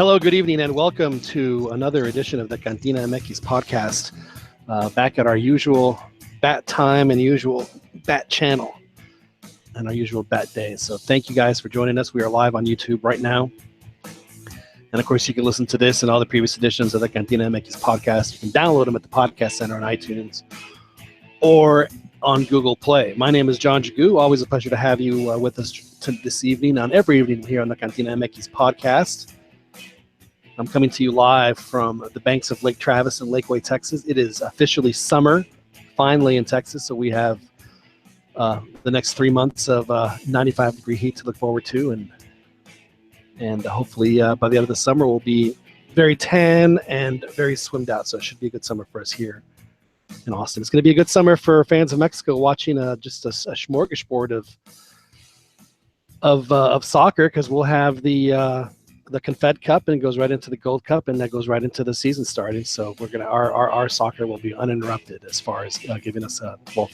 Hello, good evening, and welcome to another edition of the CantinaMX podcast. Back at our usual bat time and usual bat channel and our usual bat day. So thank you guys for joining us. We are live on YouTube right now. And of course, you can listen to this and all the previous editions of the CantinaMX podcast. You can download them at the Podcast Center on iTunes or on Google Play. My name is John Jagu. Always a pleasure to have you with us this evening, on every evening here on the CantinaMX podcast. I'm coming to you live from the banks of Lake Travis in Lakeway, Texas. It is officially summer, finally in Texas, so we have the next 3 months of 95-degree heat to look forward to, and hopefully by the end of the summer we'll be very tan and very swimmed out, so it should be a good summer for us here in Austin. It's going to be a good summer for fans of Mexico watching just a smorgasbord of soccer, because we'll have the Confed Cup, and it goes right into the Gold Cup, and that goes right into the season starting. So we're gonna our soccer will be uninterrupted as far as giving us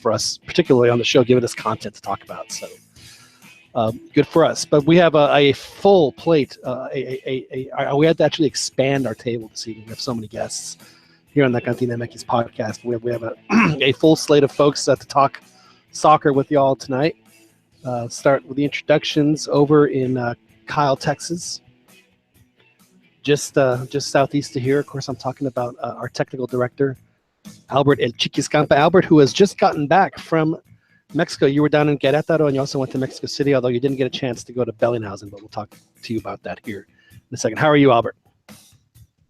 for us, particularly on the show, giving us content to talk about. So good for us. But we have a full plate. We had to actually expand our table this evening. We have so many guests here on the CantinaMX podcast. We have a full slate of folks to talk soccer with y'all tonight. Start with the introductions over in Kyle, Texas. Just southeast of here. Of course, I'm talking about our technical director, Albert El Chiquiscampa. Albert, who has just gotten back from Mexico. You were down in Querétaro, and you also went to Mexico City, although you didn't get a chance to go to Bellinghausen, but we'll talk to you about that here in a second. How are you, Albert?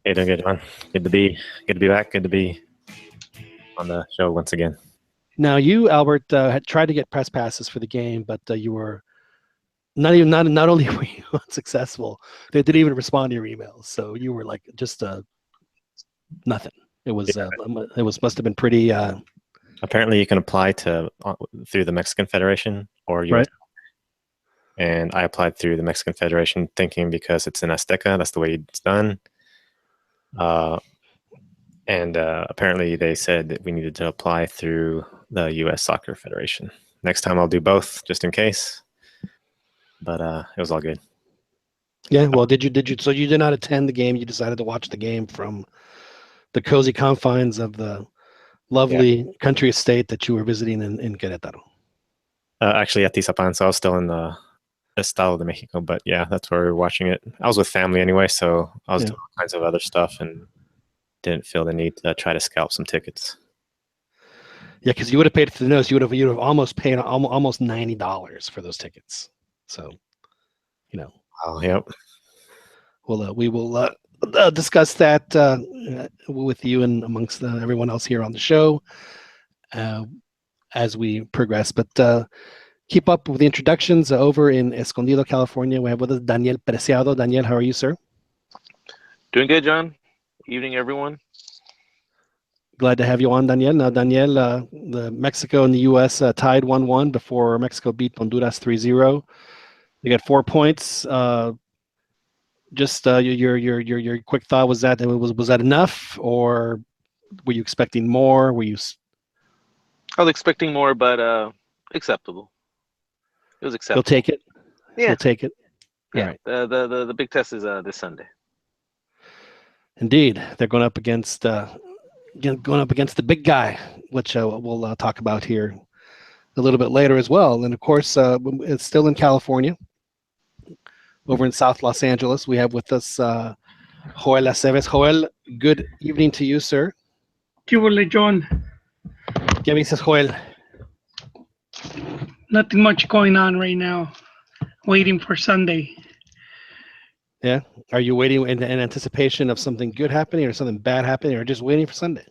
Hey, doing good, man. Good to be back. Good to be on the show once again. Now, you, Albert, had tried to get press passes for the game, but you were not only were you unsuccessful, they didn't even respond to your emails. So you were like just nothing. It was must have been pretty. Apparently, you can apply through the Mexican Federation or US, right? And I applied through the Mexican Federation, thinking because it's in Azteca, that's the way it's done. And apparently, they said that we needed to apply through the U.S. Soccer Federation. Next time, I'll do both, just in case. But it was all good. Yeah. Well, did you? So you did not attend the game. You decided to watch the game from the cozy confines of the lovely country estate that you were visiting in Querétaro. Actually, at Tizapan, so I was still in the Estado de Mexico. But yeah, that's where we were watching it. I was with family anyway, so I was doing all kinds of other stuff and didn't feel the need to try to scalp some tickets. Yeah, because you would have paid for the nose. You would have almost paid almost $90 for those tickets. So, Oh, yep. Well, we will discuss that with you and amongst everyone else here on the show as we progress. But keep up with the introductions over in Escondido, California. We have with us Daniel Preciado. Daniel, how are you, sir? Doing good, John. Evening, everyone. Glad to have you on, Daniel. Now, Daniel, the Mexico and the U.S. Tied 1-1 before Mexico beat Honduras 3-0. They got 4 points. Just your quick thought, was that enough, or were you expecting more? I was expecting more, but acceptable. It was acceptable. You'll take it. Yeah, you'll take it. Yeah. All right. The big test is this Sunday. Indeed, they're going up against the big guy, which we'll talk about here a little bit later as well. And of course, it's still in California. Over in South Los Angeles, we have with us Joel Aceves. Joel, good evening to you, sir. ¿Qué huele, John? ¿Qué me dices, Joel? Nothing much going on right now. Waiting for Sunday. Yeah. Are you waiting in anticipation of something good happening or something bad happening, or just waiting for Sunday?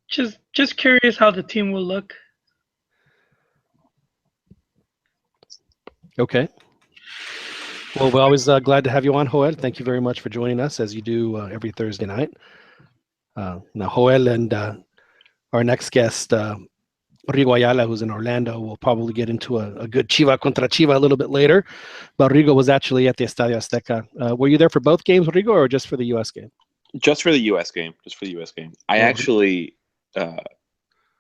Just curious how the team will look. Okay. Well, we're always glad to have you on, Joel. Thank you very much for joining us, as you do every Thursday night. Now, Joel and our next guest, Rigo Ayala, who's in Orlando, will probably get into a good Chiva contra Chiva a little bit later. But Rigo was actually at the Estadio Azteca. Were you there for both games, Rigo, or just for the U.S. game? Just for the U.S. game. I actually,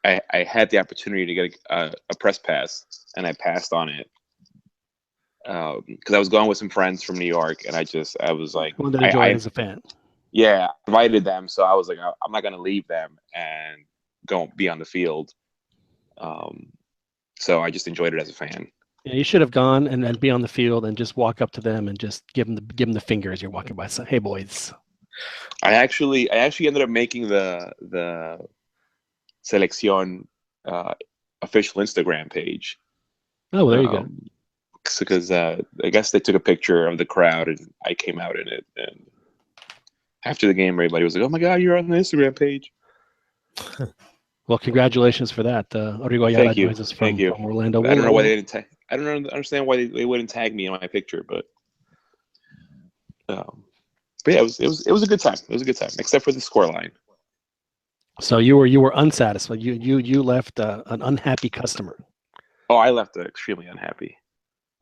I had the opportunity to get a press pass, and I passed on it because I was going with some friends from New York, and I was like, Wanted to enjoy it as a fan. yeah, I invited them, so I was like, I'm not gonna leave them and go be on the field. So I just enjoyed it as a fan. Yeah, you should have gone and be on the field and just walk up to them and just give them the finger as you're walking by. Say, hey, boys. I actually ended up making the Selección official Instagram page. Oh, well, there you go. Because I guess they took a picture of the crowd and I came out in it. And after the game, everybody was like, "Oh my God, you're on the Instagram page!" Well, congratulations for that. Rodrigo Ayala joins us from Orlando. I don't know why they didn't tag. I don't understand why they wouldn't tag me in my picture, but yeah, it was a good time. It was a good time, except for the scoreline. So you were unsatisfied. You left an unhappy customer. Oh, I left extremely unhappy,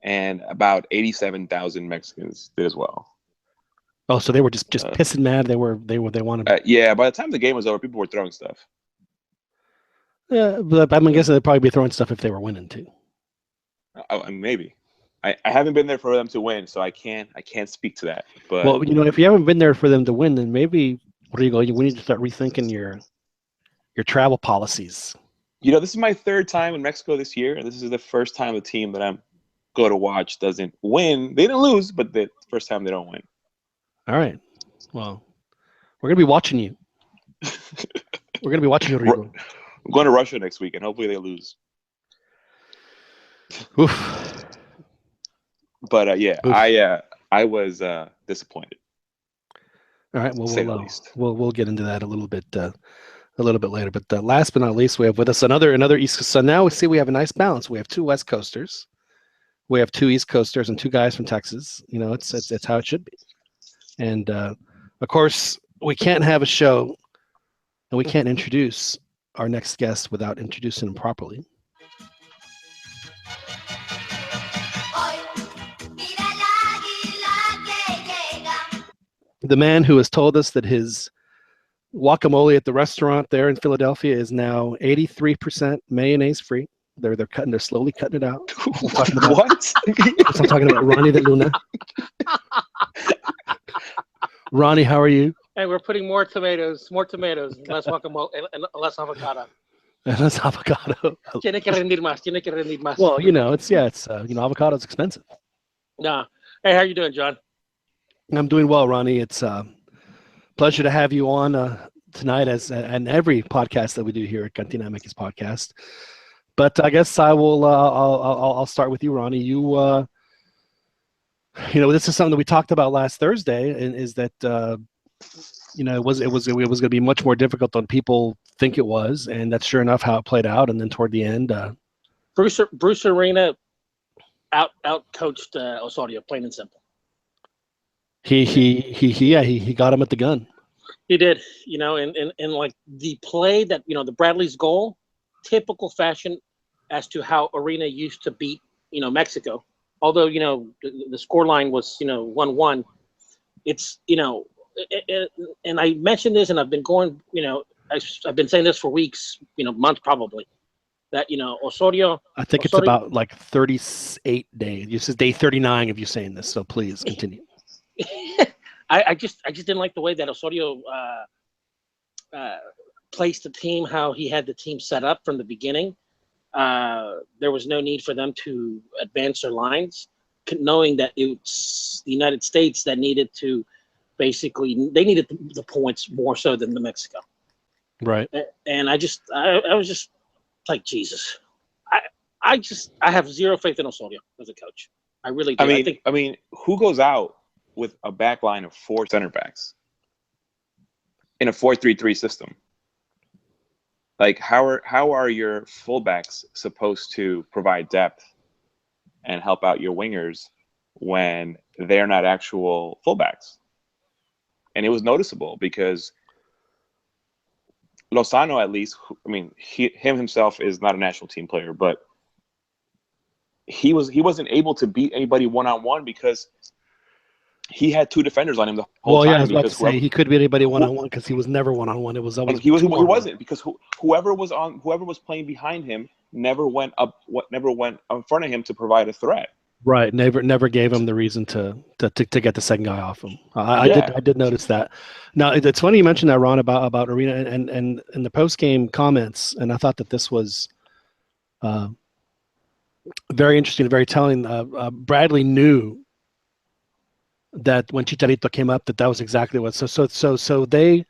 and about 87,000 Mexicans did as well. Oh, so they were just pissing mad. They wanted. Yeah, by the time the game was over, people were throwing stuff. Yeah, but I'm guessing they'd probably be throwing stuff if they were winning too. Maybe. I haven't been there for them to win, so I can't speak to that. But well, if you haven't been there for them to win, then maybe we need to start rethinking your travel policies. This is my third time in Mexico this year, and this is the first time a team that I'm go to watch doesn't win. They didn't lose, but the first time they don't win. All right. Well, we're gonna be watching you. We're gonna be watching you, Rodrigo. I'm going to Russia next week, and hopefully they lose. Oof. But yeah, Oof. I was disappointed. All right. Well, we'll get into that a little bit later. But last but not least, we have with us another East Coast. So now we have a nice balance. We have two West Coasters, we have two East Coasters, and two guys from Texas. It's how it should be. And of course, we can't have a show, and we can't introduce our next guest without introducing him properly. The man who has told us that his guacamole at the restaurant there in Philadelphia is now 83% mayonnaise free. They're slowly cutting it out. What? I'm talking about Ronnie the Luna. Ronnie, how are you? Hey, we're putting more tomatoes, less guacamole, and less avocado. Less avocado. Tiene que rendir más. Well, it's avocado's expensive. Nah. Hey, how you doing, John? I'm doing well, Ronnie. It's a pleasure to have you on tonight, and every podcast that we do here at CantinaMX podcast. But I guess I will. I'll start with you, Ronnie. You, this is something that we talked about last Thursday, and is that it was going to be much more difficult than people think it was, and that's sure enough how it played out. And then toward the end, Bruce Arena out coached Osorio, plain and simple. He got him at the gun. He did, and like the play that the Bradley's goal, typical fashion as to how Arena used to beat Mexico. Although the score line was 1-1, it's and I mentioned this, and I've been going I've been saying this for weeks, months probably, that Osorio. I think it's about like 38 days. This is day 39 of you saying this, so please continue. I just didn't like the way that Osorio placed the team, how he had the team set up from the beginning. There was no need for them to advance their lines, knowing that it's the United States that needed to they needed the points more so than the Mexico. Right. And I was just like, Jesus. I have zero faith in Osorio as a coach. I really do. I mean, who goes out with a back line of 4 center backs in a 4-3-3 system? Like, how are your fullbacks supposed to provide depth and help out your wingers when they're not actual fullbacks? And it was noticeable because Lozano, at least, himself is not a national team player, but he wasn't able to beat anybody one-on-one because he had 2 defenders on him the whole time. Well, yeah, I was about to say he could beat anybody one-on-one because he was never one-on-one. It was always he wasn't, because whoever was playing behind him never went in front of him to provide a threat. Right. Never gave him the reason to get the second guy off him. I did notice that. Now it's funny you mentioned that, Ron, about Arena and in the post game comments, and I thought that this was very interesting and very telling. Bradley knew that when Chicharito came up, that was exactly what. So they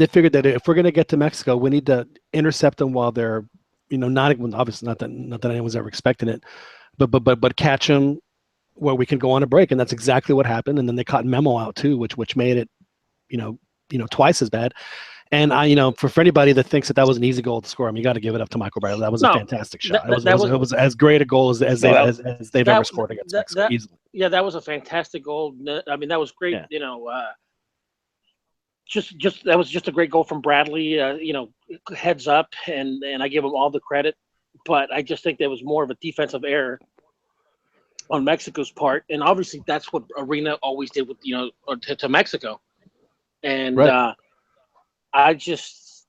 figured that if we're going to get to Mexico, we need to intercept them while they're, not obviously not that anyone's ever expecting it, but catch them where we can go on a break, and that's exactly what happened. And then they caught Memo out too, which made it, twice as bad. And for anybody that thinks that was an easy goal to score, you got to give it up to Michael Bradley. That was a fantastic shot. It was as great a goal as they've ever scored against Mexico easily. Yeah, that was a fantastic goal. I mean, that was great. Yeah. Just that was just a great goal from Bradley. Heads up, and I give him all the credit. But I just think there was more of a defensive error on Mexico's part, and obviously that's what Arena always did with to Mexico. And right. I just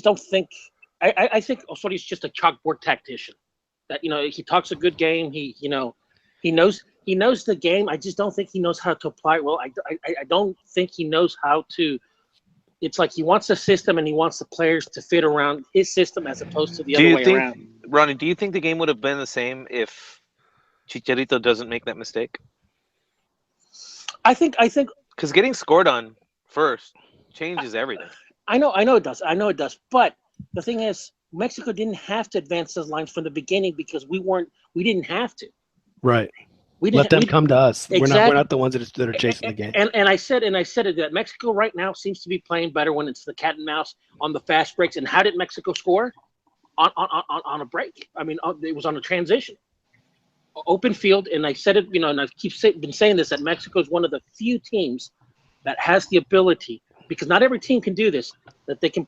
don't think. I think Osorio's just a chalkboard tactician. That he talks a good game. He knows the game. I just don't think he knows how to apply it well. I don't think he knows how to. It's like he wants a system and he wants the players to fit around his system as opposed to the other way around. Ronnie, do you think the game would have been the same if Chicharito doesn't make that mistake? I think because getting scored on first changes everything. I know it does. But the thing is, Mexico didn't have to advance those lines from the beginning because we didn't have to. Right. Let them come to us. Exactly. We're not the ones that are chasing the game. And I said it that Mexico right now seems to be playing better when it's the cat and mouse on the fast breaks. And how did Mexico score? On a break. I mean, it was on a transition. Open field, and I said it, and I been saying this, that Mexico is one of the few teams that has the ability, because not every team can do this, that they can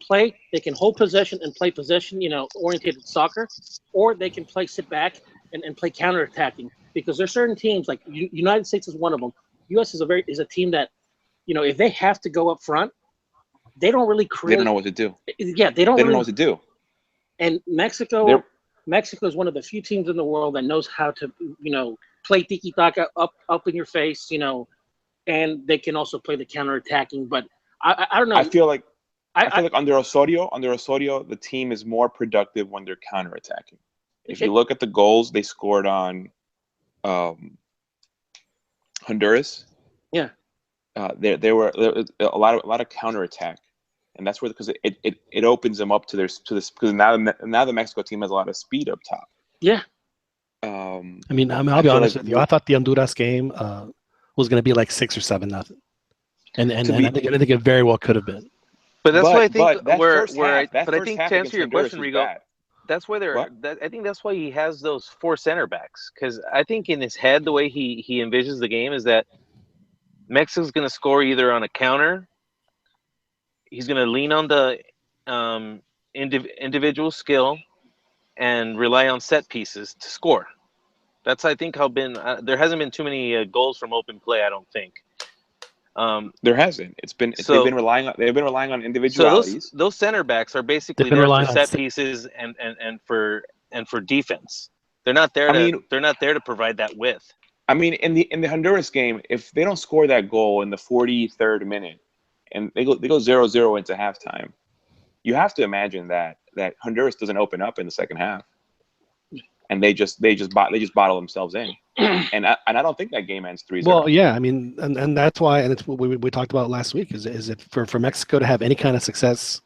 hold possession and play possession, oriented soccer, or they can sit back and play counterattacking. Because there's certain teams, like United States is one of them. U.S. is a team that, if they have to go up front, they don't really create. They don't know what to do. Yeah, they don't know what to do. And Mexico is one of the few teams in the world that knows how to, play tiki-taka up in your face, and they can also play the counterattacking. But I don't know. I feel like under Osorio, the team is more productive when they're counterattacking. If you look at the goals they scored on Honduras, yeah, there were a lot of counterattack, and that's where, because it opens them up to this, because now the Mexico team has a lot of speed up top. Yeah. I'll be honest with you. I thought the Honduras game was going to be like 6 or 7-0, and I think it very well could have been. But that's why I think I think to answer your question, Rigo. That's why I think that's why he has those 4 center backs, because I think in his head the way he envisions the game is that Mexico's going to score either on a counter. He's going to lean on the individual skill and rely on set pieces to score. That's, I think, how there hasn't been too many goals from open play, I don't think. There hasn't. They've been relying on individualities. So those center backs are basically there for set pieces and for defense. They're not there to provide that width. I mean, in the Honduras game, if they don't score that goal in the 43rd minute and they go 0-0 into halftime, you have to imagine that Honduras doesn't open up in the second half, and they just bottle themselves in. And I don't think that game ends 3-0. Well, yeah, I mean, and that's why, and it's what we talked about last week. Is it for Mexico to have any kind of success,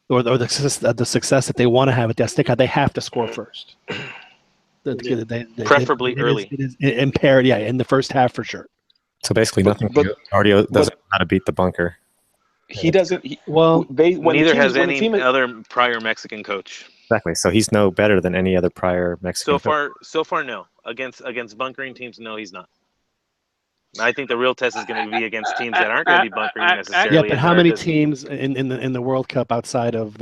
or the success that they want to have at the Azteca, they have to score first. Preferably early. It is impaired, yeah, in the first half for sure. So basically, nothing. Cardio doesn't know how to beat the bunker. He doesn't. Neither has any other prior Mexican coach. Exactly. So he's no better than any other prior Mexican. So far, no. Against bunkering teams, no, he's not. I think the real test is going to be against teams that aren't going to be bunkering necessarily. Yeah, but how many teams in the World Cup outside of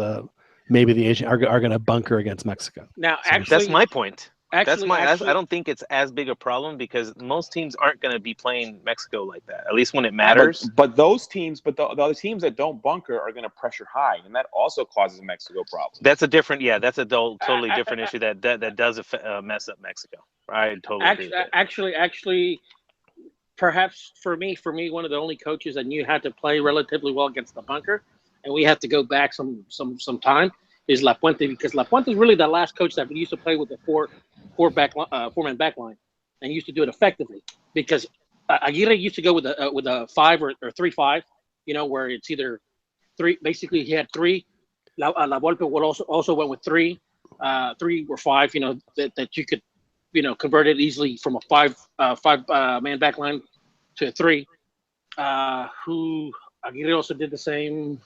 maybe the Asian are going to bunker against Mexico? Now, actually, that's my point. Actually, I don't think it's as big a problem because most teams aren't going to be playing Mexico like that. At least when it matters. But those teams, the other teams that don't bunker are going to pressure high, and that also causes Mexico problems. That's a different, that's a totally different issue that does mess up Mexico. I totally agree with that. Actually, perhaps for me, one of the only coaches that knew how to play relatively well against the bunker, and we have to go back some time, is La Puente, because La Puente is really the last coach that used to play with the four-man back line and used to do it effectively. Because Aguirre used to go with a 5 or 3-5, where it's either 3. Basically, he had 3. La Volpe would also went with 3 or 5. That you could convert it easily from a 5 man back line to a 3. Who Aguirre also did the same.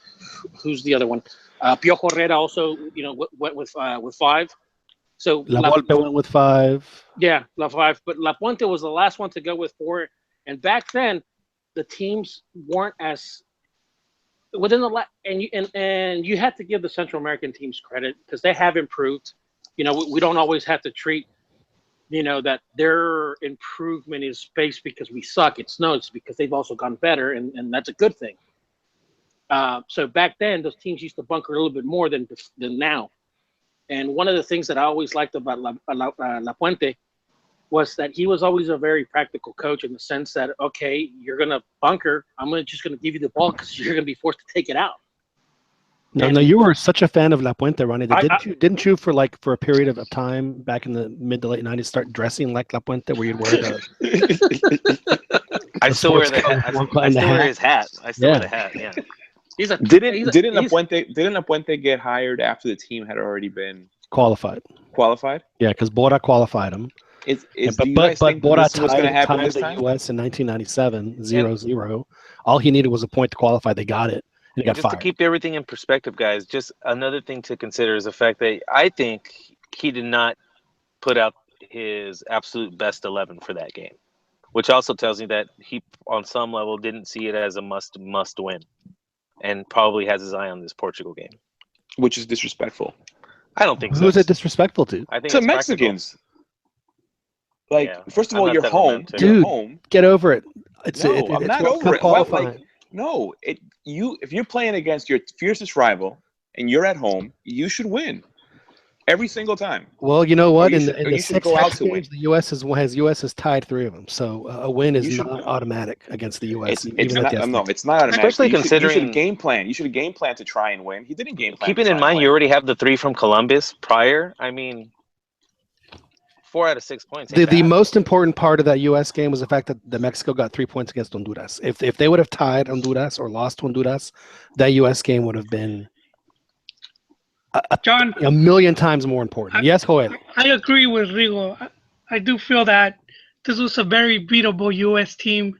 Who's the other one? Piojo Herrera also, went with 5. So La Volpe went with 5. Yeah, La 5. But La Puente was the last one to go with 4. And back then, the teams weren't as within the and you had to give the Central American teams credit because they have improved. We don't always have to treat that their improvement is based because we suck. It's because they've also gone better, and that's a good thing. So back then, those teams used to bunker a little bit more than now. And one of the things that I always liked about La Puente was that he was always a very practical coach in the sense that, okay, you're going to bunker. I'm just going to give you the ball because you're going to be forced to take it out. No, you were such a fan of La Puente, Ronnie. Didn't you for a period of time back in the mid to late 90s start dressing like La Puente, where you'd wear the I still wear the hat. I still wear his hat. I still wear the hat. Yeah. Didn't La Puente get hired after the team had already been qualified? Yeah, because Bora qualified him. But Bora tied the U.S. in 1997, 0-0. All he needed was a point to qualify. They got it. And he got fired. To keep everything in perspective, guys, just another thing to consider is the fact that I think he did not put out his absolute best 11 for that game, which also tells me that he, on some level, didn't see it as a must win, and probably has his eye on this Portugal game, which is disrespectful. I don't think so. Who is it disrespectful to? I think to Mexicans. First of all, you're home. Dude, you're home. Get over it. I'm not over it. No, if you're playing against your fiercest rival and you're at home, you should win every single time. Well, you know what? In the 6 games, the U.S. has tied 3 of them. So a win is not automatic against the U.S. It's not automatic. Especially considering you should game plan. You should game plan to try and win. He didn't game plan. Keeping in mind, you already have the 3 from Columbus prior. I mean, 4 out of 6 points. The most important part of that U.S. game was the fact that Mexico got 3 points against Honduras. If they would have tied Honduras or lost Honduras, that U.S. game would have been John, a million times more important. Yes, Joel. I agree with Rigo. I do feel that this was a very beatable U.S. team,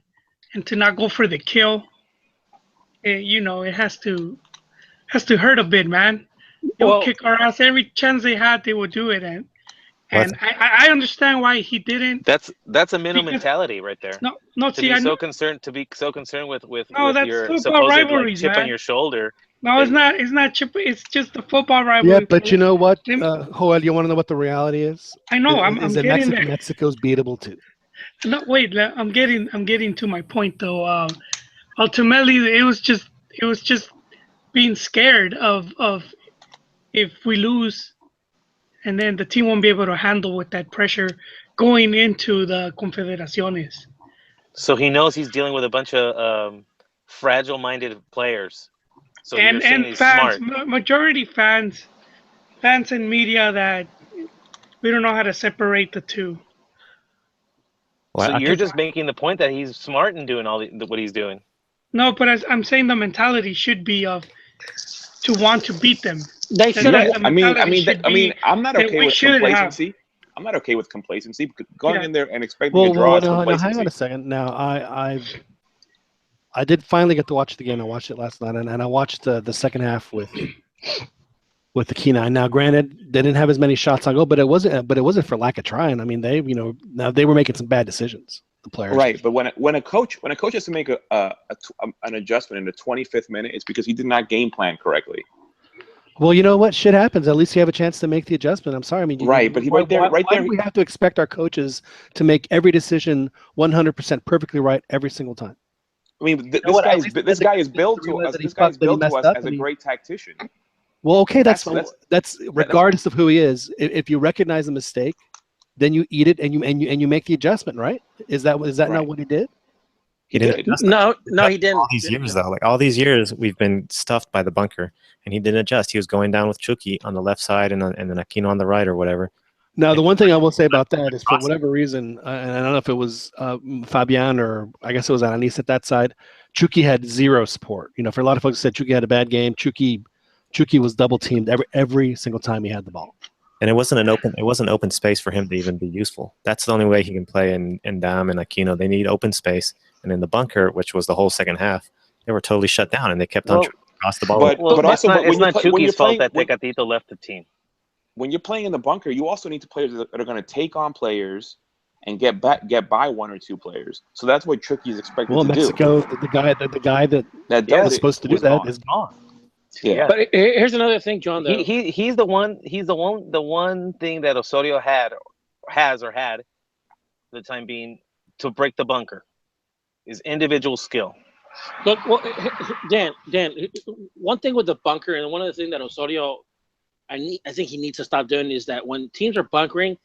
and to not go for the kill, it has to hurt a bit, man. They would kick our ass every chance they had. They would do it, and I understand why he didn't. That's a minnow mentality right there. To be so concerned with your supposed chip on your shoulder. No, it's not chip. It's just the football rivalry. Yeah, but you know what, Joel? You want to know what the reality is? I know. I'm getting there. Mexico's beatable too. No, wait. I'm getting to my point though. Ultimately, it was just being scared of if we lose. And then the team won't be able to handle with that pressure going into the Confederaciones. So he knows he's dealing with a bunch of fragile-minded players. So and he's fans, smart. Majority fans and media that we don't know how to separate the two. Well, so you're just making the point that he's smart in doing what he's doing. No, but I'm saying the mentality should be of to want to beat them. They should. I mean, I'm not okay with complacency. I'm not okay with complacency. Going in there and expecting a draw. No, hang on a second. Now, I did finally get to watch the game. I watched it last night, and I watched the second half with the Key-9. Now, granted, they didn't have as many shots on goal, but it wasn't for lack of trying. I mean, they were making some bad decisions. The players, right? But when a coach has to make an adjustment in the 25th minute, it's because he did not game plan correctly. Well, you know what? Shit happens. At least you have a chance to make the adjustment. I'm sorry. I mean, right, but why do we have to expect our coaches to make every decision 100% perfectly right every single time? I mean, this guy is billed to us as a great tactician. Well, okay, that's regardless of who he is. If you recognize a mistake, then you eat it and you make the adjustment, right? Is that right. Not what he did? He didn't. No, he didn't. All these years, though, all these years, we've been stuffed by the bunker, and he didn't adjust. He was going down with Chucky on the left side and then Aquino on the right or whatever. Now, the one thing I will say about that is, for whatever reason, and I don't know if it was Fabian or I guess it was Ananis at that side, Chucky had zero support. For a lot of folks who said Chucky had a bad game, Chucky was double teamed every single time he had the ball. And it wasn't open space for him to even be useful. That's the only way he can play in Dam and Aquino. They need open space. And in the bunker, which was the whole second half, they were totally shut down, and they kept on across the ball. But it's not Chucky's fault that Tecatito left the team. When you're playing in the bunker, you also need players that are going to take on players and get by one or two players. So that's what Chucky is expected to do. Well, Mexico, the guy that was supposed to do that is gone. Yeah. But here's another thing, John. Though. He's the one thing that Osorio had for the time being to break the bunker is individual skill. Look, well, Dan. One thing with the bunker, and one of the things that Osorio, I think he needs to stop doing, is that when teams are bunkering,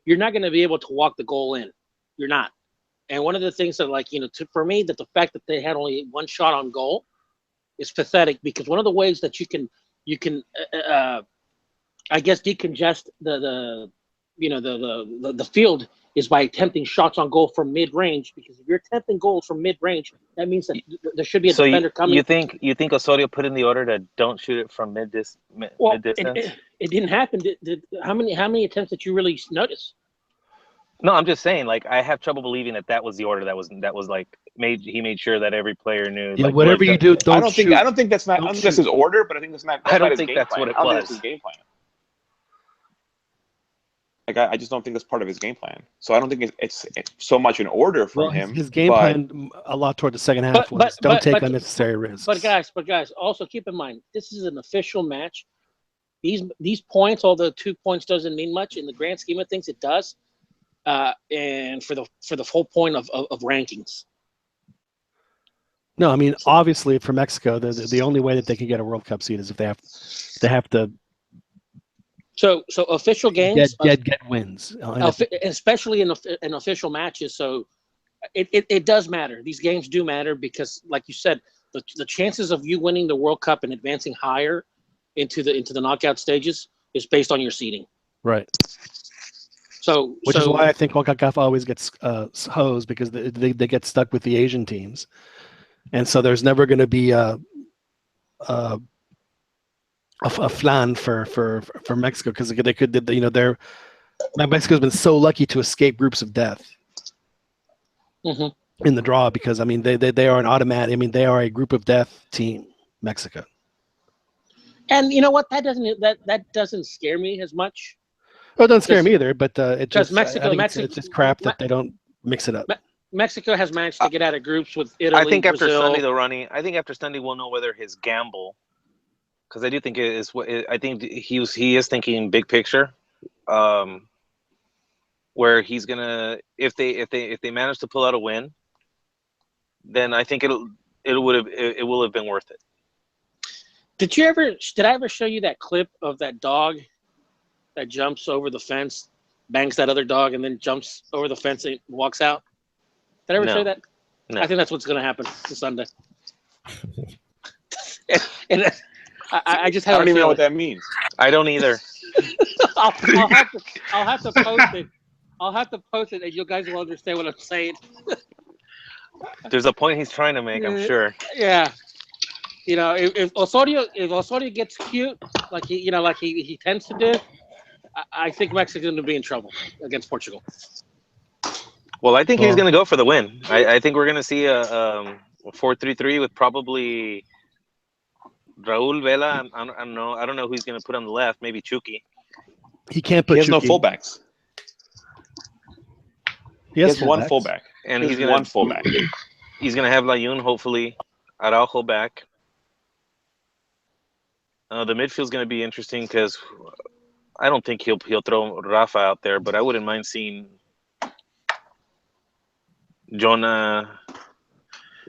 you're not going to be able to walk the goal in. You're not. And one of the things that, for me, that the fact that they had only one shot on goal is pathetic, because one of the ways that you can I guess decongest the field is by attempting shots on goal from mid-range, because if you're attempting goals from mid-range, that means that there should be a defender coming. You think Osorio put in the order to don't shoot it from mid-distance? It didn't happen. How many attempts did you really notice? No, I'm just saying, I have trouble believing that was the order that was he made sure that every player knew. Yeah, whatever you do, don't shoot. I don't think that's his order, but I think that's not. I don't think that's what it was. That's his game plan. I just don't think that's part of his game plan. So I don't think it's so much an order from him. His game plan a lot toward the second half was don't take unnecessary risks. But guys, also keep in mind, this is an official match. These points, although 2 points doesn't mean much in the grand scheme of things, it does. And for the whole point of rankings. No, I mean, obviously for Mexico, the only way that they can get a World Cup seat is if they have to. So official games get wins, especially in official matches. So it does matter. These games do matter because, like you said, the chances of you winning the World Cup and advancing higher into the knockout stages is based on your seeding. Right. Which is why I think CONCACAF always gets hosed, because they get stuck with the Asian teams, and so there's never going to be a flan for Mexico, because they could, Mexico's been so lucky to escape groups of death in the draw, because I mean they are an automatic. I mean, they are a group of death team, Mexico. And you know what? That doesn't scare me as much. Well, it doesn't scare me either, but it's just crap that they don't mix it up. Mexico has managed to get out of groups with Italy. I think after Brazil. Sunday, after Sunday, we'll know whether his gamble, because I do think it is. I think he is thinking big picture, where he's gonna, if they manage to pull out a win, then I think it will have been worth it. Did I ever show you that clip of that dog that jumps over the fence, bangs that other dog, and then jumps over the fence and walks out? Did I ever show you that? No. I think that's what's going to happen this Sunday. and I just have. I don't even know what that means. I don't either. I'll have to post it. I'll have to post it, and you guys will understand what I'm saying. There's a point he's trying to make, I'm sure. Yeah. If Osorio gets cute, like he tends to do, I think Mexico's going to be in trouble against Portugal. Well, I think he's going to go for the win. I think we're going to see a 4-3-3 with probably Raúl Vela. I don't know who he's going to put on the left. Maybe Chucky. He can't put. He has Chucky. no fullbacks. He has one fullback, and he's one fullback. He's going to have Layun, hopefully, Araujo back. The midfield's going to be interesting because I don't think he'll throw Rafa out there, but I wouldn't mind seeing Jonah,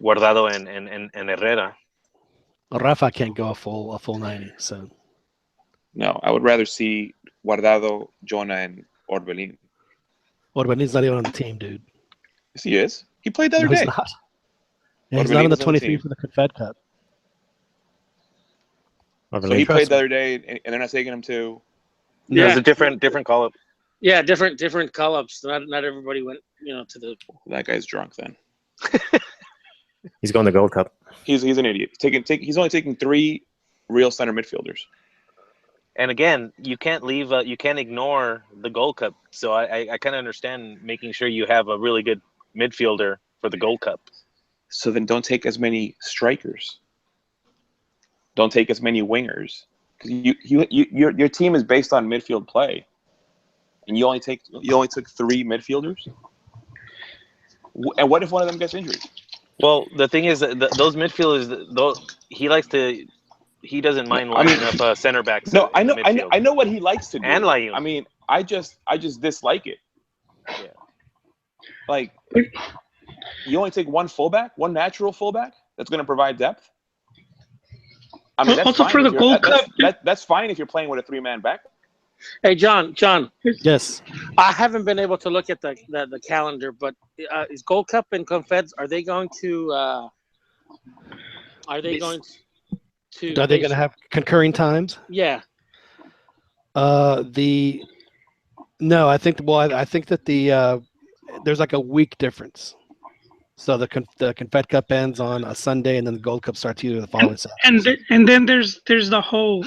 Guardado, and Herrera. Rafa can't go a full 90, so. No, I would rather see Guardado, Jonah, and Orbelin. Orbelin's not even on the team, dude. Yes, he is. He played the other No, day. he's not. Yeah, he's not on the 23 for the Confed Cup. So he played the other day, and they're not taking him to. Yeah, it's a different call up. Yeah, different call ups. Not everybody went, to the. That guy's drunk then. He's going to Gold Cup. He's an idiot. He's only taking 3 real center midfielders. And again, you can't ignore the Gold Cup. So I kind of understand making sure you have a really good midfielder for the Gold Cup. So then don't take as many strikers. Don't take as many wingers, because your team is based on midfield play, and you only took 3 midfielders. And what if one of them gets injured? Well, the thing is that those midfielders, he doesn't mind lining up center backs. No, I know what he likes to do. And Layun. I mean, I just dislike it. Yeah. Like, you only take one natural fullback that's going to provide depth. I mean, that's also fine for the Gold Cup. That's fine if you're playing with a 3-man back. Hey, John. Yes. I haven't been able to look at the calendar, but is Gold Cup and Confeds, are they going to? Are they going to have concurring times? Yeah. No, I think that there's like a week difference. So the Confed Cup ends on a Sunday, and then the Gold Cup starts either the following Saturday. And then there's the whole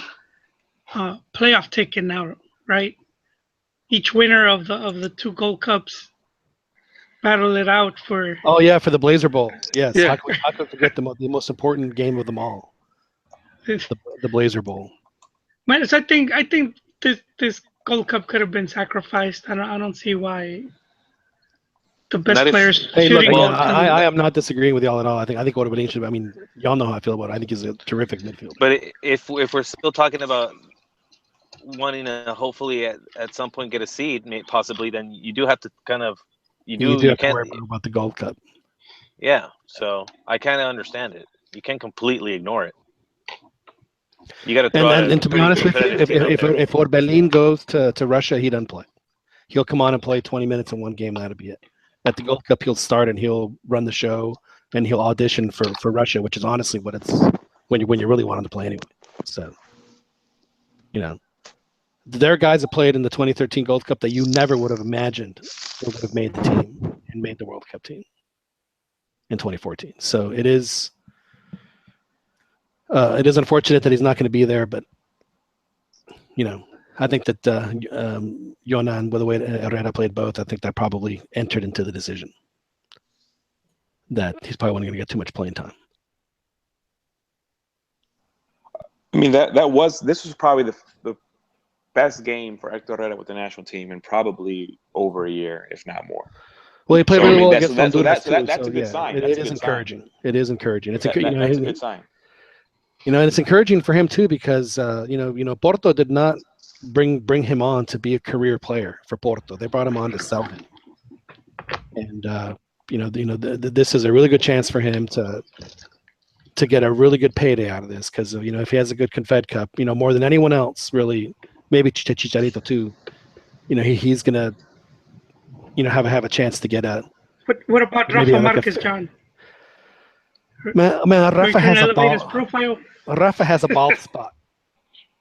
playoff ticket now, right? Each winner of the 2 Gold Cups battle it out for. Oh yeah, for the Blazer Bowl. Yes. Yeah. How could forget the most important game of them all? The Blazer Bowl. Man, so I think this Gold Cup could have been sacrificed. I don't see why the best players. Hey, look, I am not disagreeing with y'all at all. I think Orbelin should. I mean, y'all know how I feel about it. I think he's a terrific midfielder. But if we're still talking about wanting to hopefully at some point get a seed, possibly, then you do have to kind of you have to worry about the Gold Cup. Yeah, so I kind of understand it. You can't completely ignore it. You got to throw. And to be honest with you, if Orbelin goes to Russia, he doesn't play. He'll come on and play 20 minutes in one game. That'll be it. At the Gold Cup, he'll start and he'll run the show, and he'll audition for Russia, which is honestly what it's when you really want him to play anyway. So, there are guys that played in the 2013 Gold Cup that you never would have imagined would have made the team and made the World Cup team in 2014. So it is unfortunate that he's not going to be there, but I think that Jonah and the way Herrera played both, I think that probably entered into the decision that he's probably not going to get too much playing time. I mean, this was probably the best game for Hector Herrera with the national team in probably over a year, if not more. Well, he played really well against Honduras too. That's a good sign. It is encouraging. It is encouraging. It's that's a good sign. And it's encouraging for him too because Porto did not bring him on to be a career player for Porto. They brought him on to sell him, and this is a really good chance for him to get a really good payday out of this because if he has a good Confed Cup, more than anyone else, really, maybe Chicharito too, he's gonna have a chance to get a. But what about Rafa Marquez, John? Man, Rafa has a ball. Rafa has a bald spot.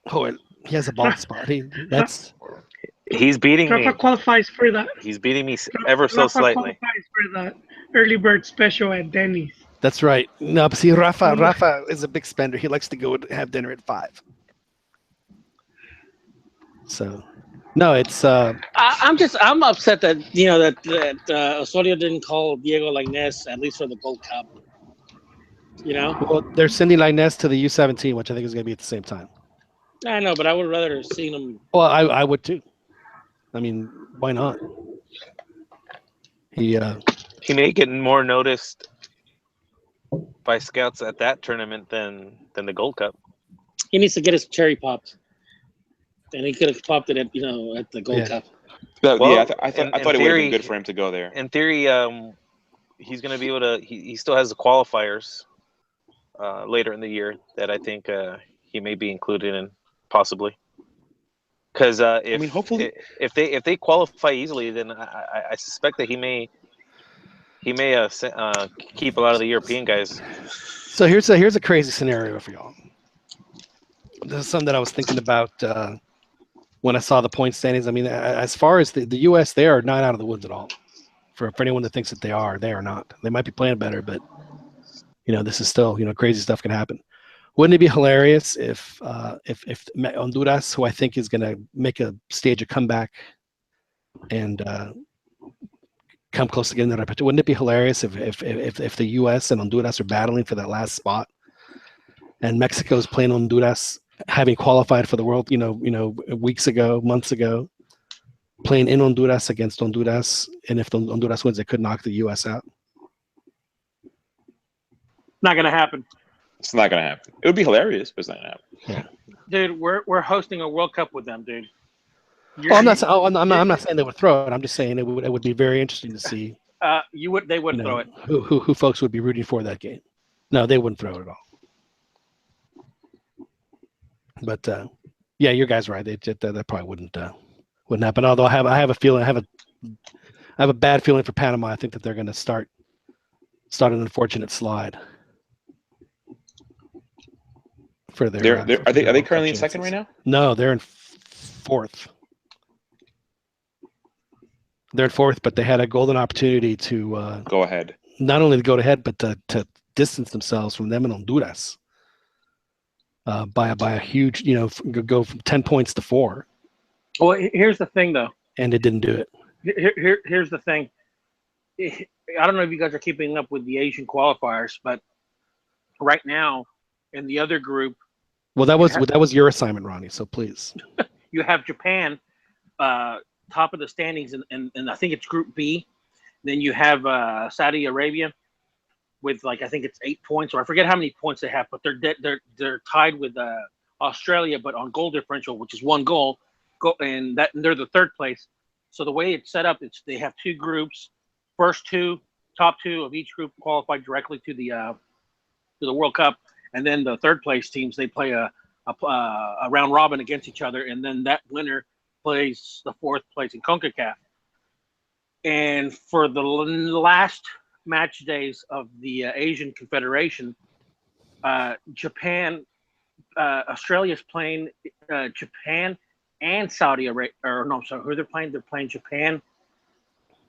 Oh, he has a bald spot. He's beating me. Rafa qualifies for that. He's beating me ever so slightly. Rafa qualifies for the early bird special at Denny's. That's right. No, but see, Rafa is a big spender. He likes to go and have dinner at 5. So, no, it's. I'm upset that that Osorio didn't call Diego Lainez at least for the Gold Cup. Well, they're sending Lainez to the U17, which I think is going to be at the same time. I know, but I would rather have seen him. Well, I would too. I mean, why not? He may get more noticed by scouts at that tournament than the Gold Cup. He needs to get his cherry popped, and he could have popped it at the Gold Cup. I thought it would have been good for him to go there. In theory, he's going to be able to. He still has the qualifiers later in the year that I think he may be included in, possibly. Because hopefully, if they qualify easily, then I suspect that he may keep a lot of the European guys. So here's a crazy scenario for y'all. This is something that I was thinking about when I saw the point standings. I mean, as far as the U.S., they are not out of the woods at all. For anyone that thinks that they are not. They might be playing better, but this is still crazy stuff can happen. Wouldn't it be hilarious if Honduras, who I think is going to stage a comeback and come close to getting that opportunity? Wouldn't it be hilarious if the U.S. and Honduras are battling for that last spot, and Mexico is playing Honduras, having qualified for the world, weeks ago, months ago, playing in Honduras against Honduras, and if Honduras wins, it could knock the U.S. out. Not going to happen. It's not going to happen. It would be hilarious, but it's not going to happen. Yeah. Dude, we're hosting a World Cup with them, dude. I'm not saying they would throw it. I'm just saying it would be very interesting to see. They would throw it. Who folks would be rooting for that game? No, they wouldn't throw it at all. But yeah, your guys are right. That probably wouldn't happen. Although I have a feeling, I have a bad feeling for Panama. I think that they're going to start an unfortunate slide. For their, are they currently in second right now? No, they're in fourth. They're in fourth, but they had a golden opportunity to go ahead. Not only to go ahead, but to distance themselves from them in Honduras by a huge, go from 10 points to 4. Well, here's the thing, though. And it didn't do it. Here's the thing. I don't know if you guys are keeping up with the Asian qualifiers, but right now in the other group. Well, that was your assignment, Ronnie. So please. You have Japan, top of the standings, and I think it's Group B. Then you have Saudi Arabia with I think it's 8 points, or I forget how many points they have, but they're tied with Australia, but on goal differential, which is 1 goal. And they're the third place. So the way it's set up, they have 2 groups. Top two of each group qualify directly to the World Cup. And then the third place teams, they play a round robin against each other, and then that winner plays the 4th place in CONCACAF. And for the last match days of the Asian Confederation, Australia's playing Japan and Saudi Arabia. Or no, sorry, who they're playing? They're playing Japan.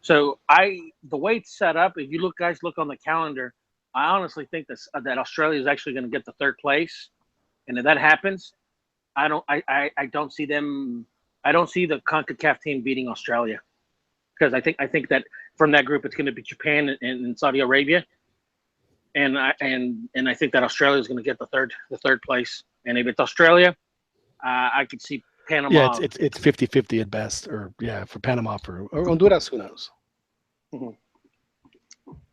So the way it's set up, if you guys look on the calendar, I honestly think that Australia is actually going to get the 3rd place, and if that happens, I don't see them. I don't see the CONCACAF team beating Australia, because I think that from that group it's going to be Japan and Saudi Arabia, and I think that Australia is going to get the third place, and if it's Australia, I could see Panama. Yeah, it's 50-50 at best, or for Panama or Honduras, who knows? Mm-hmm.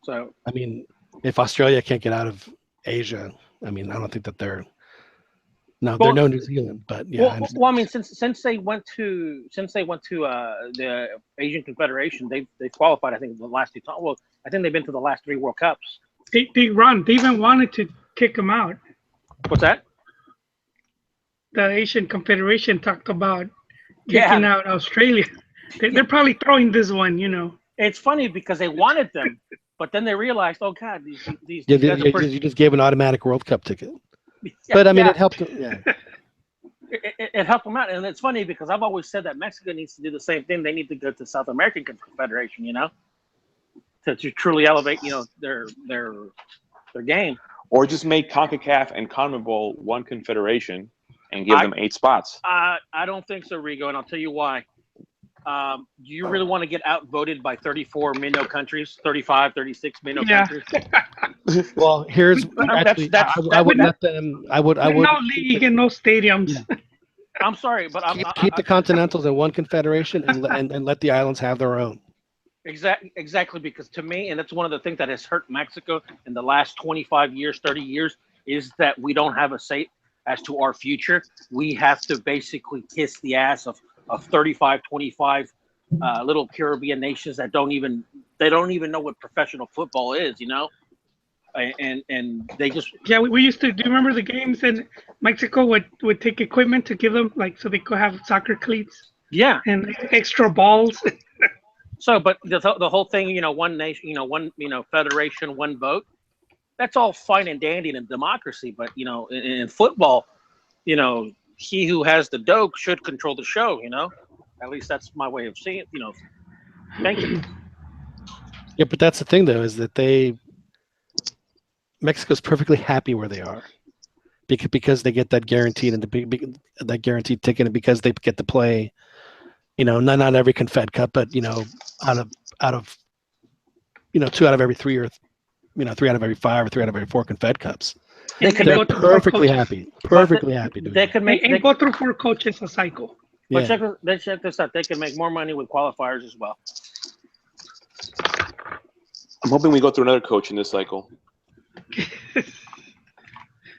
So I mean, if Australia can't get out of Asia, I mean, I don't think that they're they're no New Zealand, but yeah. Well, I mean, since they went to the Asian Confederation, they qualified. I think the last 2 times. Well, I think they've been to the last 3 World Cups. They even wanted to kick them out. What's that? The Asian Confederation talked about kicking out Australia. They're probably throwing this one, It's funny because they wanted them, but then they realized, oh God, these you just gave an automatic World Cup ticket. But I mean, it helped. Yeah. It helped them out, and it's funny because I've always said that Mexico needs to do the same thing. They need to go to South American Confederation, to truly elevate, their game. Or just make CONCACAF and CONMEBOL one confederation and give them 8 spots. I don't think so, Rigo, and I'll tell you why. Do you really want to get outvoted by 34 minnow countries, 35, 36 minnow countries? Well, here's I would let them. I would. No league and no stadiums. Yeah. I'm sorry, but keep the continentals in one confederation and let the islands have their own. Exactly, because to me, and that's one of the things that has hurt Mexico in the last 25 years, 30 years, is that we don't have as to our future, we have to basically kiss the ass of 35, 25 little Caribbean nations that don't even know what professional football is, you know, and they just we used to. Do you remember the games in Mexico would take equipment to give them like so they could have soccer cleats? Yeah, and extra balls. So, but the whole thing, you know, one nation, you know, one federation, one vote. That's all fine and dandy in a democracy, but you know, in football, you know, he who has the dough should control the show. You know, at least that's my way of seeing it. You know, thank you. Yeah, but that's the thing, though, is that Mexico's perfectly happy where they are, because they get that guaranteed that guaranteed ticket, and because they get to play, you know, not every Confed Cup, but you know, out of you know, 2 out of every 3, or you know, 3 out of every 5, or 3 out of every 4 Confed Cups. They're perfectly happy. Perfectly happy. They go through 4 coaches a cycle. But yeah. check this out. They can make more money with qualifiers as well. I'm hoping we go through another coach in this cycle.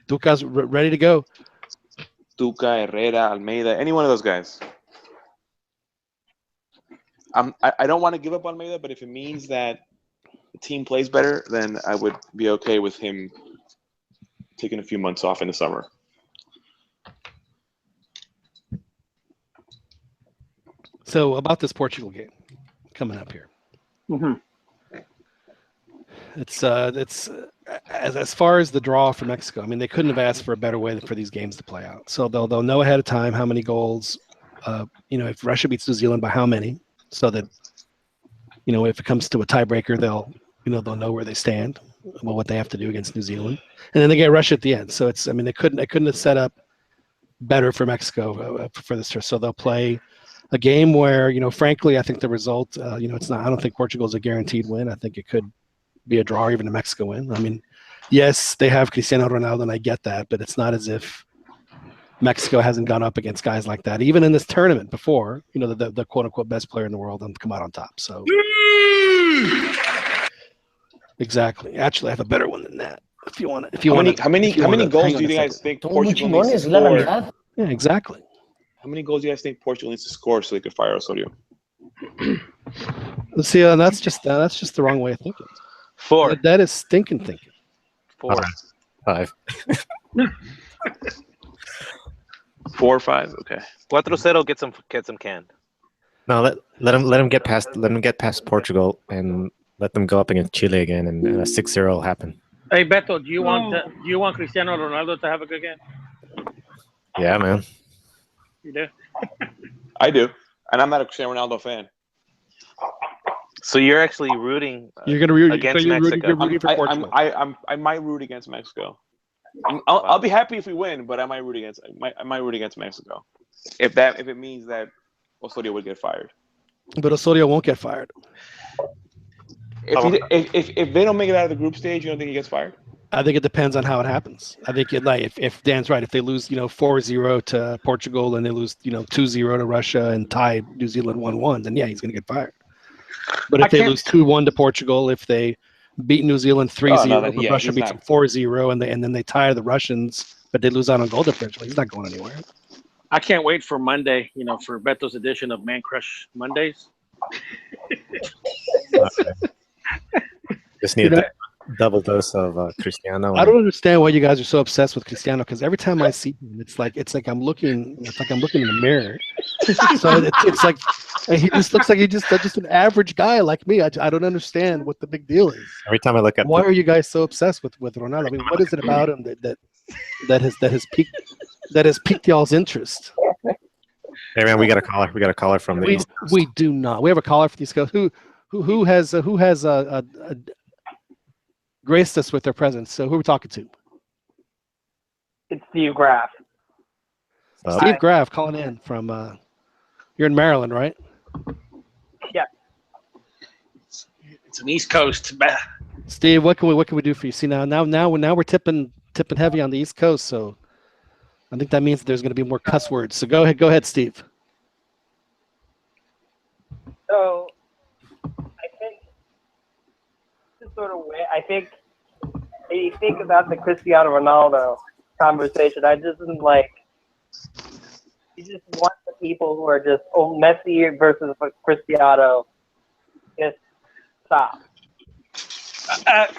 Tuca's ready to go. Tuca, Herrera, Almeida, any one of those guys. I don't want to give up Almeida, but if it means that the team plays better, then I would be okay with him taking a few months off in the summer. So about this Portugal game coming up here. Mm-hmm. It's as far as the draw for Mexico. I mean, they couldn't have asked for a better way for these games to play out. So they'll know ahead of time how many goals. You know, if Russia beats New Zealand by how many, so that you know if it comes to a tiebreaker, they'll know where they stand, what they have to do against New Zealand, and then they get Russia at the end. So it's, I mean, they couldn't have set up better for Mexico for this. So they'll play a game where, you know, frankly, I think the result, you know, it's not. I don't think Portugal's a guaranteed win. I think it could be a draw, or even a Mexico win. I mean, yes, they have Cristiano Ronaldo, and I get that, but it's not as if Mexico hasn't gone up against guys like that, even in this tournament before. You know, the quote unquote best player in the world and come out on top. So exactly. Actually, I have a better one than that. If you want, how many goals do you guys think Portugal needs to score? Yeah, exactly. How many goals do you guys think Portugal needs to score so they could fire Osorio? Let's see. That's just the wrong way of thinking. 4. That is stinking thinking. 4. 5. 4 or 5. Okay. 4-0 gets them canned. No, let them get past Portugal and let them go up against Chile again, and 6-0 will happen. Hey Beto, do you want Cristiano Ronaldo to have a good game? Yeah, man. You do? I do, and I'm not a Cristiano Ronaldo fan. So you're actually rooting. You're going to root against Mexico. You're rooting for Portugal. I might root against Mexico. I'll be happy if we win, but I might root against Mexico. If it means that Osorio would get fired. But Osorio won't get fired. If they don't make it out of the group stage, you don't think he gets fired? I think it depends on how it happens. I think if Dan's right, if they lose, you know, 4-0 to Portugal and they lose, you know, 2-0 to Russia and tie New Zealand 1-1, then yeah, he's going to get fired. But if they lose 2-1 to Portugal, if they beat New Zealand 3-0, but Russia beats them 4-0, and then they tie the Russians, but they lose out on goal differential, he's not going anywhere. I can't wait for Monday, you know, for Beto's edition of Man Crush Mondays. Just need that double dose of Cristiano. I don't understand why you guys are so obsessed with Cristiano, because every time I see him, it's like I'm looking in the mirror. So it's like he just looks like he's just an average guy like me. I don't understand what the big deal is. Every time I look at why are you guys so obsessed with Ronaldo? I mean, what is it about him that has piqued y'all's interest? Hey man, we got a caller from the East Coast. We do not. We have a caller from the East Coast who has graced us with their presence. So who are we talking to? It's Steve Graff. Steve Graff calling in from you're in Maryland, right? Yeah. It's an East Coast. Steve, what can we do for you? See, now we're tipping heavy on the East Coast, so I think that means there's going to be more cuss words. So go ahead, Steve. So I think this sort of way, I think when you think about the Cristiano Ronaldo conversation. I just am like, you just want the people who are just Messi versus Cristiano. Just stop.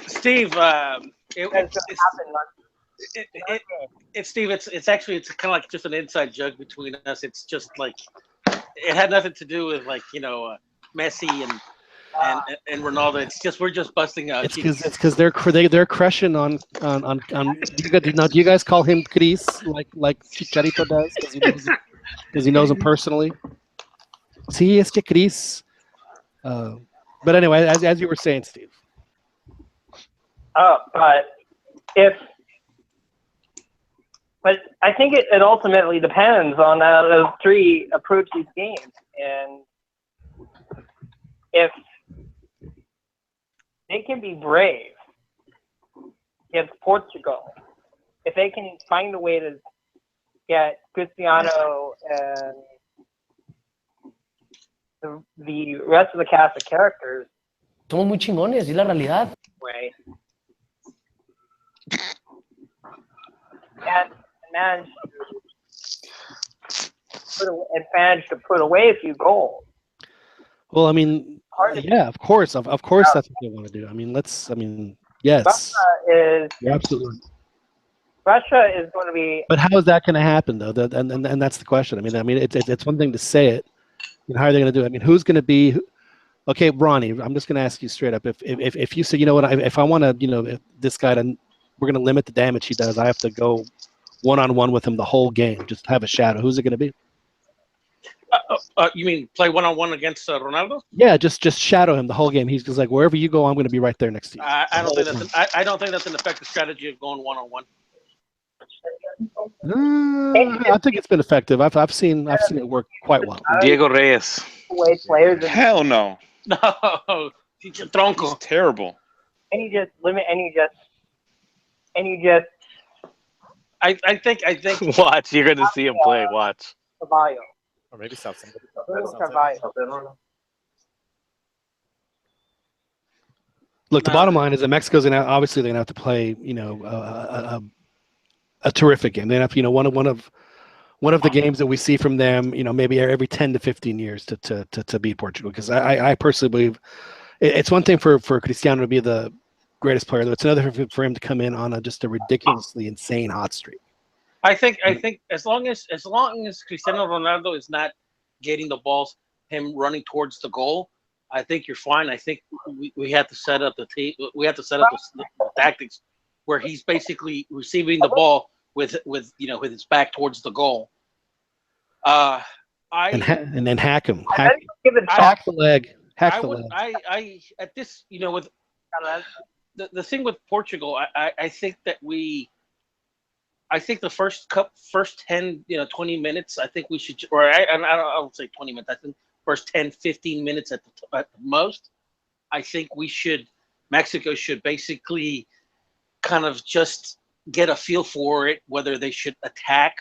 Steve, Steve, it's actually kind of like just an inside joke between us. It's just like it had nothing to do with like Messi and Ronaldo. It's just we're just busting out. It's because they're crushing on. Do you guys call him Chris like Chicharito does? Because he knows him personally. Sí, es que Chris. But anyway, as you were saying, Steve. But I think it ultimately depends on how those three approach these games, and if they can be brave against Portugal, if they can find a way to get Cristiano and the rest of the cast of characters. Somos muy chingones, es la realidad. Way. And manage to put away a few goals. Well, I mean, yeah, of course, that's what they want to do. I mean, yes. You're absolutely right. Russia is going to be. But how is that going to happen, though? And that's the question. I mean, it's one thing to say it. How are they going to do it? I mean, who's going to be? Okay, Ronnie, I'm just going to ask you straight up. If you say, you know what, if I want to, if this guy, we're going to limit the damage he does, I have to go one-on-one with him the whole game, just have a shadow. Who's it going to be? You mean play one-on-one against Ronaldo? Yeah, just shadow him the whole game. He's just like, wherever you go, I'm going to be right there next to you. I don't think that's an effective strategy of going one-on-one. I think it's been effective. I've seen it work quite well. Diego Reyes. Hell no. No, Tronco. He's terrible. And you just limit. I think. Watch, you're gonna see him play. Watch. Caballo. Or maybe South. Look, the bottom line is that Mexico's they're gonna have to play, a terrific game. They have one of the games that we see from them, maybe every 10 to 15 years to beat Portugal. Because I personally believe it's one thing for Cristiano to be the greatest player, though it's another for him to come in on just a ridiculously insane hot streak. I think as long as Cristiano Ronaldo is not getting the balls, him running towards the goal, I think you're fine. I think we have to set up the tactics where he's basically receiving the ball with his back towards the goal. And then hack him. Hack the leg. Hack the leg. I at this, with the thing with Portugal, I think that I think the first 10, 20 minutes, I think we should, or I don't say 20 minutes, I think first 10, 15 minutes at the most, I think Mexico should basically kind of just get a feel for it, whether they should attack,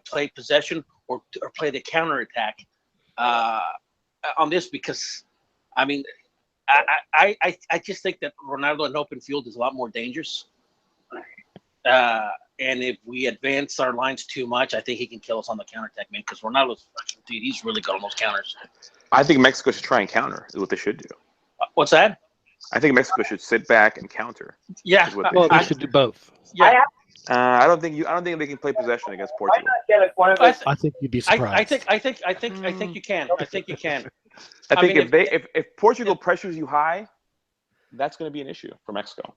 play possession or play the counterattack on this, because, I mean, I just think that Ronaldo in open field is a lot more dangerous. And if we advance our lines too much, I think he can kill us on the counterattack, man, because Ronaldo's, dude, he's really good on those counters. I think Mexico should try and counter, is what they should do. What's that? I think Mexico should sit back and counter. Yeah. They should do both. Yeah. I don't think they can play possession against Portugal. I think you'd be surprised. I think you can. I think you can. I think if Portugal pressures you high, that's going to be an issue for Mexico.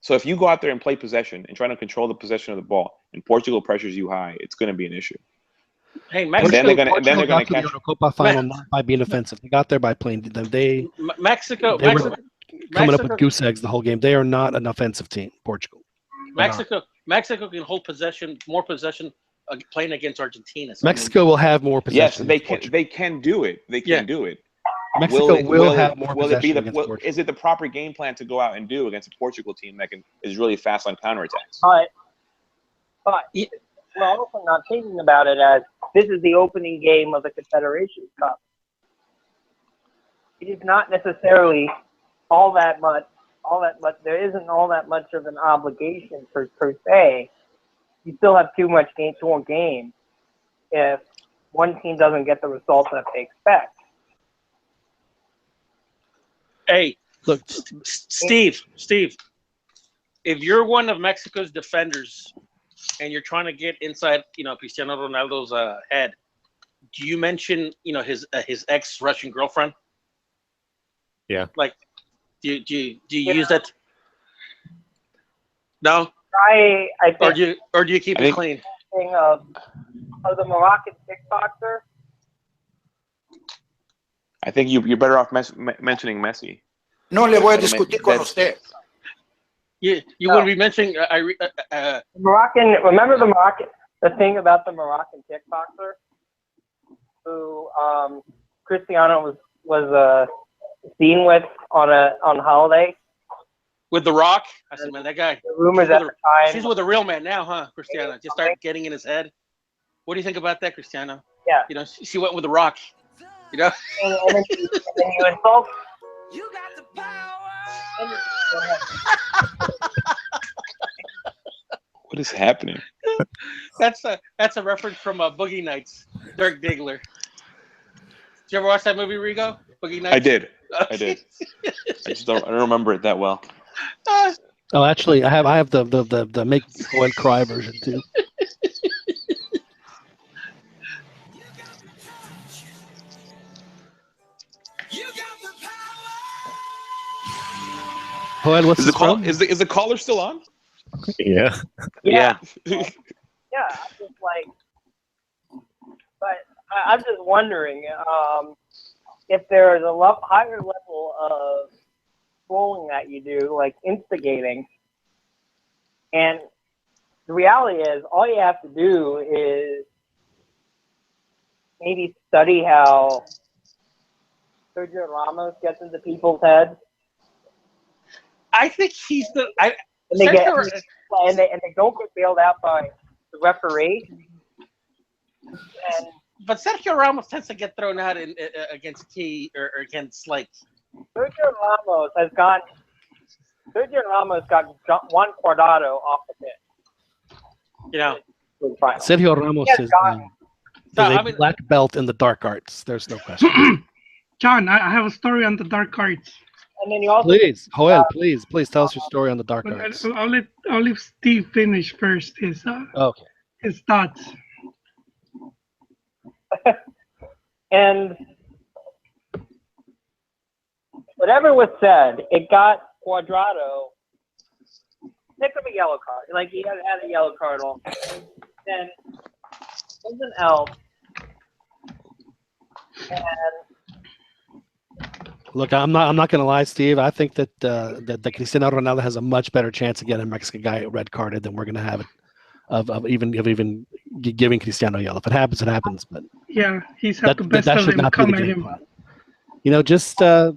So if you go out there and play possession and try to control the possession of the ball, and Portugal pressures you high, it's going to be an issue. Hey, Mexico. And then they're going to catch the Copa final not by being offensive. They got there by playing. They Mexico were coming up with goose eggs the whole game. They are not an offensive team. Portugal. Mexico can hold more possession playing against Argentina. So Mexico will have more possession. Yes, they can do it. They can do it. Mexico will have more possession. Is it the proper game plan to go out and do against a Portugal team that is really fast on counterattacks? But we're also not thinking about it as this is the opening game of the Confederations Cup. It is not necessarily all that much. There isn't all that much of an obligation per se you still have too much game if one team doesn't get the results that they expect. Hey, look, Steve, if you're one of Mexico's defenders and you're trying to get inside, Cristiano Ronaldo's head, do you mention, his ex-Russian girlfriend? Yeah. Like, do you use that? No. I think, or do you keep it clean? Of the Moroccan kickboxer. I think you're better off mentioning Messi. No le voy a discutir con usted. You wouldn't be mentioning Moroccan. Remember the thing about the Moroccan kickboxer who Cristiano was seen with on holiday with The Rock. I said, man, that guy. The rumors at the time. She's with a real man now, huh, Cristiano? Just start getting in his head. What do you think about that, Cristiano? Yeah. She went with The Rock. And then you insult. You got the power. What is happening? That's a reference from Boogie Nights. Dirk Diggler. Did you ever watch that movie, Rigo? Boogie Nights. I did. I just don't remember it that well. Oh, actually, I have the make Joel cry version too. Joel, what's is the caller still on? Yeah. Yeah. Yeah. I'm just like, but I'm just wondering if there is a higher level of trolling that you do, like instigating. And the reality is, all you have to do is maybe study how Sergio Ramos gets into people's heads. I think he's the. And they don't get bailed out by the referee. But Sergio Ramos tends to get thrown out against key or against like. Sergio Ramos got Juan Cuadrado off the pitch. Sergio Ramos is a black belt in the dark arts. There's no question. John, I have a story on the dark arts. And then you also please, Joel, please tell us your story on the dark arts. I'll let Steve finish first his thoughts. And whatever was said, it got Cuadrado picked up a yellow card. Like he had a yellow card on. Then something else. And look, I'm not gonna lie, Steve. I think that that Cristiano Ronaldo has a much better chance of getting a Mexican guy red carded than we're gonna have it of even giving Cristiano yellow. If it happens, it happens. But yeah, he's had the best of them come at him. Just. That's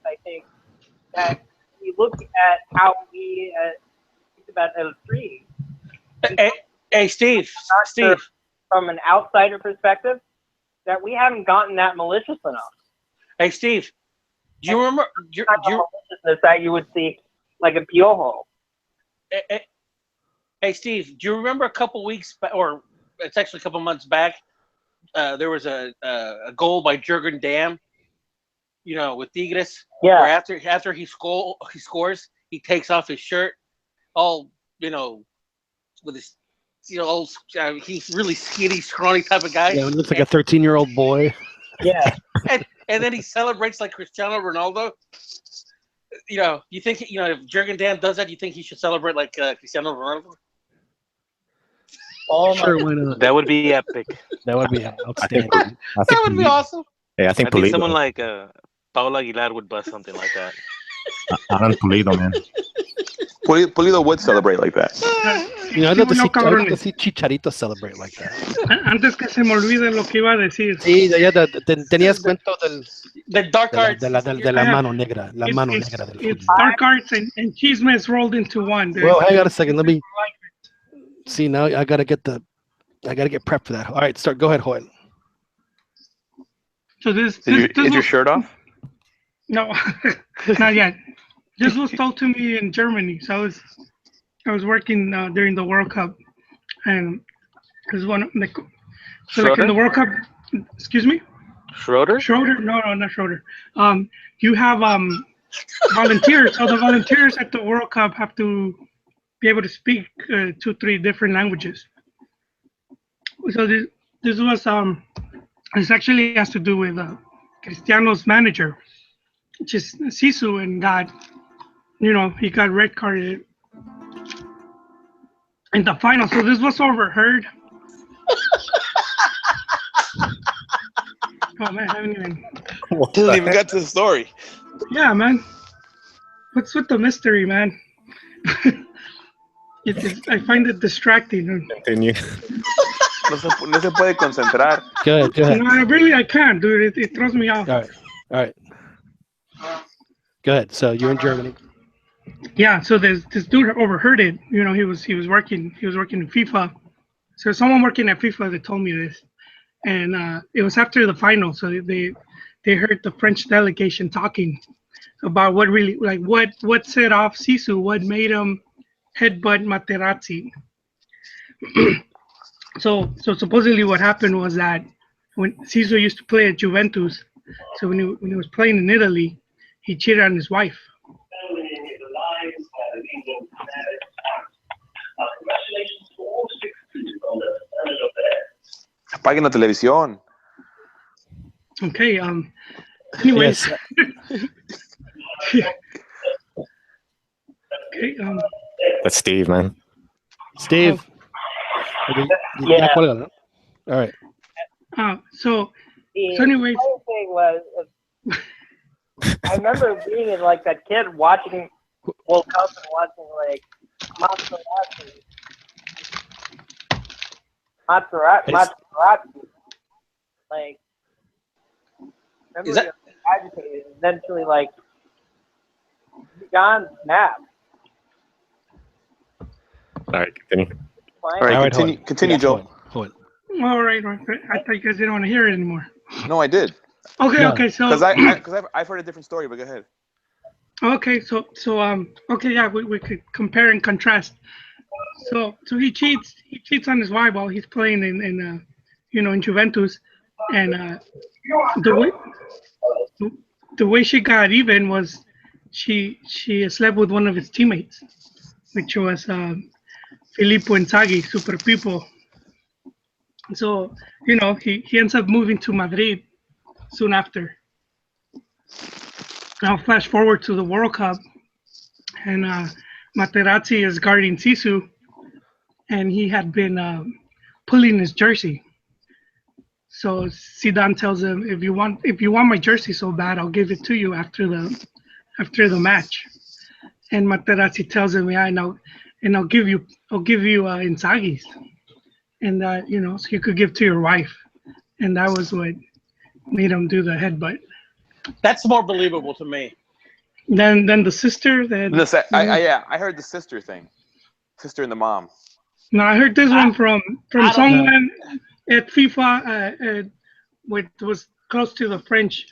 I think that you look at how we think about L3. Hey, Steve. From an outsider perspective, that we haven't gotten that malicious enough. Hey, Steve, do you remember? Maliciousness that you would see like a Piojo. Hey, Steve, do you remember a couple weeks back, or it's actually a couple months back, there was a goal by Jurgen Damm, with Tigres. Yeah. Where after he scores, he takes off his shirt, all with his. He's really skinny, scrawny type of guy. Yeah, he looks like a 13-year-old boy. Yeah. and then he celebrates like Cristiano Ronaldo. You think if Jurgen Damm does that, you think he should celebrate like Cristiano Ronaldo? Oh sure, why not? That would be epic. That would be outstanding. That would be awesome. Yeah, I think someone like Paolo Aguilar would bust something like that. Alan Pulido, man. Pulido would celebrate like that. I'd love to see Chicharito celebrate like that. Antes que se me olvide lo que iba a decir. Sí, ya tenías cuento the dark arts. De la mano negra. La mano negra del It's dark arts and chismes rolled into one. Well, hang on a second. Let me see now. I gotta get prepped for that. All right, go ahead, Joel. So is your shirt off? No, not yet. This was told to me in Germany, so I was working during the World Cup, and because one of the so Schroeder? like in the World Cup, excuse me. Schroeder? Schroeder? No, not Schroeder. You have volunteers. So the volunteers at the World Cup have to be able to speak 2-3 different languages. So this was this actually has to do with Cristiano's manager, which is Sisu, and he got red carded in the final. So this was overheard. Oh man, I haven't even. Didn't even get to the story. Yeah, man. What's with the mystery, man? I find it distracting. Continue. No se puede concentrar. Go ahead. No, I can't, dude. It throws me off. All right. Go ahead. So you're in Germany. Yeah. So this dude overheard it. He was working in FIFA. So someone working at FIFA that told me this, and it was after the final. So they heard the French delegation talking about what really what set off Sisu, what made him headbutt Materazzi. So supposedly what happened was that when Sisu used to play at Juventus, so when he was playing in Italy, he cheated on his wife. Apaguen la televisión. Okay. Anyways. Yes. Okay. That's Steve, man. Steve. Yeah. All right. So The anyways, funny thing was, I remember being in like that kid watching World Cup and watching like Materazzi. Like, remember agitated, eventually like John snapped. All right, continue. All right, continue, Joe. Hold on. all right. I thought you guys didn't want to hear it anymore. No, I did. Okay. So because I've heard a different story, but go ahead. Okay, so yeah, we could compare and contrast. So he cheats on his wife while he's playing in Juventus, and the way she got even was she slept with one of his teammates, which was Filippo Inzaghi, Super People. So he ends up moving to Madrid soon after. Now flash forward to the World Cup, and Materazzi is guarding Sisu, and he had been pulling his jersey. So Zidane tells him, if you want my jersey so bad, I'll give it to you after the match. And Materazzi tells him, yeah, and I'll give you Inzaghi's, and so you could give to your wife, and that was what made him do the headbutt. That's more believable to me. Then the sister. I heard the sister thing, sister and the mom. No, I heard this one from someone at FIFA, which was close to the French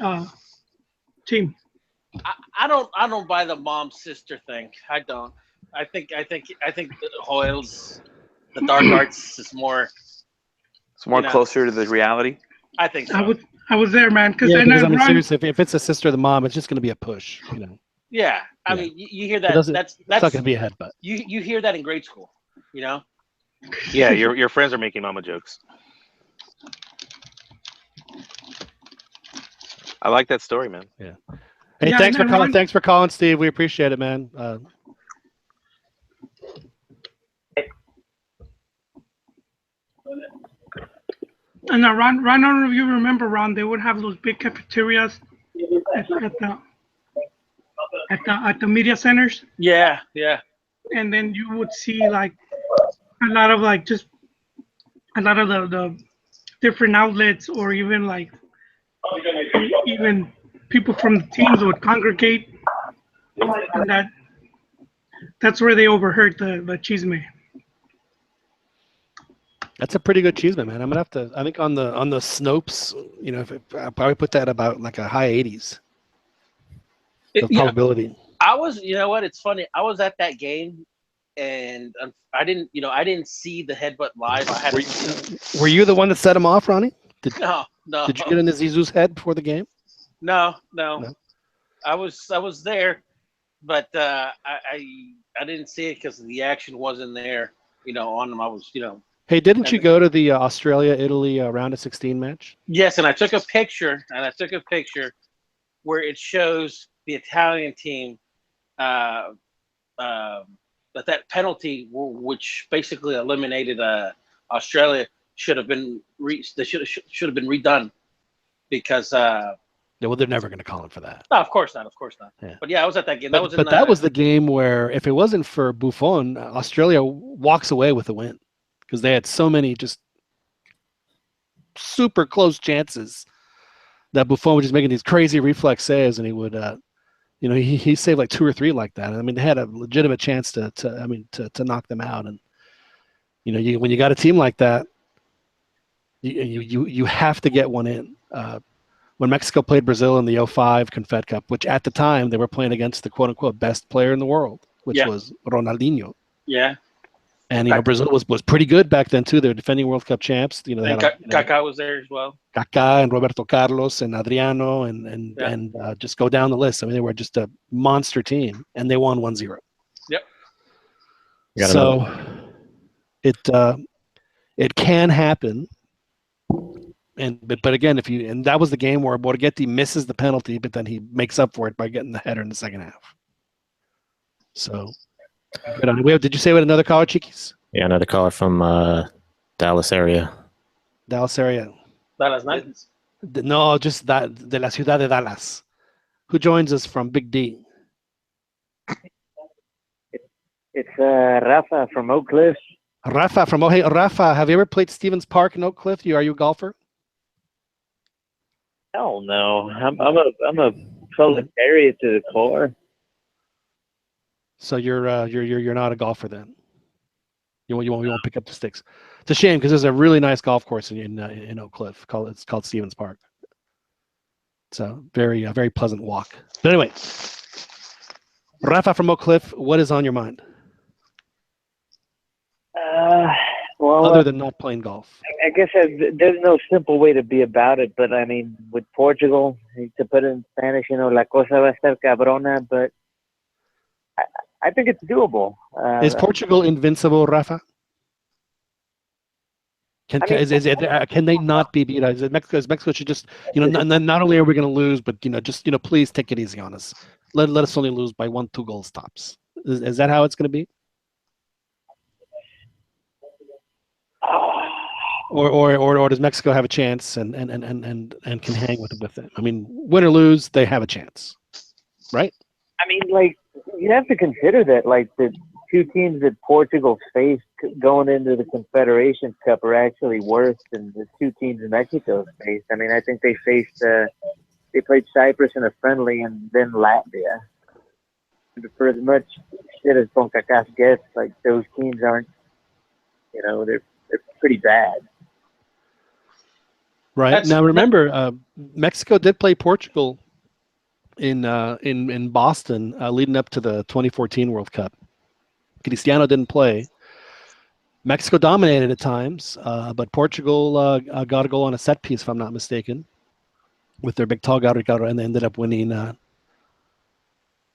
team. I don't buy the mom sister thing. I don't. I think Hoyle's the dark arts is more. It's more closer to the reality. I think so. I was there, man. Because I mean, seriously, if it's a sister or the mom, it's just going to be a push, Yeah, I mean, you hear that. That's not going to be a headbutt. You hear that in grade school, Yeah, your friends are making mama jokes. I like that story, man. Yeah. Hey, thanks for calling. Thanks for calling, Steve. We appreciate it, man. And Ron, I don't know if you remember, Ron, they would have those big cafeterias at the media centers. Yeah. And then you would see like a lot of the different outlets, or even people from the teams would congregate, and that's where they overheard the chisme. That's a pretty good chisme, man. I'm gonna have to. I think on the Snopes, I'll probably put that about like a high 80s. The probability. I was, you know what? It's funny. I was at that game, and I didn't see the headbutt live. I had were you the one that set him off, Ronnie? No. Did you get in Zizou's head before the game? No. I was there, but I didn't see it because the action wasn't there. On him. I was Hey, didn't you go to the Australia-Italy round of 16 match? Yes, and I took a picture, where it shows the Italian team that penalty, which basically eliminated Australia, should have been redone because. Well, they're never going to call him for that. No, of course not. Yeah. But yeah, I was at that game. That was the game where, if it wasn't for Buffon, Australia walks away with the win because they had so many just super close chances that Buffon was just making these crazy reflex saves, and he would, he saved like 2 or 3 like that. I mean, they had a legitimate chance to knock them out, and when you got a team like that, you have to get one in. When Mexico played Brazil in the 2005 Confed Cup, which at the time they were playing against the quote-unquote best player in the world, which was Ronaldinho. Yeah. And Brazil was pretty good back then too. They were defending World Cup champs. Kaká was there as well. Kaká and Roberto Carlos and Adriano and just go down the list. I mean, they were just a monster team, and they won 1-0. Yep. So it can happen. But again, and that was the game where Borghetti misses the penalty, but then he makes up for it by getting the header in the second half. So, did you say we had another caller, Chiquis? Yeah, another caller from Dallas area. Dallas Nuggets. No, just that de la ciudad de Dallas. Who joins us from Big D? It's Rafa from Oak Cliff. Rafa from Rafa, have you ever played Stevens Park in Oak Cliff? Are you a golfer? Hell no. I'm a proletariat to the core. So you're not a golfer then. You won't pick up the sticks. It's a shame because there's a really nice golf course in Oak Cliff. It's called Stevens Park. It's a very pleasant walk. But anyway, Rafa from Oak Cliff, what is on your mind? Well, other than not playing golf. I guess there's no simple way to be about it, but I mean, with Portugal, to put it in Spanish, la cosa va a estar cabrona, but I think it's doable. Is Portugal invincible, Rafa? Can they not be beat? Mexico should just, not only are we going to lose, but please take it easy on us. Let us only lose by 1-2 goals tops. Is that how it's going to be? Or does Mexico have a chance and can hang with it? I mean, win or lose, they have a chance, right? I mean, you have to consider that, the 2 teams that Portugal faced going into the Confederations Cup are actually worse than the 2 teams Mexico faced. I mean, I think they faced, they played Cyprus in a friendly and then Latvia. For as much shit as CONCACAF gets, those teams aren't, they're pretty bad. Right. Now remember, Mexico did play Portugal in Boston leading up to the 2014 World Cup. Cristiano didn't play. Mexico dominated at times, but Portugal got a goal on a set piece, if I'm not mistaken, with their big tall Garicaro, and they ended up winning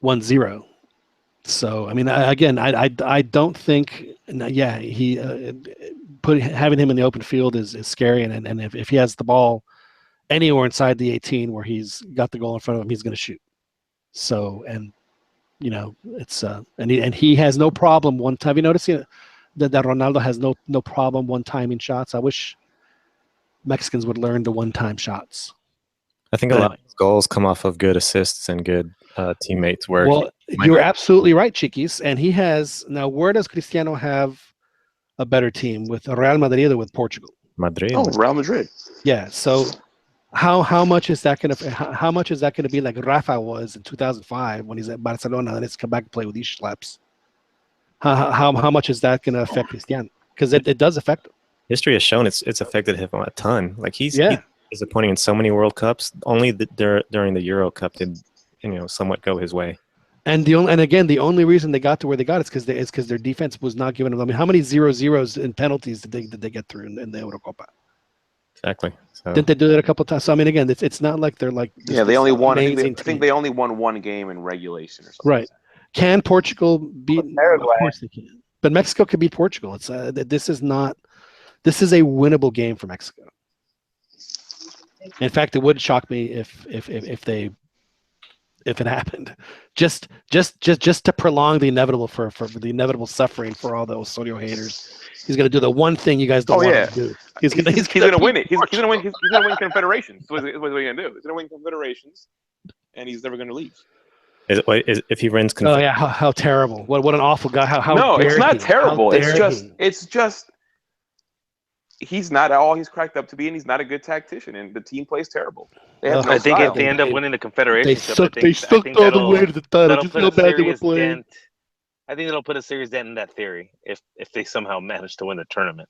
1-0. So, I mean, again, I don't think, having him in the open field is scary, and if he has the ball anywhere inside the 18 where he's got the goal in front of him, he's going to shoot. So, it's and he has no problem one time. Have you noticed that Ronaldo has no problem one-timing shots? I wish Mexicans would learn the one-time shots. I think a lot of goals come off of good assists and good teammates. You're absolutely right, Chiquis. And he has now. Where does Cristiano have a better team, with Real Madrid or with Portugal? Madrid. Oh, Real Madrid. Yeah. So how much is that going to be like Rafa was in 2005 when he's at Barcelona and he's come back and play with these schleps? How much is that going to affect Cristiano? Because it does affect him. History has shown it's affected him a ton. He's disappointing in so many World Cups. Only during the Euro Cup did somewhat go his way. And the only reason they got to where they got is because their defense was not giving them. I mean, how many 0-0s in penalties did they get through in the Eurocopa? Exactly. So. Didn't they do that a couple times? So I mean, again, it's not like they're like they only won. I think they only won one game in regulation or something. Right? Can Portugal beat? Of course they can. But Mexico could beat Portugal. It's this is a winnable game for Mexico. In fact, it would shock me if it happened, just to prolong the inevitable for the inevitable suffering for all the Osorio haters. He's going to do the one thing you guys don't want him to do. He's going to win it. He's going to win. He's going to win Confederations. What's he going to do? He's going to win Confederations, and he's never going to leave. If he wins Confederations? Oh yeah, how terrible! What an awful guy! How no, it's not terrible. It's just he's not all he's cracked up to be, and he's not a good tactician, and the team plays terrible. I think if they end up winning the Confederations, they sucked all the way to the title. Just how bad they were playing. I think it'll put a serious dent in that theory if they somehow manage to win the tournament.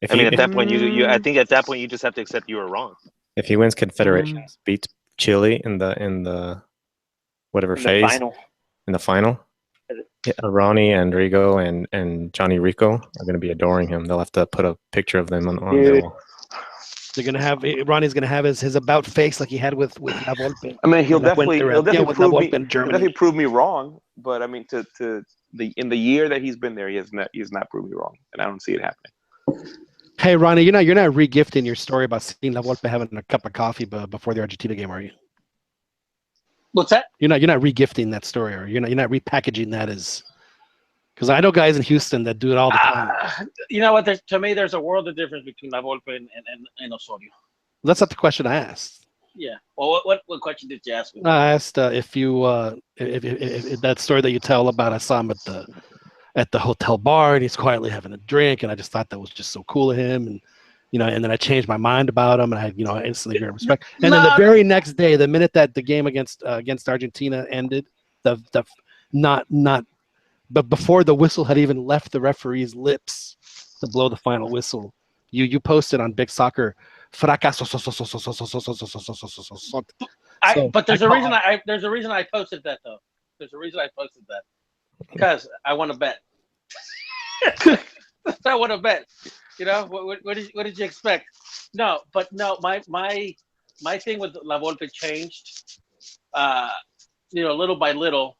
At that point, I think at that point you just have to accept you were wrong. If he wins Confederations, beats Chile in the whatever phase in the final, Ronnie and Rigo and Johnny Rico are going to be adoring him. They'll have to put a picture of them on their wall. They're gonna have Ronnie's gonna have his about face like he had with La Volpe. I mean, he'll definitely prove me wrong. But I mean, in the year that he's been there, he has not proved me wrong, and I don't see it happening. Hey, Ronnie, you're not re-gifting your story about seeing La Volpe having a cup of coffee before the Argentina game, are you? What's that? You're not re-gifting that story, or you're not repackaging that as. Because I know guys in Houston that do it all the time. You know what? To me, there's a world of difference between La Volpe and Osorio. That's not the question I asked. Yeah. Well, what question did you ask me? I asked if that story that you tell about I saw him at the hotel bar and he's quietly having a drink, and I just thought that was just so cool of him, and and then I changed my mind about him, and I instantly great respect. And then the very next day, the minute that the game against Argentina ended, but before the whistle had even left the referee's lips to blow the final whistle, you posted on Big Soccer, fracaso. But there's a reason I posted that though. There's a reason I posted that because I want to bet. I want to bet. What did you expect? No, my thing with La Volpe changed. Little by little.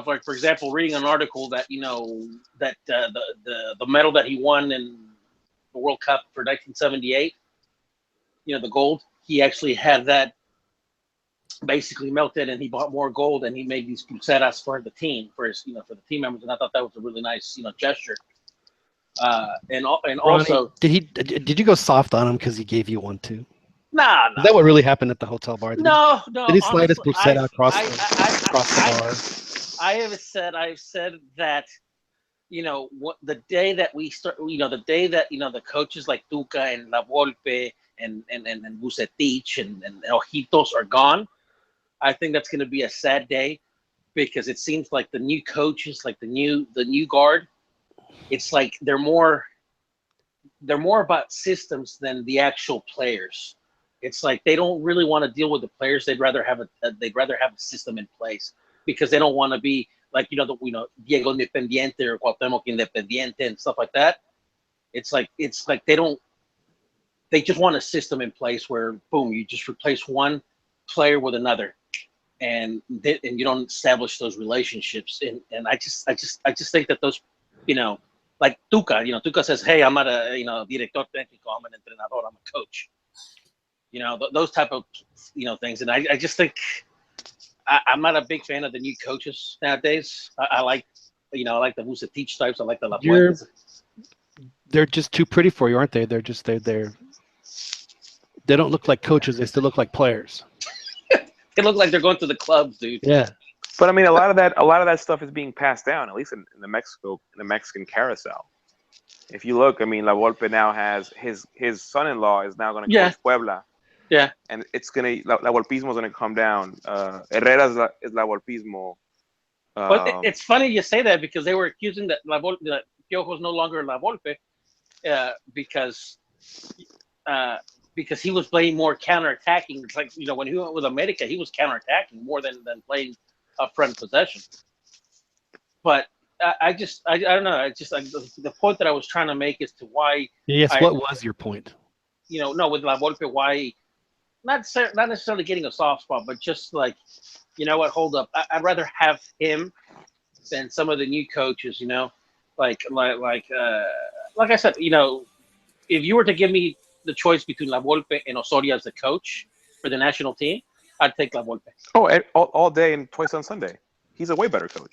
For example, reading an article that that the medal that he won in the World Cup for 1978, the gold, he actually had that basically melted, and he bought more gold, and he made these pulseras for the team, for the team members, and I thought that was a really nice gesture. And Ronnie, also, did you go soft on him because he gave you one too? Nah. Is that what really happened at the hotel bar? No. Did he slide his pulsera across the bar? I've said that, the day that we start, the day that, the coaches like Tuca and La Volpe and Bucetich and Ojitos are gone, I think that's going to be a sad day, because it seems like the new coaches, like the new guard, it's like they're more about systems than the actual players. It's like they don't really want to deal with the players. They'd rather have a system in place, because they don't want to be like Diego Independiente or Cuauhtemoc Independiente and stuff like that. It's like they just want a system in place where boom, you just replace one player with another, and you don't establish those relationships. And I just think that those, like Tuca, Tuca says, hey, I'm not a director técnico, I'm an entrenador, I'm a coach. Those type of things, and I just think. I'm not a big fan of the new coaches nowadays. I like the Vucetich types. I like the La Puentes. They're just too pretty for you, aren't they? They don't look like coaches. They still look like players. They look like they're going to the clubs, dude. Yeah. But I mean, a lot of that stuff is being passed down, at least in the Mexican carousel. If you look, I mean, La Volpe now has his son-in-law is now going to coach Puebla. Yeah, and it's La Volpismo is gonna come down. Herrera is La Volpismo. But it's funny you say that, because they were accusing that Piojo's no longer La Volpe, because he was playing more counterattacking. It's like when he went with America, he was counterattacking more than playing upfront possession. But I don't know. The point that I was trying to make is to why. Yes, what was your point? No, with La Volpe, why not necessarily getting a soft spot, but just like, you know what, hold up. I'd rather have him than some of the new coaches, like I said, if you were to give me the choice between La Volpe and Osorio as the coach for the national team, I'd take La Volpe. Oh, all day and twice on Sunday. He's a way better coach.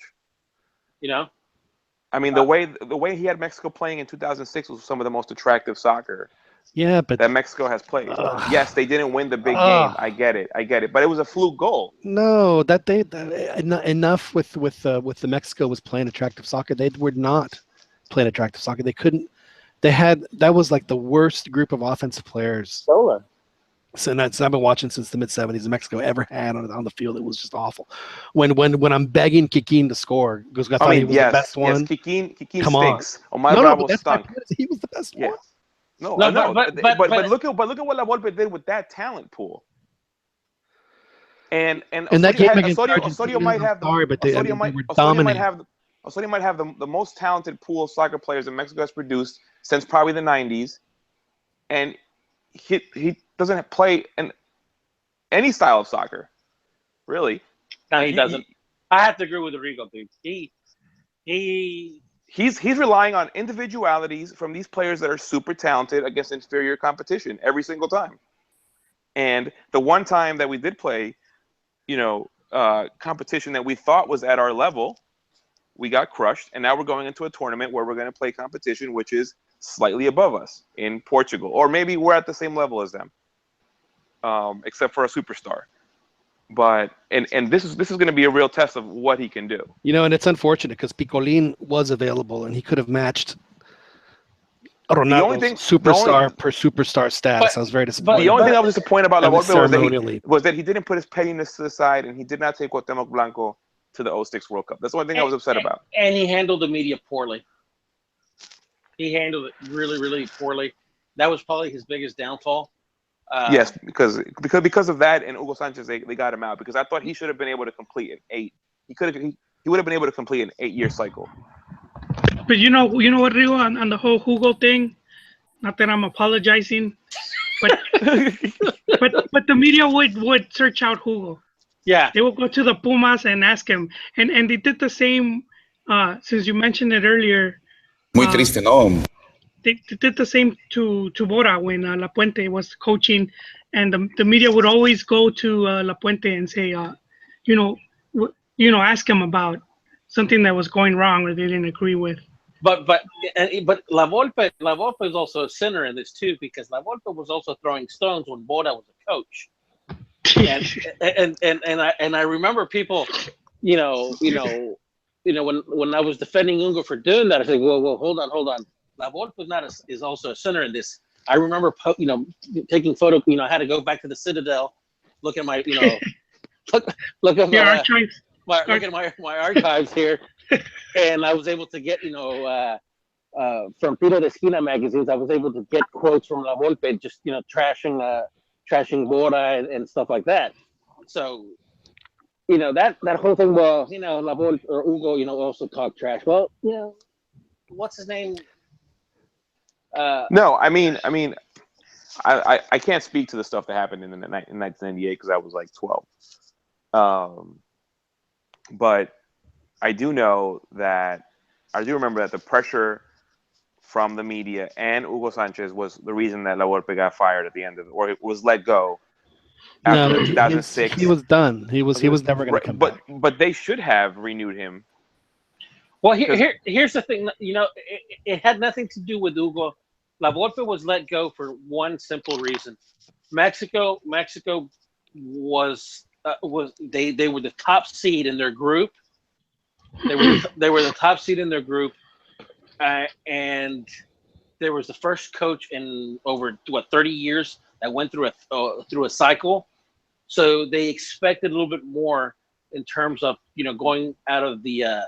I mean, the way he had Mexico playing in 2006 was some of the most attractive soccer. Yeah, but that Mexico has played. Yes, they didn't win the big game. I get it, but it was a fluke goal. No, enough with the Mexico was playing attractive soccer. They were not playing attractive soccer. They couldn't. That was like the worst group of offensive players. Sola. So I've been watching since the mid-'70s. Mexico ever had on the field. It was just awful. When I'm begging Kikín to score because I thought he was the best one. Yes, Kikín stinks. Omar Bravo stunk. He was the best one. No, but look at what La Volpe did with that talent pool. And that game against Osorio might have the most talented pool of soccer players that Mexico has produced since probably the 90s, and he doesn't play in any style of soccer, really. No, he doesn't. I have to agree with Rigo, dude. He's relying on individualities from these players that are super talented against inferior competition every single time. And the one time that we did play, competition that we thought was at our level, we got crushed. And now we're going into a tournament where we're going to play competition which is slightly above us in Portugal, or maybe we're at the same level as them, except for a superstar. But and this is going to be a real test of what he can do. And it's unfortunate because Picolín was available and he could have matched Ronaldo's superstar status. I was very disappointed. The only thing I was disappointed about La Volpe was that he didn't put his pettiness to the side and he did not take Cuauhtémoc Blanco to the 06 World Cup. That's the only thing I was upset about. And he handled the media poorly. He handled it really, really poorly. That was probably his biggest downfall. Yes, because of that and Hugo Sanchez, they got him out because I thought he should have been able to complete an 8. He would have been able to complete an 8-year cycle. But you know what, Rigo, on the whole Hugo thing. Not that I'm apologizing, but but the media would search out Hugo. Yeah, they would go to the Pumas and ask him, and they did the same. Since you mentioned it earlier. Muy triste, no. They did the same to Bora when La Puente was coaching, and the media would always go to La Puente and say, ask him about something that was going wrong or they didn't agree with. But La Volpe is also a sinner in this too, because La Volpe was also throwing stones when Bora was a coach, and I remember people, when I was defending Ungo for doing that, I said, well, hold on. La Volpe is also a sinner in this. I remember, taking photo. I had to go back to the Citadel, look at my, look at my archives here, and I was able to get, from Tiro de Esquina magazines, I was able to get quotes from La Volpe, just trashing Bora and stuff like that. So, that whole thing. Well, La Volpe or Hugo, also talk trash. Well, what's his name? No, I mean, I can't speak to the stuff that happened in 1998 because I was like 12. But I do remember that the pressure from the media and Hugo Sanchez was the reason that La Volpe got fired at the end of it, or it was let go after 2006. He was done. He was never going to come back. But they should have renewed him. Well, here's the thing. It had nothing to do with Hugo. La Volpe was let go for one simple reason. Mexico was they were the top seed in their group. They were the top seed in their group, and there was the first coach in over 30 years that went through a cycle. So they expected a little bit more in terms of going out of the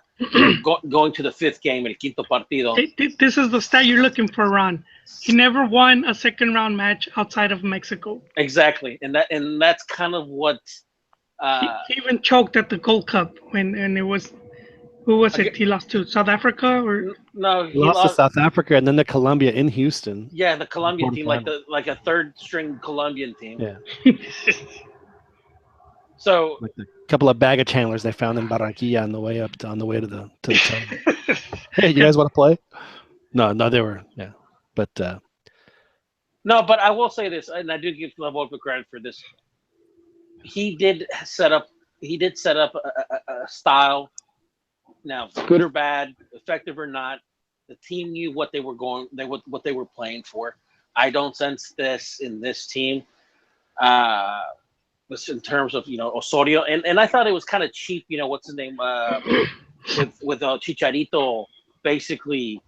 going to the fifth game in el quinto partido. This is the stat you're looking for, Ron. He never won a second round match outside of Mexico. Exactly, and that's kind of what He even choked at the Gold Cup when it was. Who was it? He lost to South Africa or no? He lost to South Africa and then to Colombia in Houston. Yeah, the Colombian team, like a third string Colombian team. Yeah. So like a couple of baggage handlers they found in Barranquilla on the way to the tunnel. Hey, you guys want to play? No, they were but no, but I will say this, and I do give Lavolpe credit for this. He did set up a style. Now, good or bad, effective or not, the team knew what they were what they were playing for. I don't sense this in this team. In terms of Osorio, and I thought it was kind of cheap. What's his name? with Chicharito basically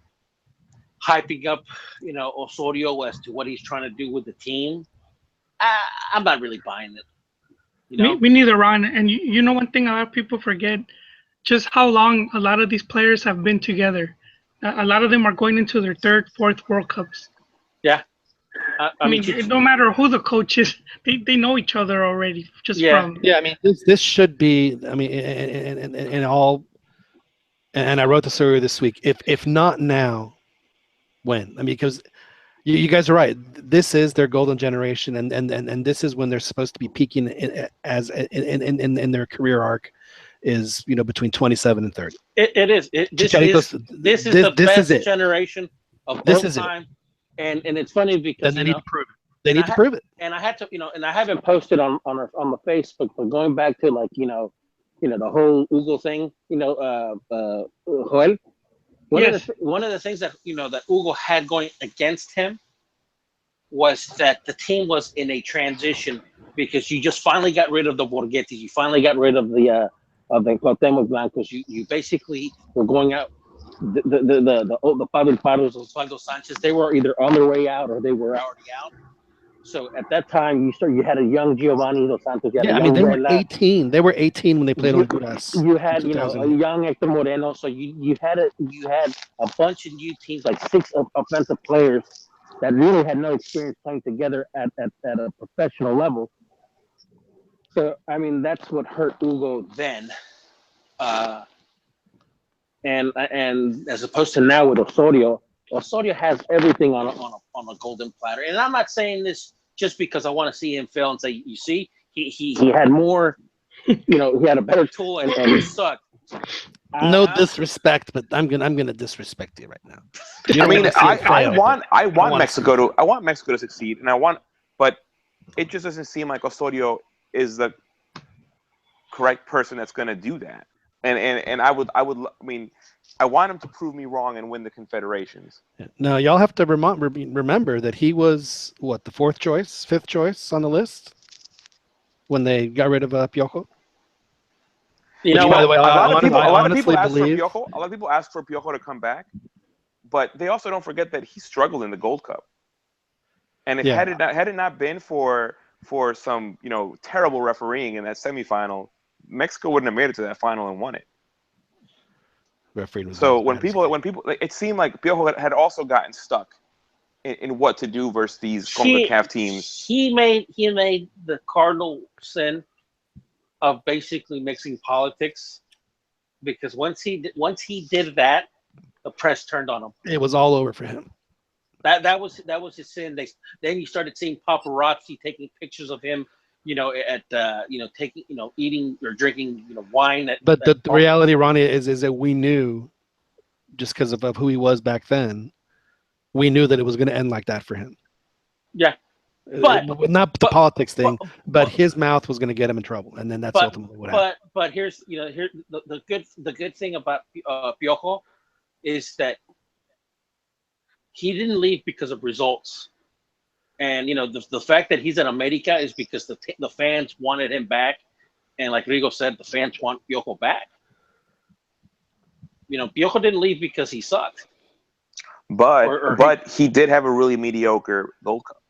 hyping up Osorio as to what he's trying to do with the team. I'm not really buying it. Me neither, Ron. And one thing a lot of people forget, just how long a lot of these players have been together. A lot of them are going into their third, fourth World Cups. Yeah. I mean, no matter who the coach is, they know each other already. From. Yeah, I mean, this should be. I mean, in all. And I wrote this earlier this week. If not now, when? I mean, because you guys are right. This is their golden generation, and this is when they're supposed to be peaking in their career arc. Is between 27 and 30. It is. This is the best generation of all time. And it's funny because then they need to prove it. They need to prove it. And I had to, and I haven't posted on the Facebook, but going back to the whole Hugo thing, Joel. One of the things that that Hugo had going against him was that the team was in a transition because you just finally got rid of the Borghetti, you finally got rid of the Cuauhtémoc Blancos. You basically were going out. The Pablo Pardos, Osvaldo Sanchez, they were either on their way out or they were already out. So at that time, you had a young Giovanni Dos Santos. They were 18. They were 18 when they played Honduras. You had a young Hector Moreno. So you had a bunch of new teams, like 6 offensive players that really had no experience playing together at a professional level. So I mean, that's what hurt Hugo then. And as opposed to now with Osorio has everything on a golden platter. And I'm not saying this just because I want to see him fail and say, you see, he had more, he had a better tool and he sucked. No disrespect, but I'm gonna disrespect you right now. I want Mexico to succeed, but it just doesn't seem like Osorio is the correct person that's going to do that. And I want him to prove me wrong and win the Confederations. Now, y'all have to remember that he was the 4th choice, 5th choice on the list when they got rid of Piojo. By the way, a lot of people ask for Piojo to come back, but they also don't forget that he struggled in the Gold Cup. And had it not been for some terrible refereeing in that semifinal, Mexico wouldn't have made it to that final and won it. So when people, it seemed like Piojo had also gotten stuck in what to do versus these CONCACAF teams. He made the cardinal sin of basically mixing politics, because once he did that, the press turned on him. It was all over for him. That was his sin. Then you started seeing paparazzi taking pictures of him, taking, eating or drinking, wine. But the reality, Ronnie, is that we knew, just because of who he was back then, we knew that it was going to end like that for him. Yeah, but not the politics thing, but his mouth was going to get him in trouble, and then that's ultimately what happened. But here's the good thing about Piojo is that he didn't leave because of results. And the fact that he's in America is because the fans wanted him back, and like Rigo said, the fans want Piojo back. Piojo didn't leave because he sucked. But he did have a really mediocre Gold Cup.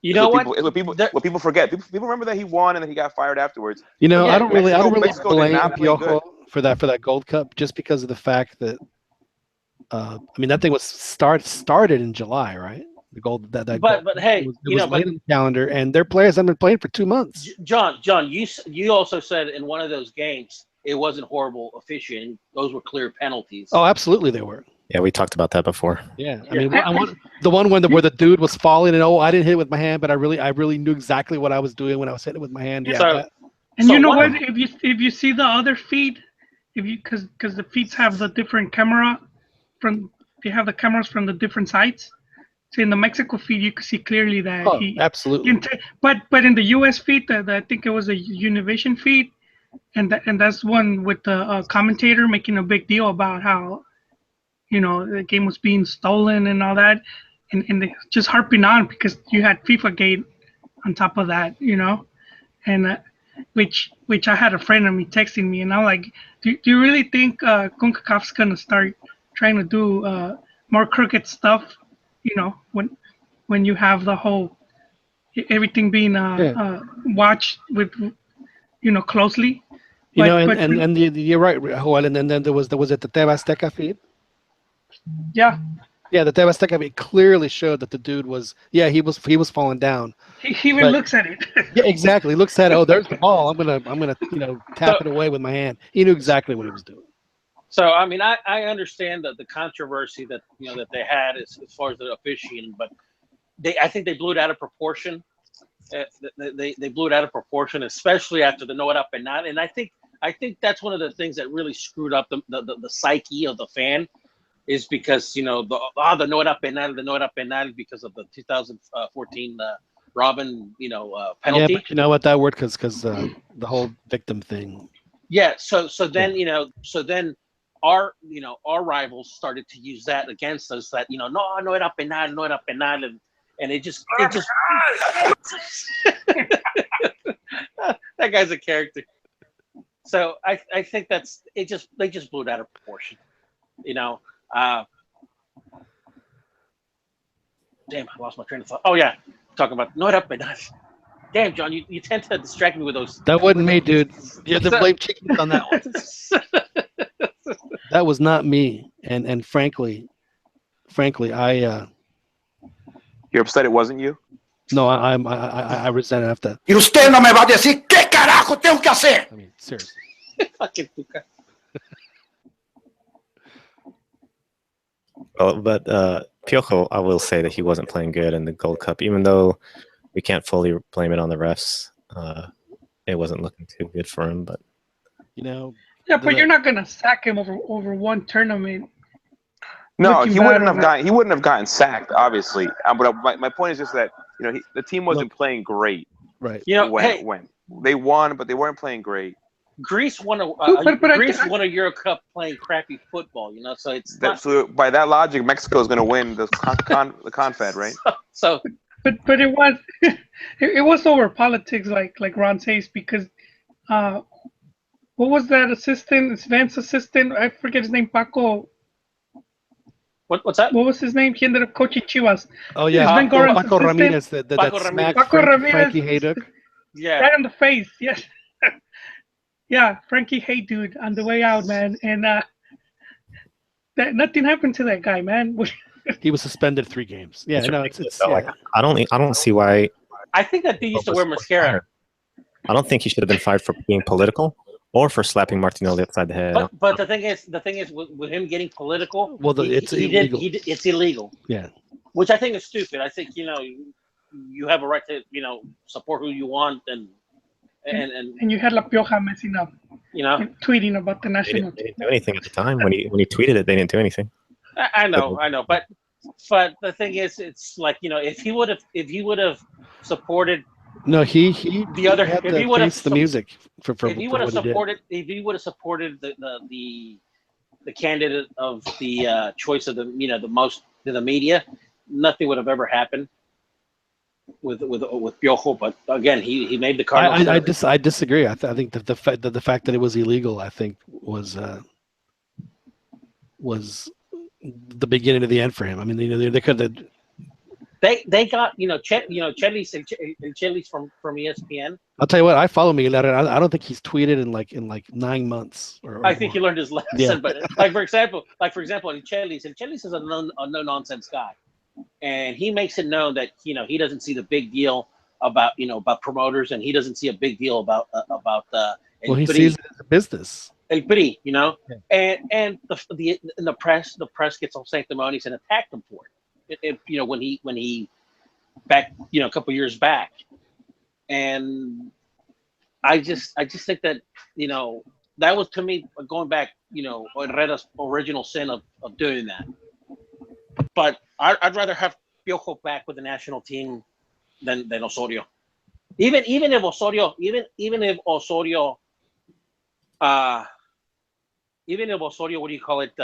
What people forget. People remember that he won and that he got fired afterwards. I don't really blame Piojo for that Gold Cup, just because of the fact that that thing was started in July, right? The gold that but goal, hey, it was late in the calendar, and their players haven't been playing for 2 months. John, you also said in one of those games it wasn't horrible officiating; those were clear penalties. Oh, absolutely, they were. Yeah, we talked about that before. Yeah, I mean, the one where the dude was falling, and I didn't hit it with my hand, but I really knew exactly what I was doing when I was hitting it with my hand. Yeah. And you know what? If you see the other feed, because the feeds have the different camera they have the cameras from the different sites. So in the Mexico feed, you can see clearly that absolutely. But in the U.S. feed, I think it was a Univision feed, and that's one with the commentator making a big deal about how, the game was being stolen and all that, and they just harping on because you had FIFA Gate on top of that, and which I had a friend of me texting me, and I'm like, do you really think CONCACAF's gonna start trying to do more crooked stuff? When you have the whole everything being watched with closely. And you're right, Joel. And then there was the TV Azteca feed. Yeah. Yeah, the TV Azteca feed clearly showed that the dude was he was falling down. He even looks at it. Yeah, exactly. He looks at it. Oh, there's the ball. I'm gonna tap it away with my hand. He knew exactly what he was doing. So I mean, I understand the controversy that that they had as far as the officiating, but I think they blew it out of proportion. They blew it out of proportion, especially after the no it up and not. And I think that's one of the things that really screwed up the psyche of the fan, is because the no it up and not because of the 2014 Robin penalty. Yeah, but you know what, that word because the whole victim thing. Yeah. So then our rivals started to use that against us, that no it up and not, and it just that guy's a character. So I think they just blew it out of proportion. Damn, I lost my train of thought. Oh yeah, talking about no it up and not. Damn, John, you tend to distract me with those. That wasn't me, dude. You have to blame chickens on that one. That was not me, and frankly, I. You're upset it wasn't you? No, I resent it after. Y usted no me va a decir qué carajo tengo que hacer. I mean, seriously. Fucking puka. Well, but Piojo, I will say that he wasn't playing good in the Gold Cup, even though we can't fully blame it on the refs. It wasn't looking too good for him, but Yeah, but you're not gonna sack him over one tournament. No, he wouldn't have gotten sacked, obviously. But my point is just that the team wasn't playing great. Right. When they won, but they weren't playing great. Greece won a Euro Cup playing crappy football. So it's so by that logic, Mexico is going to win the Confed, right? But it was it was over politics, like Ron says, because what was that assistant? Sven's assistant. I forget his name. Paco. What's that? What was his name? He ended up coaching Chivas. Oh yeah, Paco Ramirez. Frankie Hayduk. Yeah. Right in the face. Yes. Yeah, Frankie Haydude on the way out, man, and that nothing happened to that guy, man. He was suspended 3 games. Yeah, I don't see why. I think that dude used to wear mascara. I don't think he should have been fired for being political or for slapping Martinelli upside the head. But the thing is, with him getting political, it's illegal. It's illegal. Yeah. Which I think is stupid. I think you have a right to support who you want, and you had La Pioja messing up, tweeting about the national. They didn't do anything at the time when he tweeted it. They didn't do anything. I know, but the thing is, it's like if he would have supported. No, he the other. Had if he would have the music for if he would have supported, the candidate of the choice of the most in the media, nothing would have ever happened with Piojo. But again, he made the Cardinals. I disagree. I think that the fact that it was illegal, I think, was the beginning of the end for him. I mean, they could have. They got Chelis and Chelis from ESPN. I'll tell you what, I follow Miguel. I don't think he's tweeted in like 9 months. I think he learned his lesson. Yeah. But for example, in Chelis, and Chelis is a no nonsense guy, and he makes it known that he doesn't see the big deal about promoters, and he doesn't see a big deal about well, he sees it as a business. El PRI, and the press gets all sanctimonious and attacked him for it. When he back a couple years back, and I just think that that was, to me, going back, Herrera's original sin of doing that. But I'd rather have Piojo back with the national team than Osorio. Even if Osorio, what do you call it,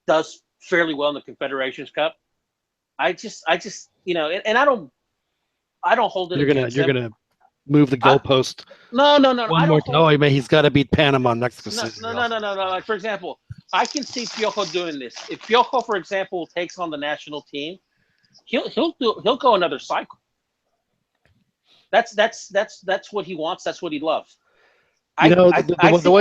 does fairly well in the Confederations Cup, I just and I don't hold it. You're gonna move the goalpost. No. One more. He's got to beat Panama next. No. Like, for example, I can see Piojo doing this. If Piojo, for example, takes on the national team, he'll go another cycle. That's what he wants. That's what he loves. The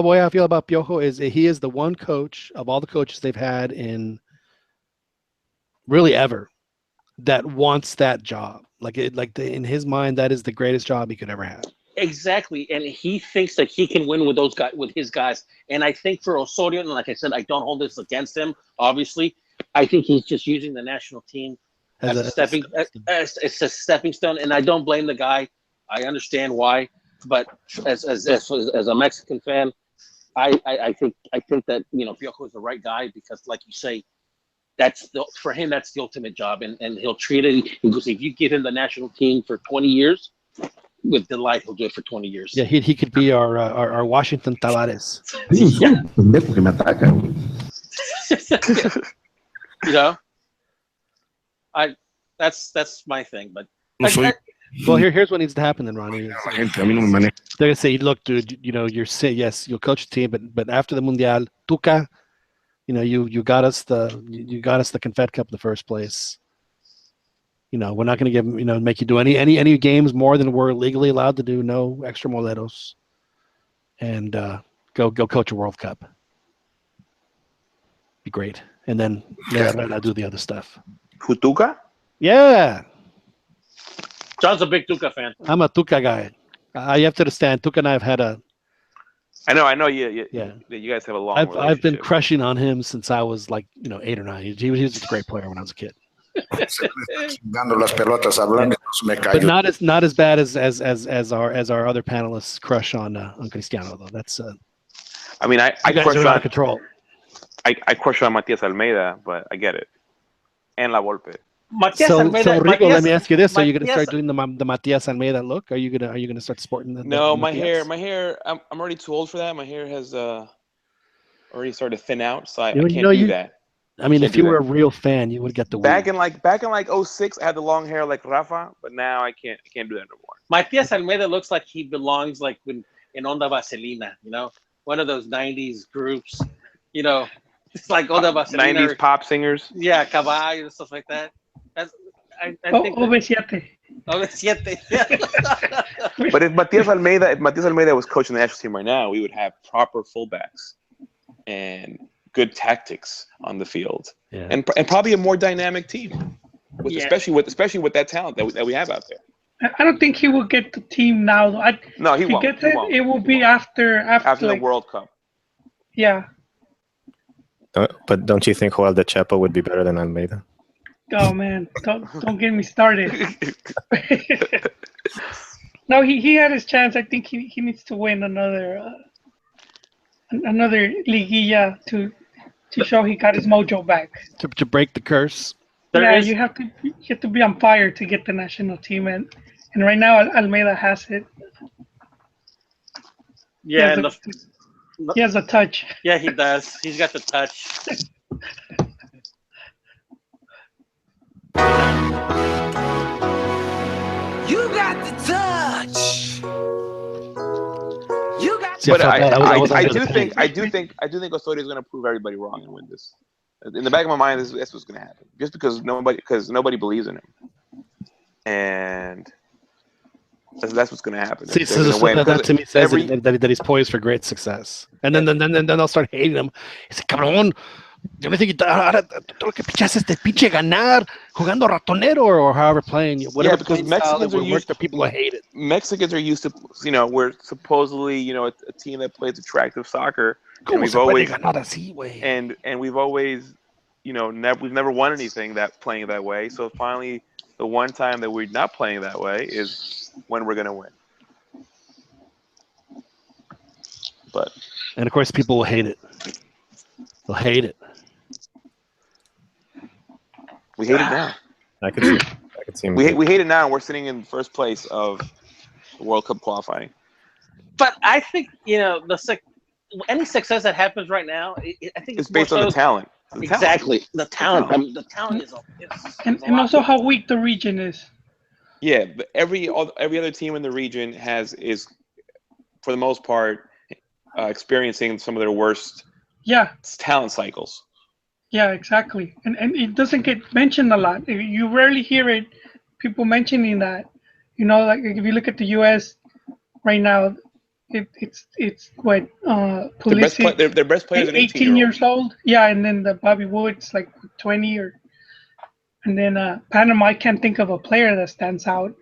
way I feel about Piojo is he is the one coach of all the coaches they've had in really ever that wants that job. In his mind, that is the greatest job he could ever have. Exactly, and he thinks that he can win with his guys. And I think for Osorio, and like I said, I don't hold this against him. Obviously, I think he's just using the national team as a stepping stone, and I don't blame the guy. I understand why, but as a Mexican fan, I think that Piojo is the right guy, because, like you say, for him that's the ultimate job, and he'll treat it. Because if you give him the national team for 20 years, with delight, he'll do it for 20 years. Yeah, he could be our Washington Tavares. That's my thing. But well, here's what needs to happen then, Ronnie. They're gonna say, look, dude, you'll coach the team, but after the Mundial, Tuca, you got us the Confed Cup in the first place. We're not going to make you do any games more than we're legally allowed to do. No extra moleros, and go coach a World Cup. Be great, and then I'll do the other stuff. Tuca? Yeah. John's a big Tuca fan. I'm a Tuca guy. You have to understand, Tuca and I have had a. I know. You guys have a long relationship. I've been crushing on him since I was 8 or 9. He was a great player when I was a kid. But not as bad as our other panelists crush on Cristiano, though. That's I crush on out of control. I crush on Matias Almeida, but I get it. And La Volpe. So Rico, let me ask you this: are you going to start doing the Matias Almeida look? Are you going to start sporting the? No, the my hair. I'm already too old for that. My hair has already started to thin out, so I can't do that. I mean, if you were a real fan, you would get the back in 06, I had the long hair like Rafa, but now I can't do that no more. Matias Almeida looks like he belongs in Onda Vaselina, one of those 90s groups, it's like Onda Vaselina. 90s pop singers. Yeah, Caballo and stuff like that. I think OV7. But if Matias Almeida was coaching the national team right now, we would have proper fullbacks and good tactics on the field, and probably a more dynamic team, especially with that talent that we have out there. I don't think he will get the team now. No, he won't. It will be after the World Cup. Yeah. But don't you think Joel de Chepo would be better than Almeida? Oh man, don't get me started. No, he had his chance. I think he needs to win another liguilla to show he got his mojo back. To break the curse. You have to be on fire to get the national team, and right now Almeida has it. Yeah, he has a touch. Yeah, he does. He's got the touch. You got the touch. But I do think Osorio is going to prove everybody wrong and win this. In the back of my mind, that's what's going to happen. Just because nobody believes in him, and That's what's going to happen. See, so that to me says that he's poised for great success. And then they'll start hating him. Ese cabrón, yo me think ahora todo lo que pichas es de pinche ganar, jugando ratonero or however playing. Whatever because Mexicans are used to people who hate it. Mexicans are used to, we're supposedly, a team that plays attractive soccer. And we've always, and we've always, we've never won anything playing that way. So finally, the one time that we're not playing that way is when we're going to win. And of course, people will hate it. They'll hate it. We hate it now. I could see. We hate it now, and we're sitting in first place of the World Cup qualifying. But I think any success that happens right now, I think it's based on the talent. Exactly, the talent. The talent is and also how weak the region is. Yeah, but every other team in the region is for the most part experiencing some of their worst talent cycles. Yeah, exactly. And it doesn't get mentioned a lot. You rarely hear it, people mentioning that. Like if you look at the U.S. right now, it's what Pulisic, their best players 18 years old. Yeah, and then the Bobby Wood's like 20 and then Panama, I can't think of a player that stands out.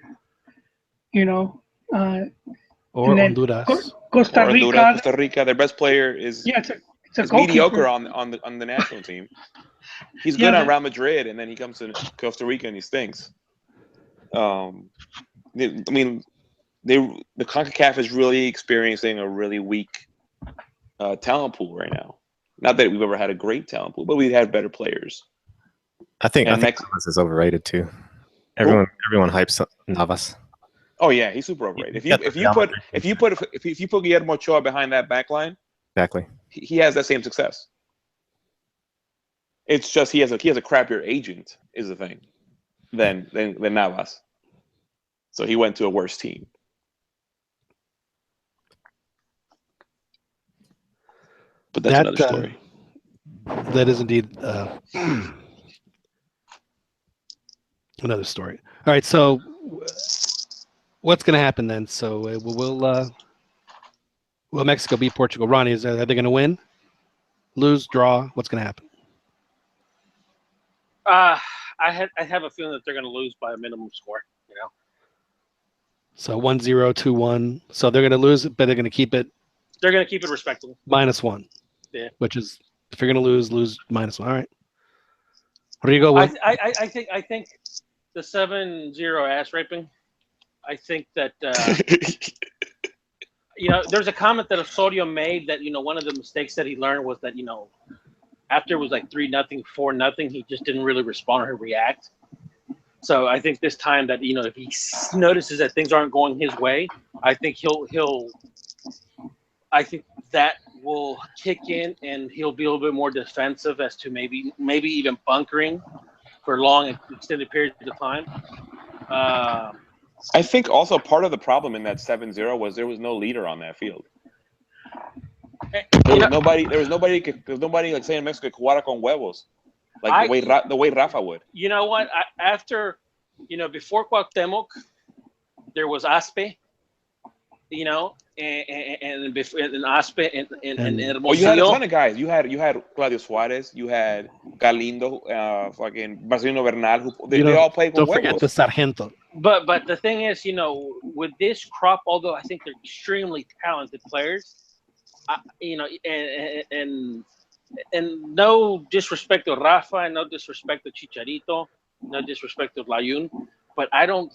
Or Honduras. Costa Rica. Their best player is it's mediocre on the national team. He's good on Real Madrid, and then he comes to Costa Rica and he stinks. The CONCACAF is really experiencing a really weak talent pool right now. Not that we've ever had a great talent pool, but we've had better players. I think Navas is overrated too. Everyone hypes Navas. Oh yeah, he's super overrated. If you put Guillermo Ochoa behind that back line, exactly, he has that same success. It's just he has a crappier agent is the thing than Navas. So he went to a worse team. But that's another story. That is indeed another story. All right, so what's going to happen then? So will Mexico beat Portugal? Ronnie, are they going to win, lose, draw? What's going to happen? I have a feeling that they're going to lose by a minimum score. So 1-0, 2-1. So they're going to lose it, but they're going to keep it. They're going to keep it respectable. -1. Yeah. Which is, if you're going to lose -1. All right. Rodrigo, what? I think the 7-0 ass raping. I think that there's a comment that Osorio made that one of the mistakes that he learned was that after it was like 3-0, 4-0, he just didn't really respond or react. So I think this time that if he notices that things aren't going his way, I think I think that will kick in and he'll be a little bit more defensive as to maybe even bunkering for long and extended periods of time. I think also part of the problem in that 7-0 was there was no leader on that field. There was nobody like saying Mexico jugar con huevos, like the way Rafa would. You know what? After before Cuauhtemoc, there was Aspe. And Aspe and Hermosillo. Well, you had a ton of guys. You had Claudio Suarez. You had Galindo, fucking Marcelino Bernal. They all played with Don't forget the Sargento. But the thing is, with this crop, although I think they're extremely talented players, and no disrespect to Rafa, and no disrespect to Chicharito, no disrespect to Layun, but I don't.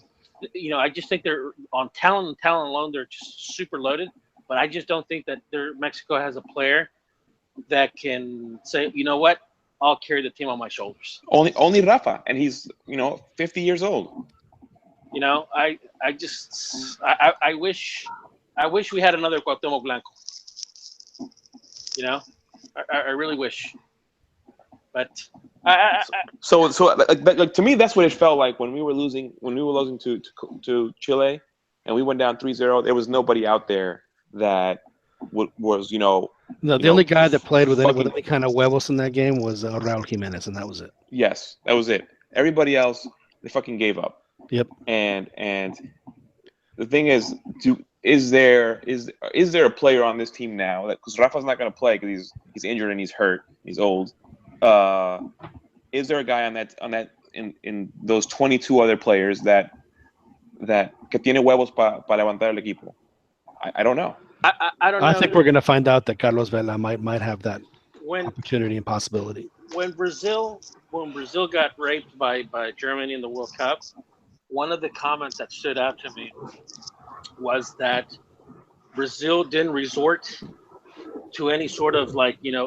I just think they're on talent alone. They're just super loaded, but I just don't think that Mexico has a player that can say, you know what, I'll carry the team on my shoulders. Only Rafa, and he's 50 years old. I wish we had another Cuauhtemoc Blanco. I really wish. But so to me, that's what it felt like when we were losing to Chile, and we went down 3-0. There was nobody out there that was No, the only guy that played with any kind of huevos in that game was Raúl Jiménez, and that was it. Yes, that was it. Everybody else, they fucking gave up. Yep. And the thing is, is there a player on this team now that, because Rafa's not going to play because he's injured and he's hurt, he's old. Is there a guy on that in those 22 other players that que tiene huevos para levantar el equipo? I don't know. I don't know. I think we're going to find out that Carlos Vela might have that opportunity and possibility. When Brazil got raped by Germany in the World Cup, one of the comments that stood out to me was that Brazil didn't resort to any sort of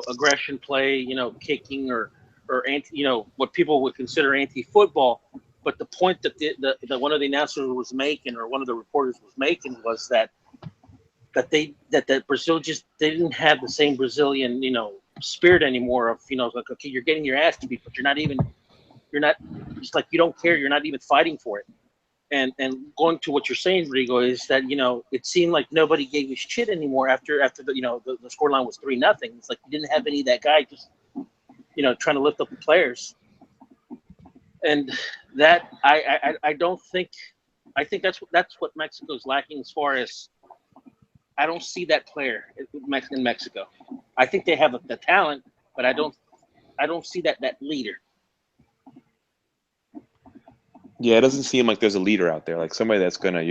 aggression play, kicking or anti, what people would consider anti-football. But the point that that one of the announcers was making, or one of the reporters was making, was that Brazil they didn't have the same Brazilian, spirit anymore of, like, okay, you're getting your ass beat, but you're not, just like, you don't care, you're not even fighting for it. And going to what you're saying, Rigo, is that, it seemed like nobody gave a shit anymore after the scoreline was 3-0. It's like you didn't have any of that guy just, trying to lift up the players. And that I don't think, I think that's what Mexico's lacking as far as, I don't see that player in Mexico. I think they have the talent, but I don't see that leader. Yeah, it doesn't seem like there's a leader out there, like somebody that's gonna,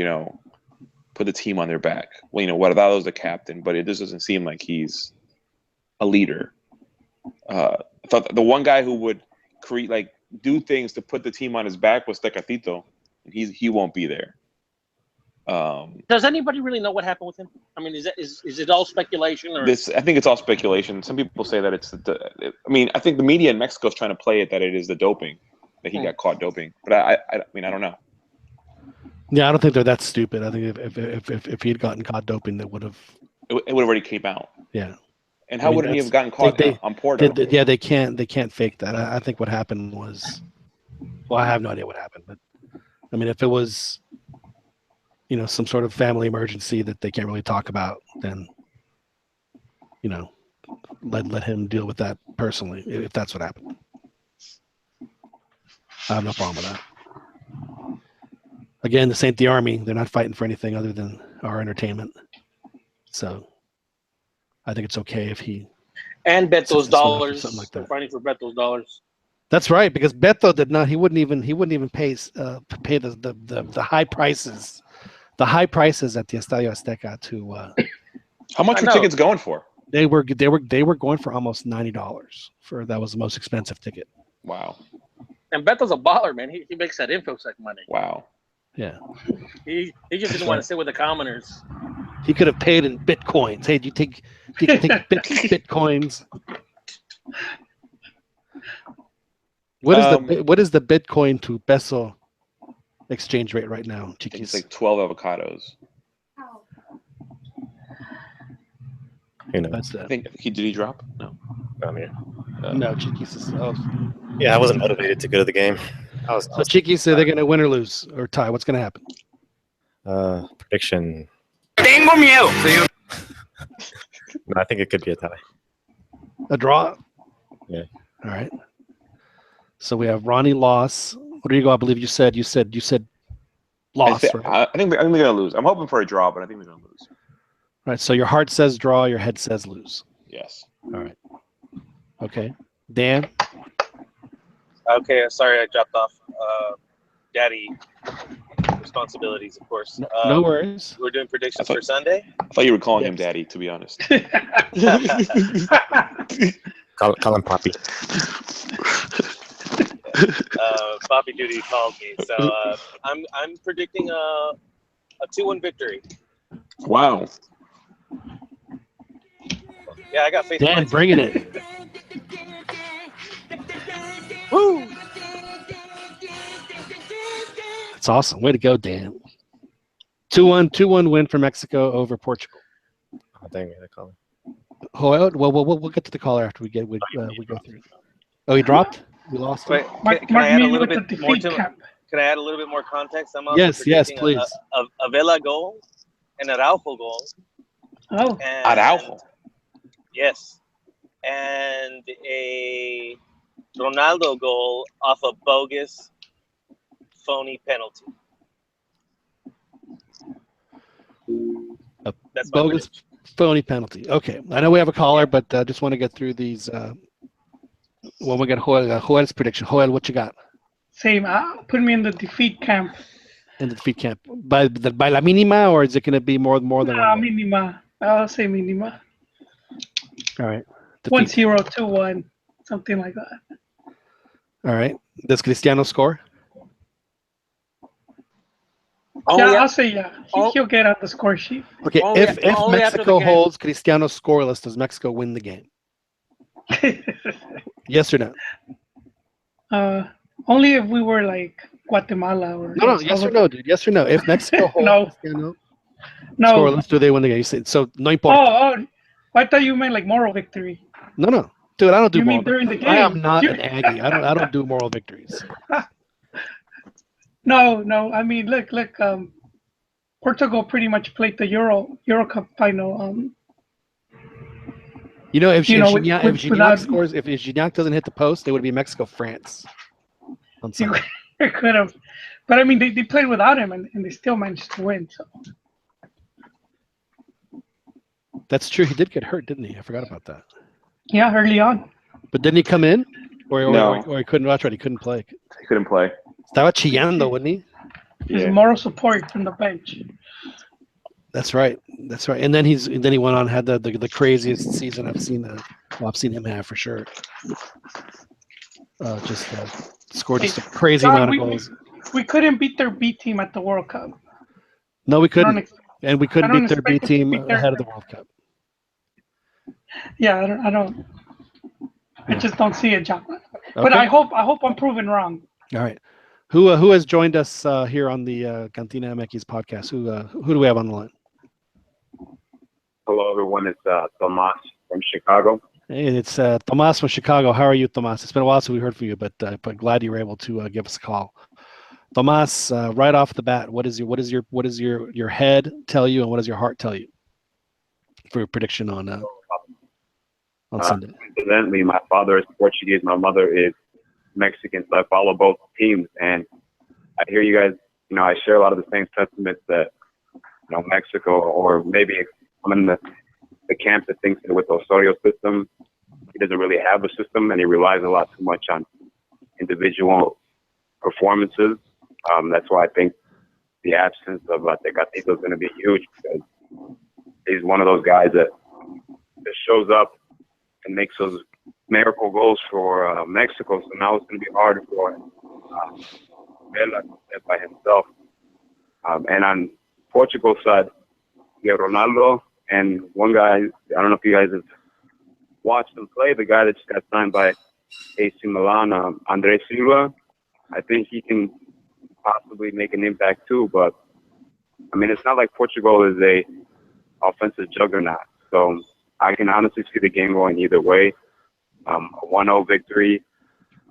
put the team on their back. Well, Guardado's the captain, but it just doesn't seem like he's a leader. I thought the one guy who would do things to put the team on his back was Tecatito, and he won't be there. Does anybody really know what happened with him? I mean, is it all speculation? Or? I think it's all speculation. Some people say that I think the media in Mexico is trying to play it that it is the doping, that he got caught doping. But I don't know. Yeah, I don't think they're that stupid. I think if he had gotten caught doping, that would have already came out. Yeah. And how wouldn't he have gotten caught on Porto? They can't fake that. I think what happened was, well, I have no idea what happened, but I mean, if it was, some sort of family emergency that they can't really talk about, then, let him deal with that personally, if that's what happened. I have no problem with that. Again, this ain't the Army. They're not fighting for anything other than our entertainment. So I think it's okay if he... And Beto's dollars. Something like that. Fighting for Beto's dollars. That's right, because Beto did not. He wouldn't even pay the high prices. The high prices at the Estadio Azteca to how much were tickets going for? They were going for almost $90 that was the most expensive ticket. Wow. And Beto's a baller, man. He makes that InfoSec money. Wow. Yeah. He just didn't want to sit with the commoners. He could have paid in bitcoins. Hey, do you take bitcoins? What is the Bitcoin to peso exchange rate right now, Chiquis? It's like 12 avocados. I think did he drop? No. I'm here. No, Chiquis is. Oh. Yeah, I wasn't motivated to go to the game. So Chiquis said they're going to win or lose or tie. What's going to happen? Prediction. Tengo miedo. No, I think it could be a tie. A draw? Yeah. All right. So we have Ronnie loss. Rodrigo, I believe you said loss. I think they're gonna lose. I'm hoping for a draw, but I think they're gonna lose. All right. So your heart says draw, your head says lose. Yes. All right. Okay. Dan. Okay. Sorry, I dropped off. Daddy responsibilities, of course. No worries. We're doing predictions for Sunday. I thought you were calling him Daddy, to be honest. Call him Poppy. Poppy Duty called me, so I'm predicting a 2-1 victory. Wow. Yeah, I got faith. Dan, bringing it. Woo! That's awesome. Way to go, Dan. 2-1 win for Mexico over Portugal. Oh, dang it, I call him. Oh, well, we'll get to the caller after we go through. Oh, he dropped? We lost him? Wait, can I add a little bit more to it? Can I add a little bit more context? I'm yes, please. A Vela goal, an Araujo goal. Oh. Araujo? Yes. And a Ronaldo goal off a bogus, phony penalty. That's my bogus phony penalty. Okay, I know we have a caller, but just want to get through these. When we get Joel's prediction. Joel, what you got? Same. Put me in the defeat camp. In the defeat camp by la mínima, or is it going to be more than one? Mínima. I'll say mínima. All right. 1-0, 2-1, something like that. All right. Does Cristiano score? I'll say yeah. He'll get on the score sheet. Okay. If Mexico holds Cristiano scoreless, does Mexico win the game? Yes or no? Only if we were like Guatemala or no. Yes or no, dude. Yes or no? If Mexico holds Cristiano scoreless, do they win the game? You said, so no importa. Oh, I thought you meant like moral victory. No, dude. I don't do. You mean during the game? I am not an Aggie. I don't do moral victories. No. I mean, look. Portugal pretty much played the Euro Cup final. You know, if Gignac scores, if Gignac doesn't hit the post, it would be Mexico-France. It could have, but I mean, they played without him and they still managed to win. So. That's true. He did get hurt, didn't he? I forgot about that. Yeah, early on. But didn't he come in, no. or he couldn't? That's right. He couldn't play. He couldn't play. Estaba chillando, wasn't he? His moral support from the bench. That's right. And then he went on and had the craziest season I've seen. I've seen him have for sure. Scored just a crazy amount of goals. We couldn't beat their B team at the World Cup. No, we couldn't. And we couldn't beat their B team ahead of the World Cup. Yeah, I just don't see it, John. But I hope I'm proven wrong. All right. Who has joined us here on the CantinaMX podcast? Who do we have on the line? Hello, everyone. It's Tomas from Chicago. Hey, it's Tomas from Chicago. How are you, Tomas? It's been a while since we heard from you, but glad you were able to give us a call. Tomas, right off the bat, what does your head tell you, and what does your heart tell you for your prediction on Sunday? Incidentally, my father is Portuguese. My mother is Mexican, so I follow both teams, and I hear you guys. I share a lot of the same sentiments that Mexico, or maybe I'm in the camp that thinks that with the Osorio system, he doesn't really have a system, and he relies a lot too much on individual performances. That's why I think the absence of Tecatito is going to be huge, because he's one of those guys that shows up and makes those miracle goals for Mexico. So now it's going to be hard for Vela by himself. And on Portugal's side, you have Ronaldo and one guy, I don't know if you guys have watched him play, the guy that just got signed by AC Milan, André Silva. I think he can possibly make an impact too, but I mean, it's not like Portugal is a offensive juggernaut. So I can honestly see the game going either way. A 1-0 victory.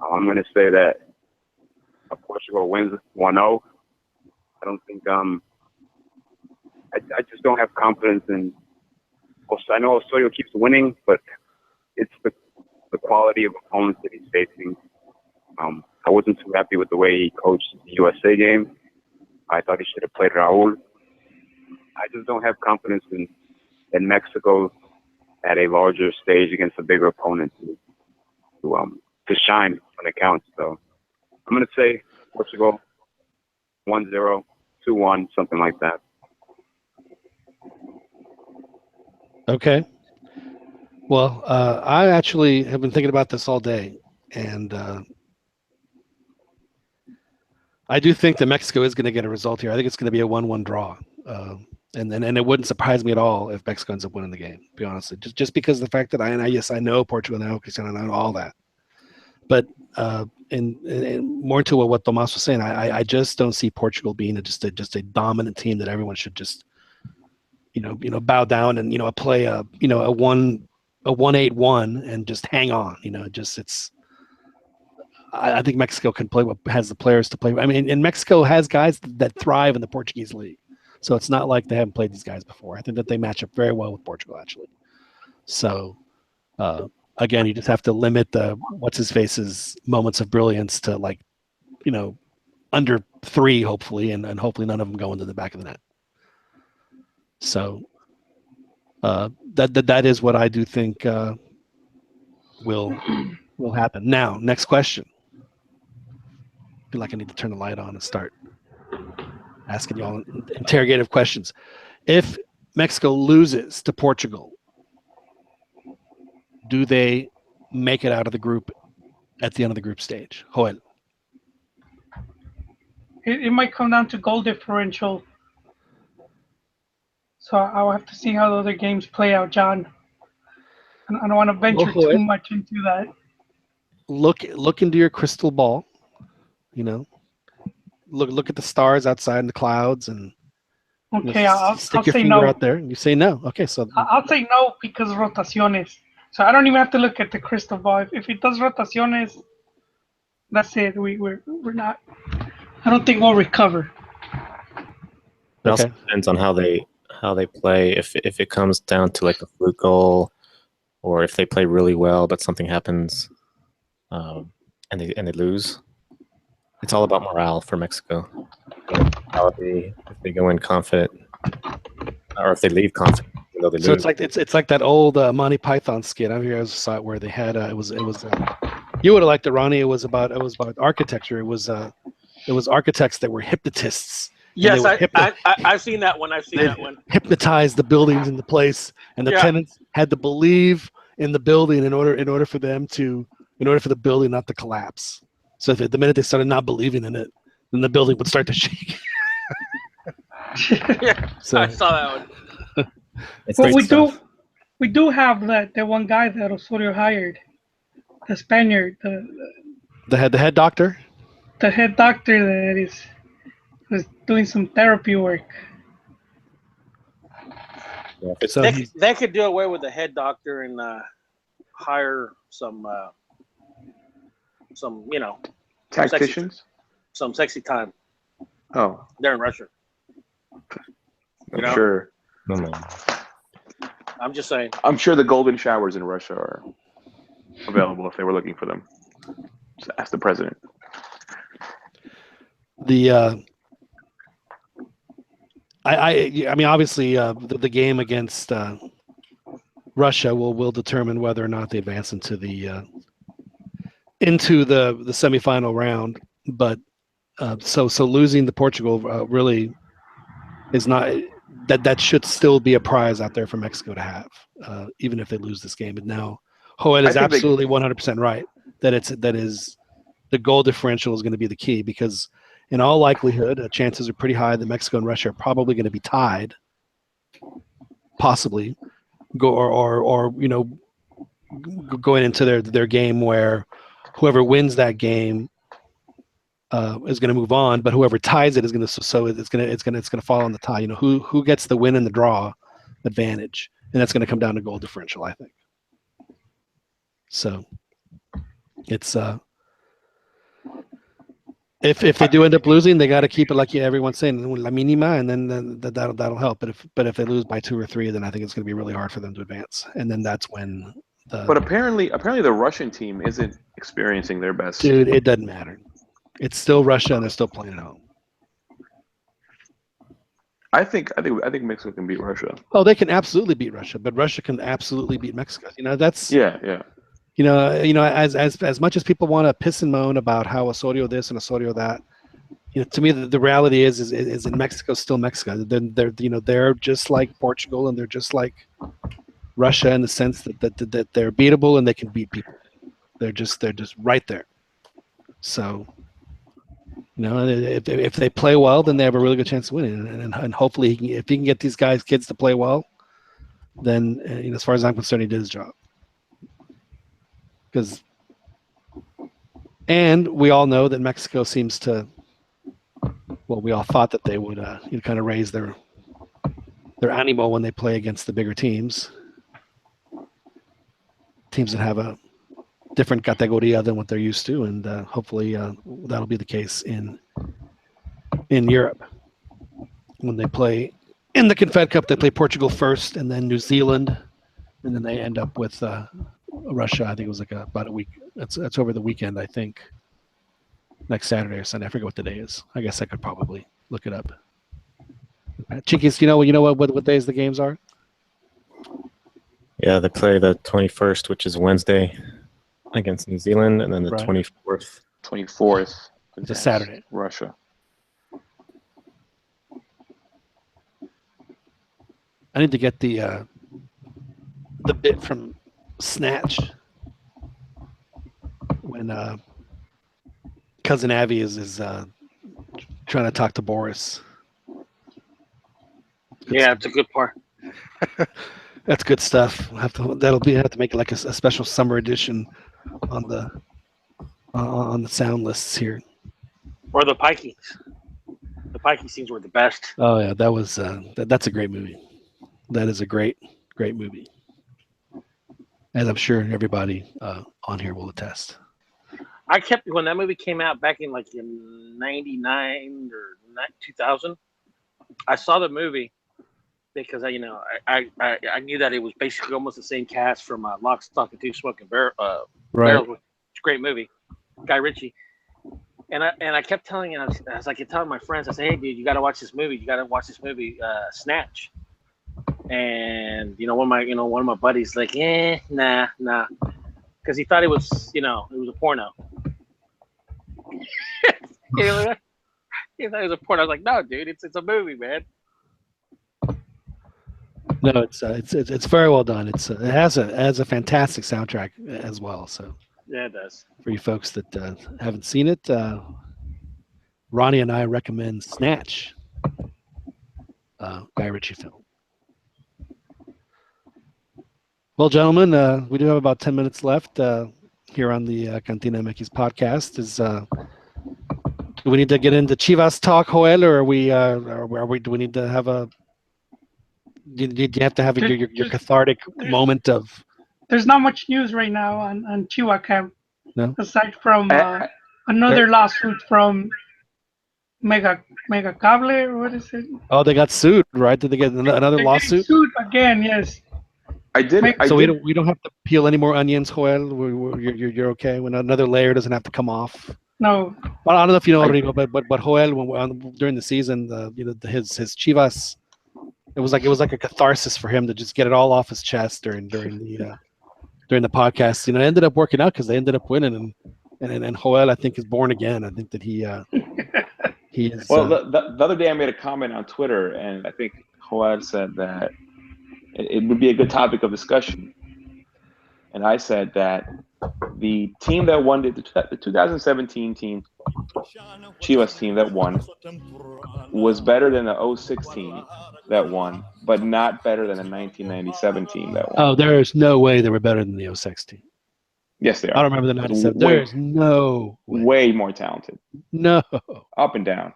I'm going to say that Portugal wins 1-0. I don't think I just don't have confidence in. I know Osorio keeps winning, but it's the quality of opponents that he's facing. I wasn't too happy with the way he coached the USA game. I thought he should have played Raul. I just don't have confidence in Mexico at a larger stage against a bigger opponent to shine when it counts. So I'm going to say Portugal 1-0, 2-1, something like that. Okay. Well, I actually have been thinking about this all day, and I do think that Mexico is going to get a result here. I think it's going to be a 1-1 draw. And it wouldn't surprise me at all if Mexico ends up winning the game, to be honest. Just because of the fact that I know Portugal, I know Cristiano, I know all that. But and more to what Tomas was saying, I just don't see Portugal being just a dominant team that everyone should just bow down and play a 1-8-1 and just hang on. I think Mexico can play what has the players to play. I mean, and Mexico has guys that thrive in the Portuguese league. So it's not like they haven't played these guys before. I think that they match up very well with Portugal, actually. So, again, you just have to limit the what's-his-face's moments of brilliance to, under 3, hopefully, and hopefully none of them go into the back of the net. So, that is what I do think will happen. Now, next question. I feel like I need to turn the light on and start asking y'all interrogative questions. If Mexico loses to Portugal, do they make it out of the group at the end of the group stage? Joel. It might come down to goal differential. So I'll have to see how the other games play out, John. I don't want to venture too much into that. Look into your crystal ball. You know, look at the stars outside in the clouds, and okay, I'll stick your say finger no. out there, and you say no. Okay, so I'll say no because of rotaciones. So I don't even have to look at the crystal ball. If it does rotaciones, that's it. We're not. I don't think we'll recover. It also depends on how they play. If it comes down to like a fluke goal, or if they play really well but something happens, and they lose, it's all about morale for Mexico. If they go in confident, or if they leave confident, they lose. So it's like that old Monty Python skit. I guys saw it where they had it was you would have liked it, Ronnie. It was about architecture. It was architects that were hypnotists. Yes, I've seen that one. Hypnotized the buildings into place, and the tenants had to believe in the building in order for the building not to collapse. So if the minute they started not believing in it, then the building would start to shake. So I saw that one. Well, we do have that one guy that Osorio hired, the Spaniard, the head doctor. The head doctor that was doing some therapy work. Yeah, they could do away with the head doctor and hire some tacticians, some sexy time. Oh, they're in Russia. Sure. No. I'm just saying. I'm sure the golden showers in Russia are available if they were looking for them. Just ask the president. I mean, obviously, the game against Russia will determine whether or not they advance into the semifinal round. But so losing to Portugal really is not that should still be a prize out there for Mexico to have, even if they lose this game. And now, Joel is absolutely 100% right that is the goal differential is going to be the key, because in all likelihood, chances are pretty high that Mexico and Russia are probably going to be tied, possibly, going into their game where whoever wins that game is going to move on, but whoever ties it is going to. So it's going to fall on the tie. You know, who gets the win and the draw advantage, and that's going to come down to goal differential, I think. So it's if they do end up losing, they got to keep it like everyone's saying, la mínima, and then that'll help. But if they lose by 2 or 3, then I think it's going to be really hard for them to advance, and then that's when But apparently the Russian team isn't experiencing their best. Dude, it doesn't matter. It's still Russia, and they're still playing at home. I think Mexico can beat Russia. Oh, they can absolutely beat Russia, but Russia can absolutely beat Mexico. You know, that's yeah. You know, as much as people want to piss and moan about how Osorio this and Osorio that, you know, to me the reality is in Mexico still Mexico. They're just like Portugal, and they're just like Russia in the sense that they're beatable and they can beat people. They're just right there. So, you know, if they play well, then they have a really good chance of winning. And hopefully, if he can get these kids to play well, then as far as I'm concerned, he did his job. And we all know that Mexico seems to. Well, we all thought that they would kind of raise their ánimo when they play against the bigger teams that have a different categoría than what they're used to, and hopefully that'll be the case in Europe. When they play in the Confed Cup, they play Portugal first, and then New Zealand, and then they end up with Russia. I think it was like about a week. It's over the weekend, I think. Next Saturday or Sunday. I forget what the day is. I guess I could probably look it up. Chiquis, you know what days the games are? Yeah, they play the 21st, which is Wednesday, against New Zealand, and then the 24th. 24th. It's a Saturday. Russia. I need to get the bit from Snatch when Cousin Abby is trying to talk to Boris. Yeah, it's a good part. That's good stuff. We'll have to make it like a special summer edition on the sound lists here. Or the Pikeys. The Pikey scenes were the best. Oh yeah, that was that's a great movie. That is a great movie, as I'm sure everybody on here will attest. I kept when that movie came out back in '99 or 2000. I saw the movie because I knew that it was basically almost the same cast from Lock, Stock, and Two Smoking Barrels. It's a great movie, Guy Ritchie. And I kept telling, I was like telling my friends, I said, hey dude, you got to watch this movie. You got to watch this movie, Snatch. And one of my buddies like, nah, because he thought it was it was a porno. He thought it was a porno. I was like, no, dude, it's a movie, man. No, it's very well done. It has a fantastic soundtrack as well. So yeah, it does. For you folks that haven't seen it, Ronnie and I recommend Snatch, Guy Ritchie film. Well, gentlemen, we do have about 10 minutes left here on the CantinaMX podcast. Do we need to get into Chivas talk, Joel, or do we need to have a? Do you have to have your cathartic moment of? There's not much news right now on Chivas camp. No. Aside from another lawsuit from Mega Cable, what is it? Oh, they got sued, right? Did they get another lawsuit? Sued again, yes. We don't have to peel any more onions, Joel. You're okay when another layer doesn't have to come off. No. Well, I don't know if you know, Rodrigo, but Joel, during the season, his Chivas, it was like a catharsis for him to just get it all off his chest during the podcast. It ended up working out because they ended up winning, and Joel, I think, is born again. I think that he is. Well, the other day I made a comment on Twitter, and I think Joel said that it would be a good topic of discussion. And I said that the team that won the 2017 team, Chivas team that won, was better than the 06 team that won, but not better than the 1997 team that won. Oh, there is no way they were better than the 06 team. Yes, they are. I don't remember the 97. There's no way. Way more talented. No. Up and down.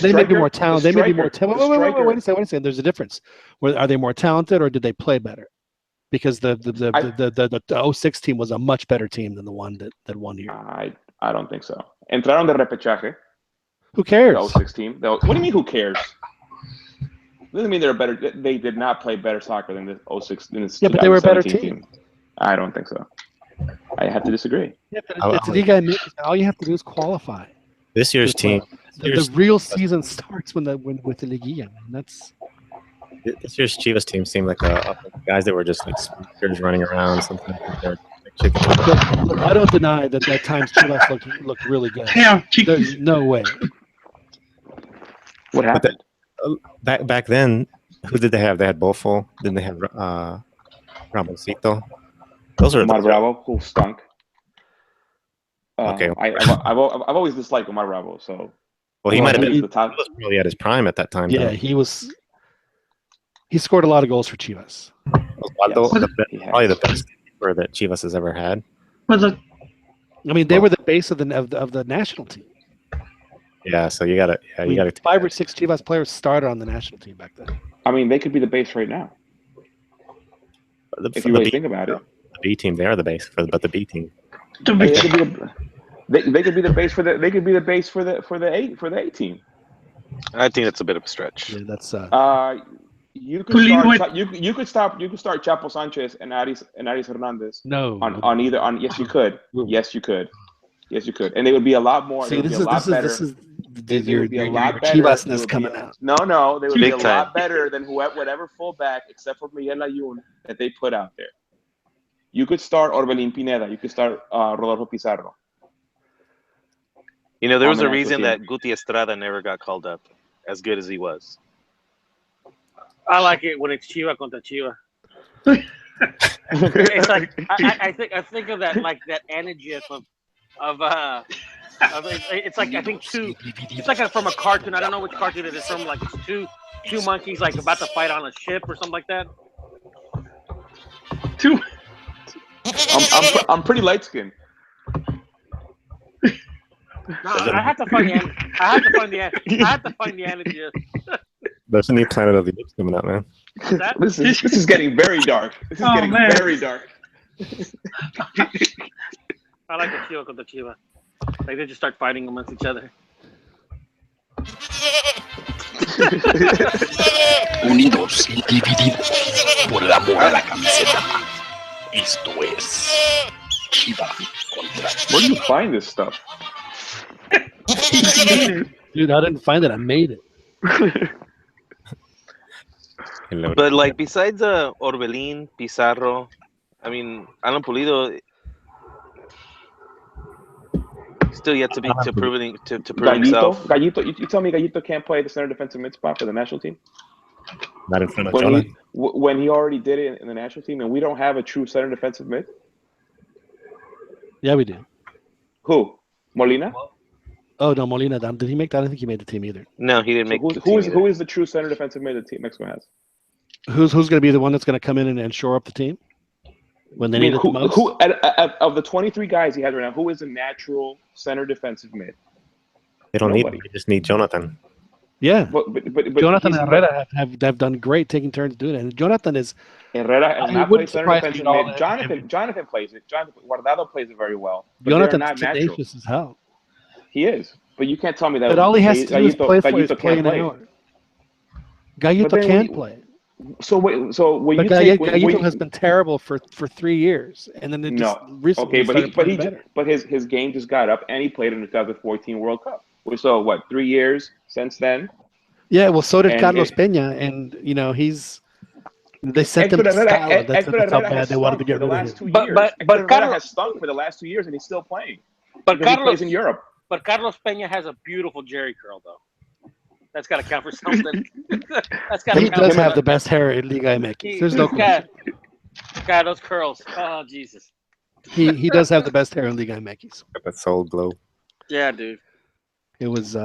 They may be more talented. They may be more talented. Wait a second. There's a difference. Are they more talented or did they play better? Because the 06 team was a much better team than the one that won here. I don't think so. Entraron de repechaje. Who cares? The 06 team. What do you mean? Who cares? Doesn't mean they're better. They did not play better soccer than the 06. Yeah, but they were a better team. I don't think so. I have to disagree. Yeah, but it's Liga MX. All you have to do is qualify. This year's team. The real season starts with the Liguilla. This year's Chivas team seemed like guys that were just like speakers running around. Something like I don't deny that at times Chivas looked really good. Yeah, there's no way. What happened? Back then, who did they have? They had Bofo. Then they had Ramoncito. Those are Omar Bravo, who stunk. Okay. I've always disliked Omar Bravo, so. Well, he might have been the top. He was really at his prime at that time. Yeah, though. He scored a lot of goals for Chivas. Probably the best keeper that Chivas has ever had. They were the base of the national team. Yeah, so you got to 5 or 6 Chivas players started on the national team back then. They could be the base right now. If you really think about it. The B team, they are the base but the B team. They could be the base for the. They could be the base for the A team. I think that's a bit of a stretch. Yeah, that's. You could start Chapo Sanchez and Aris Hernandez. No. On either. Yes, you could. Yes, you could. And they would be a lot more. See, this They would be a lot better. Chivasness coming out. No, they would be a Big time. lot better than whatever fullback, except for Miguel Ayun, that they put out there. You could start Orbelín Pineda. You could start Rodolfo Pizarro. You know, there was a reason that Guti Estrada never got called up, as good as he was. I like it when it's Chiva contra Chiva. It's like I think of that like that energy of it's like I think it's like from a cartoon. I don't know which cartoon it is from. Like it's two monkeys like about to fight on a ship or something like that. I'm pretty light skinned. No, I have to find the energy. There's a new Planet of the Apes coming out, man. This is getting very dark. This is getting very dark. I like the Chiva contra Chiva. Like they just start fighting amongst each other. Unidos y divididos por el amor a la camiseta. Esto es Chiva contra Chiva. Where do you find this stuff? Dude, I didn't find it. I made it. But like besides Orbelín, Pizarro, I mean Alan Pulido still yet to prove himself. Gallito, you tell me Gallito can't play the center defensive mid spot for the national team? Not in front of Jonah. When he already did it in the national team, and we don't have a true center defensive mid? Yeah, we do. Who? Molina? Oh, no, Molina. Did he make that? I don't think he made the team either. No, he didn't make the team. Who is the true center defensive mid the team Mexico has? Who's going to be the one that's going to come in and shore up the team when they need it the most? Of the 23 guys he has right now, who is a natural center defensive mid? They don't need him. They just need Jonathan. Yeah, but Jonathan and Herrera have done great taking turns doing it. And Jonathan is Herrera has not played center defensive mid. Jonathan plays it. Guardado plays it very well. Jonathan's tenacious as hell. He is, but you can't tell me that. But all he has to do is play for his play an hour. Gallito can play. So when you Gallito has been terrible for 3 years, and then it just recently but his game just got up, and he played in the 2014 World Cup. We saw 3 years since then. Yeah, well, so did Carlos Peña, and they sent him to Scala. That's how bad they wanted to get rid of him. But Carlos has stunk for the last 2 years, and he's still playing. But Carlos plays in Europe. But Carlos Peña has a beautiful Jerry curl, though. That's got to count for something. He does have the best hair in Liga MX. There's no question. God, those curls. Oh, Jesus. He does have the best hair in Liga MX. That soul glow. Yeah, dude. It was.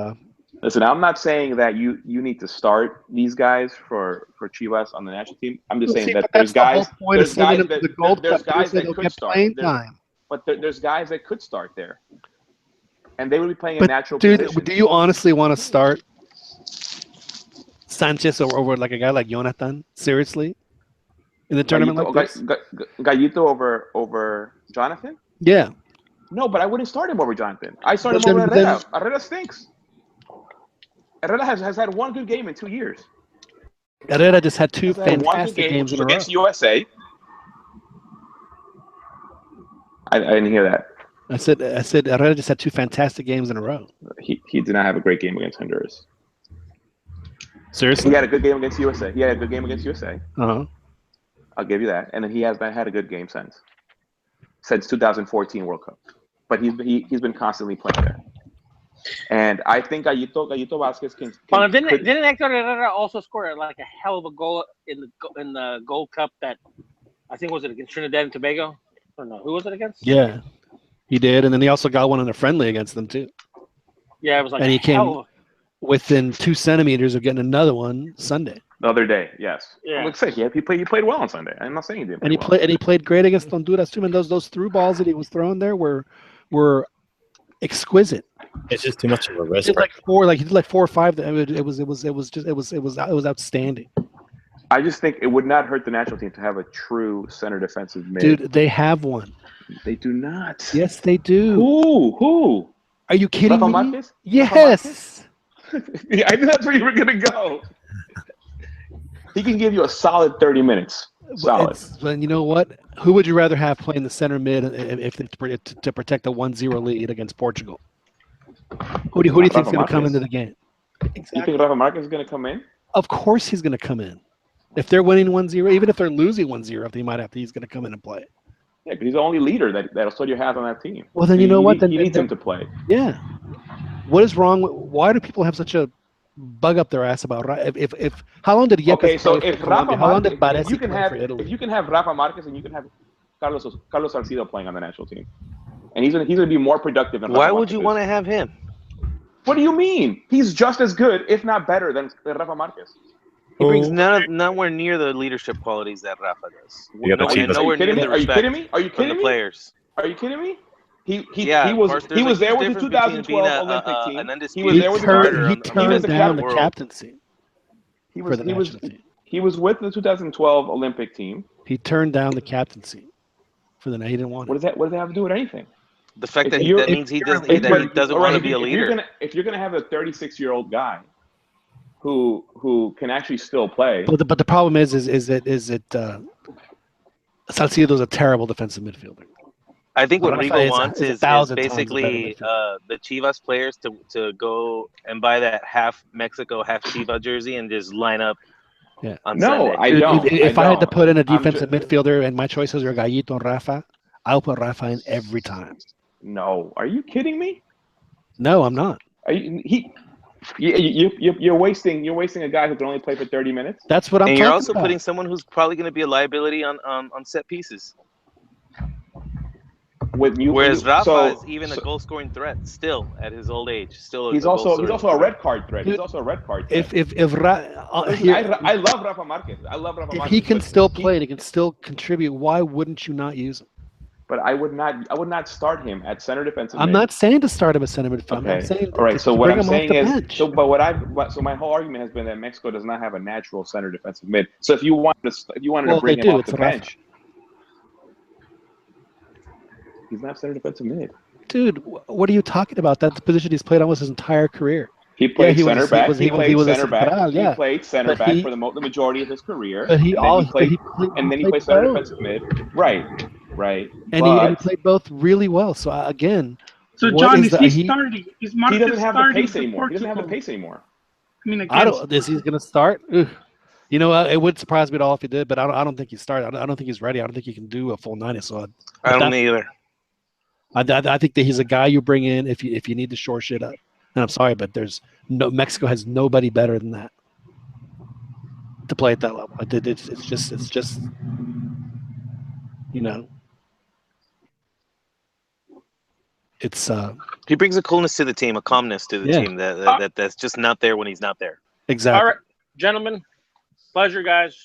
Listen, I'm not saying that you need to start these guys for Chivas on the national team. I'm just saying that there's guys that could start. But there's guys that could start there. And they would be playing a natural position. Dude, do you honestly want to start Sanchez over like a guy like Jonathan? Seriously? In the tournament like this? Gallito over Jonathan? Yeah. No, but I wouldn't start him over Jonathan. I start him over Herrera. Herrera stinks. Herrera has had one good game in 2 years. Herrera just had two fantastic games in a row. Against USA. I didn't hear that. I said Herrera just had two fantastic games in a row. He did not have a great game against Honduras. Seriously? He had a good game against USA. Uh-huh. I'll give you that. And then he has had a good game since 2014 World Cup. But he's been constantly playing there. And I think Gallito Vázquez can didn't Hector Herrera also score like a hell of a goal in the Gold Cup that I think was it against Trinidad and Tobago? I don't know. Who was it against? Yeah. He did, and then he also got one in a friendly against them too. Yeah, it was like. And he came within 2 centimeters of getting another one Sunday. The other day, yes. Yeah. Looks like he played well on Sunday. I'm not saying he didn't. And he played great against Honduras too. And those through balls that he was throwing there were exquisite. It's just too much of a risk. He did like 4 or 5. It was outstanding. I just think it would not hurt the national team to have a true center defensive mid. Dude, they have one. They do not. Yes, they do. Who? Are you kidding me? Marquez? Yes. Yeah, I knew that's where you were gonna go. He can give you a solid 30 minutes. Solid. But you know what? Who would you rather have playing the center mid if to protect a 1-0 lead against Portugal? Who do you think is going to come into the game? Exactly. You think Rafa Marquez is going to come in? Of course he's going to come in. If they're winning 1-0, even if they're losing 1-0, he's going to come in and play. Yeah, because he's the only leader that Osorio has on that team. Well, then you know what? He needs him to play. Yeah. What is wrong? Why do people have such a bug up their ass about if how long did Yepes Okay, so play if for Rafa Colombia? Marquez, if you can have Rafa Marquez and you can have Carlos Salcido playing on the national team, and he's gonna be more productive than Rafa Why Marquez would you want to have him? What do you mean? He's just as good, if not better, than Rafa Marquez. He brings nowhere near the leadership qualities that Rafa does. Nowhere near the respect. Are you kidding me? Are you kidding me? Players. Are you kidding me? He was there with the 2012 Olympic team. He was there with he turned down the captaincy. He was with the 2012 Olympic team. He turned down the captaincy for the night. He didn't want it. What does that have to do with anything? The fact that means he doesn't want to be a leader. If you're gonna have a 36-year-old guy who can actually still play, but the problem is Salcido's a terrible defensive midfielder. I think what Rigo wants is basically the Chivas players to go and buy that half Mexico, half Chivas jersey and just line up. Yeah. On Sunday. I don't. If I had to put in a defensive midfielder and my choices are Gallito and Rafa, I'll put Rafa in every time. No, are you kidding me? No, I'm not. You're wasting a guy who can only play for 30 minutes. That's what I'm talking about. And you're also putting someone who's probably going to be a liability on set pieces. Whereas Rafa is even a goal-scoring threat still at his old age. He's also a red card threat. He's also a red card threat. I love Rafa Marquez. If he can still play and he can still contribute, why wouldn't you not use him? But I would not start him at center defensive. I'm not saying to start him at center midfield. Okay. I'm saying all right. So what I'm saying is, so my whole argument has been that Mexico does not have a natural center defensive mid. So if you wanted to bring him off the bench, he's not center defensive mid. Dude, what are you talking about? That's the position he's played almost his entire career. He played center back. He played center back. He played center back for the majority of his career. But he played center defensive mid. Right. And he played both really well. So again, so John, is he starting? Is Marquez he doesn't have the pace anymore. I mean, is he going to start? Ugh. You know, it would surprise me at all if he did, but I don't think he started. I don't think he's ready. I don't think he can do a full 90. So I don't either. I think that he's a guy you bring in if you need to shore shit up. And I'm sorry, but Mexico has nobody better than that to play at that level. It's just you know, it's he brings a coolness to the team, a calmness to the team that's just not there when he's not there. Exactly. All right, gentlemen, pleasure, guys.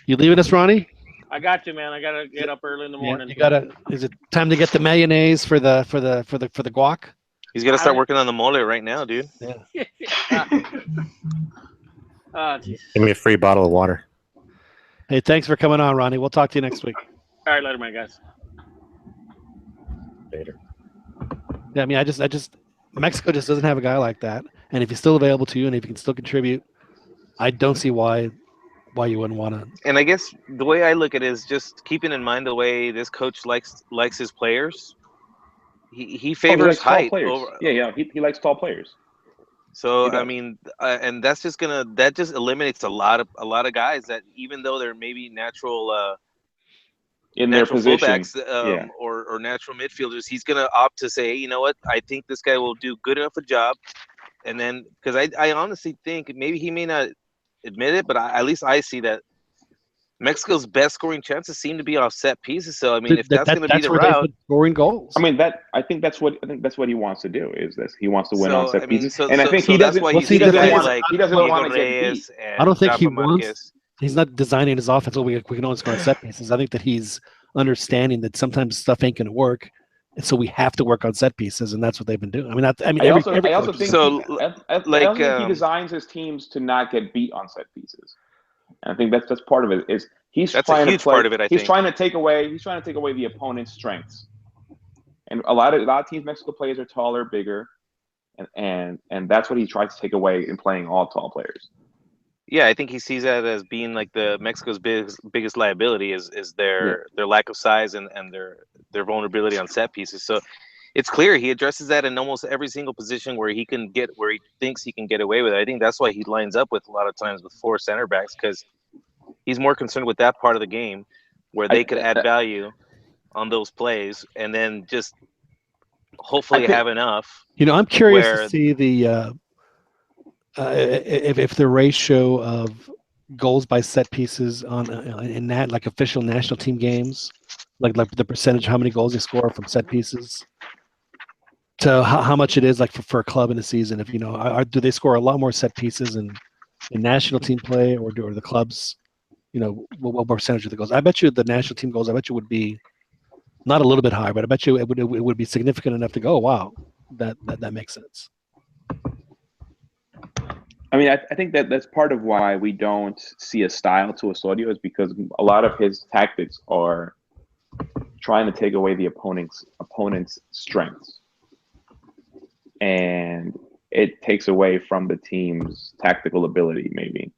You leaving us, Ronnie? I got you, man. I gotta get up early in the morning. You gotta. Is it time to get the mayonnaise for the guac? He's got to start working on the mole right now, dude. Yeah. Give me a free bottle of water. Hey, thanks for coming on, Ronnie. We'll talk to you next week. All right, later, man, guys. Later. Yeah, I mean, I just Mexico just doesn't have a guy like that. And if he's still available to you, and if he can still contribute, I don't see why you wouldn't want to. And I guess the way I look at it is just keeping in mind the way this coach likes his players. He favors height over. Yeah. He likes tall players. So I mean, and that just eliminates a lot of guys that even though they're maybe natural in their position fullbacks or natural midfielders, he's gonna opt to say, hey, you know what, I think this guy will do good enough a job, and then because I honestly think maybe he may not admit it, but at least I see that Mexico's best scoring chances seem to be off set pieces. So I mean, if that's going to be the route, scoring goals. I mean I think that's what he wants to do. Is this he wants to win on set pieces? And I think he doesn't want to get beat. I don't think he wants. He's not designing his offense. So we can only score on set pieces. I think that he's understanding that sometimes stuff ain't going to work, and so we have to work on set pieces, and that's what they've been doing. I also think he designs his teams to not get beat on set pieces. And I think that's part of it. He's trying to take away the opponent's strengths. And a lot of teams Mexico players are taller, bigger, and that's what he tries to take away in playing all tall players. Yeah, I think he sees that as being like the Mexico's biggest liability is their lack of size and their vulnerability on set pieces. So it's clear he addresses that in almost every single position where he thinks he can get away with it. I think that's why he lines up with a lot of times with 4 center backs, because he's more concerned with that part of the game where they could add value on those plays, and then just hopefully have enough. I'm curious to see the if the ratio of goals by set pieces in that, like, official national team games, like the percentage, how many goals they score from set pieces, to how much it is like for a club in a season. If do they score a lot more set pieces in national team play, or do the clubs, what percentage of the goals? I bet you the national team goals, would be not a little bit higher, but I bet you it would be significant enough to go, wow, that makes sense. I mean, I think that's part of why we don't see a style to Osorio, is because a lot of his tactics are trying to take away the opponent's strengths, and it takes away from the team's tactical ability, maybe.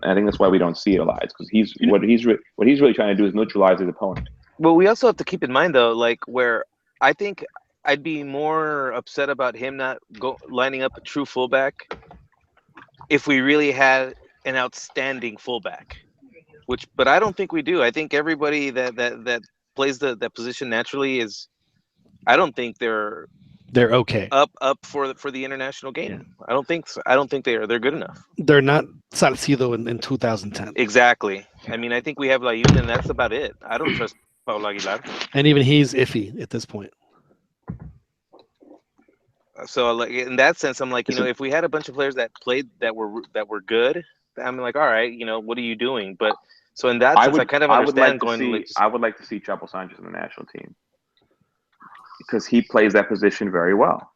I think that's why we don't see it a lot. It's because what he's really trying to do is neutralize his opponent. Well, we also have to keep in mind, though, like, where I think I'd be more upset about him not lining up a true fullback if we really had an outstanding fullback, but I don't think we do. I think everybody that plays that position naturally is, I don't think they're okay up for the international game. Yeah. I don't think so. I don't think they're good enough. They're not Salcido in 2010. Exactly. I mean, I think we have Layun, and that's about it. I don't trust Paulo Aguilar. And even he's iffy at this point. So, like, in that sense, I'm like, if we had a bunch of players that played that were good, I'm like, all right, what are you doing? But so in that sense, I kind of understand I would like to see Chapo Sanchez in the national team, because he plays that position very well,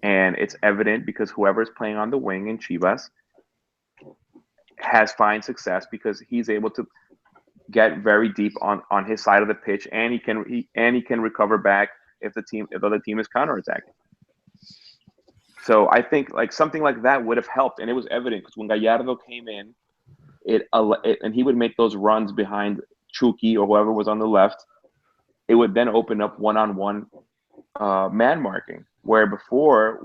and it's evident because whoever's playing on the wing in Chivas has fine success because he's able to get very deep on his side of the pitch, and he can recover back if the other team is counterattacking. So I think like something like that would have helped, and it was evident because when Gallardo came in, and he would make those runs behind Chucky or whoever was on the left, it would then open up one-on-one man marking. Where before,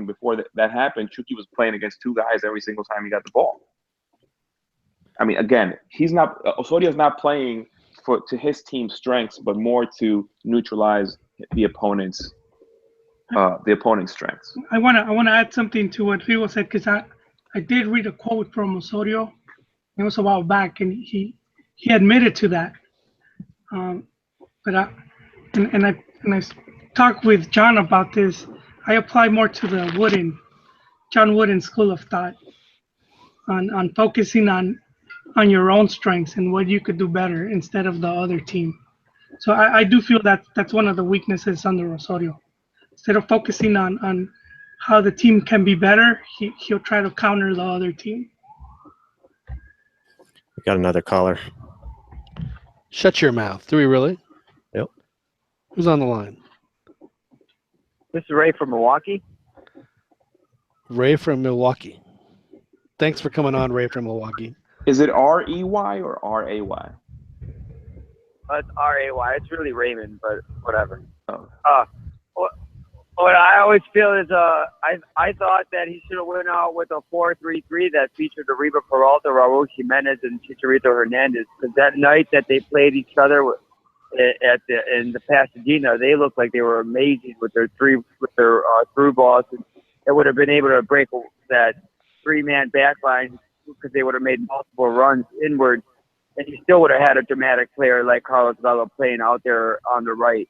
before that happened, Chucky was playing against 2 guys every single time he got the ball. I mean, again, Osorio's not playing to his team's strengths, but more to neutralize the opponent's strengths. I wanna add something to what Rigo said, because I did read a quote from Osorio. It was a while back, and he admitted to that. But I talked with John about this. I apply more to the John Wooden school of thought on focusing on your own strengths and what you could do better instead of the other team. So I do feel that that's one of the weaknesses under Osorio. Instead of focusing on how the team can be better, he'll try to counter the other team. We got another caller. Shut your mouth. Do we really? Yep. Who's on the line? This is Ray from Milwaukee. Ray from Milwaukee. Thanks for coming on, Ray from Milwaukee. Is it R-E-Y or R-A-Y? It's R-A-Y. It's really Raymond, but whatever. Oh. What I always feel is I thought that he should have went out with a 4-3-3 that featured Arriba Peralta, Raul Jimenez, and Chicharito Hernandez. Because that night that they played each other in the Pasadena, they looked like they were amazing with their through balls. And it would have been able to break that 3-man back line because they would have made multiple runs inward, and you still would have had a dramatic player like Carlos Vela playing out there on the right.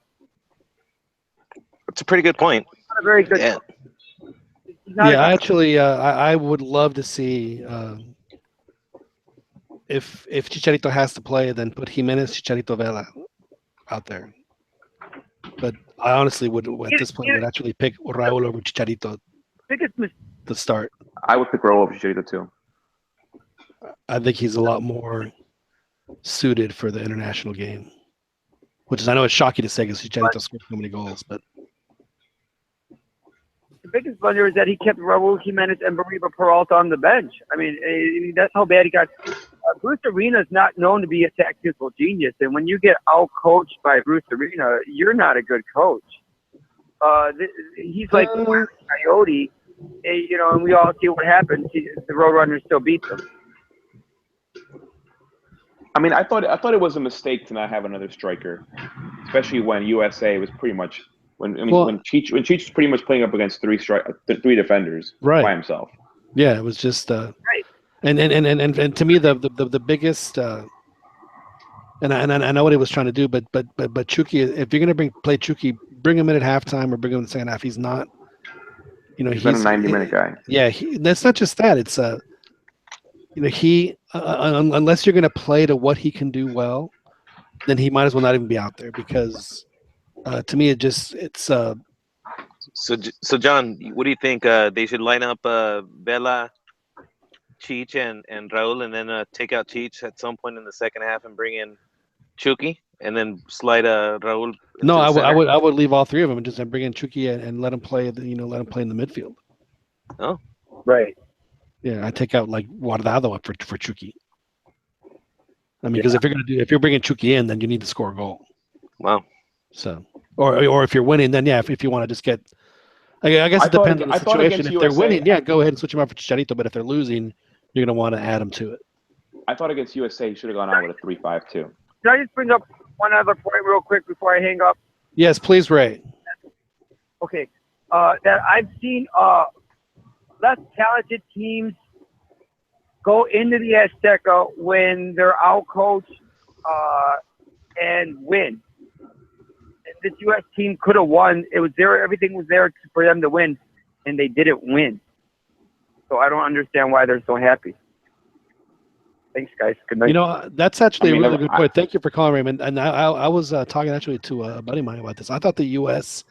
That's a pretty good point. Not a very good. Yeah. Actually, I would love to see if Chicharito has to play, then put Jimenez, Chicharito, Vela out there. But I honestly would at this point would actually pick Raul over Chicharito to start. I would pick Raul over Chicharito too. I think he's a lot more suited for the international game, which is, I know it's shocking to say because Chicharito scored so many goals, but the biggest blunder is that he kept Raul Jimenez and Arriba Peralta on the bench. I mean, that's how bad he got. Bruce Arena is not known to be a tactical genius, and when you get out-coached by Bruce Arena, you're not a good coach. he's like a coyote, and we all see what happens. The Roadrunners still beat them. I mean, I thought it was a mistake to not have another striker, especially when USA was pretty much when Cheech was pretty much playing up against three defenders by himself. Yeah, it was just right. And to me the biggest and I know what he was trying to do, but Chucky, if you're gonna play Chucky, bring him in at halftime or bring him in the second half. He's not, he's not a 90-minute guy. Yeah, that's not just that. It's he unless you're gonna play to what he can do well, then he might as well not even be out there because to me it's. So John, what do you think? They should line up Vela, Cheech, and Raul, and then take out Cheech at some point in the second half and bring in Chucky, and then slide Raul. No, I would leave all three of them and just bring in Chucky and let him play. Let him play in the midfield. Oh, right. Yeah, I take out like Guardado for Chucky. I mean, because if you're bringing Chucky in, then you need to score a goal. Wow. So, or if you're winning, then if you want to just get. I guess it depends on the situation. If they're winning, go ahead and switch them out for Chicharito. But if they're losing, you're going to want to add them to it. I thought against USA, he should have gone out with a 3-5-2. Can I just bring up one other point real quick before I hang up? Yes, please, Ray. Okay. That I've seen less talented teams go into the Azteca when they're outcoached and win. This U.S. team could have won. It was there. Everything was there for them to win, and they didn't win. So I don't understand why they're so happy. Thanks, guys. Good night. That's actually a really good point. Thank you for calling, Raymond. And I was talking actually to a buddy of mine about this. I thought the U.S.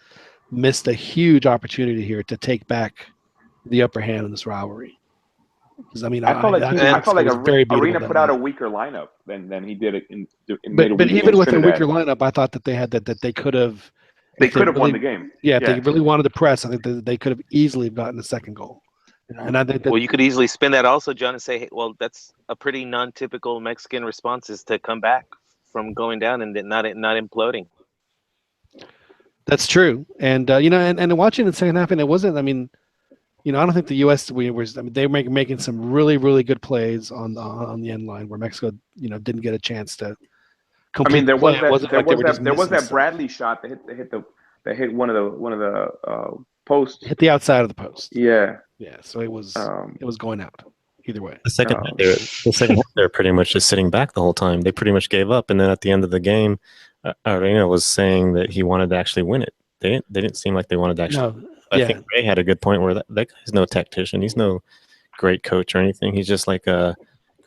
missed a huge opportunity here to take back the upper hand in this rivalry. Because I felt like Arena put out a weaker lineup than he did it. But even with a weaker lineup, I thought that they had that they could have. They could have won the game. Yeah, if they really wanted to press, I think they could have easily gotten a second goal. And I think you could easily spin that also, John, and say, hey, well, that's a pretty non-typical Mexican response is to come back from going down and not imploding. That's true, and and watching the second half, and it wasn't. I mean. I don't think the U.S. they were making some really, really good plays on the end line where Mexico, didn't get a chance to complete. I mean, there was that Bradley shot that hit one of the posts. Hit the outside of the post. Yeah. Yeah. So it was going out either way. The second half, they were pretty much just sitting back the whole time. They pretty much gave up, and then at the end of the game, Arena was saying that he wanted to actually win it. They didn't seem like they wanted to actually. No. I think Ray had a good point where that guy's no tactician. He's no great coach or anything. He's just like a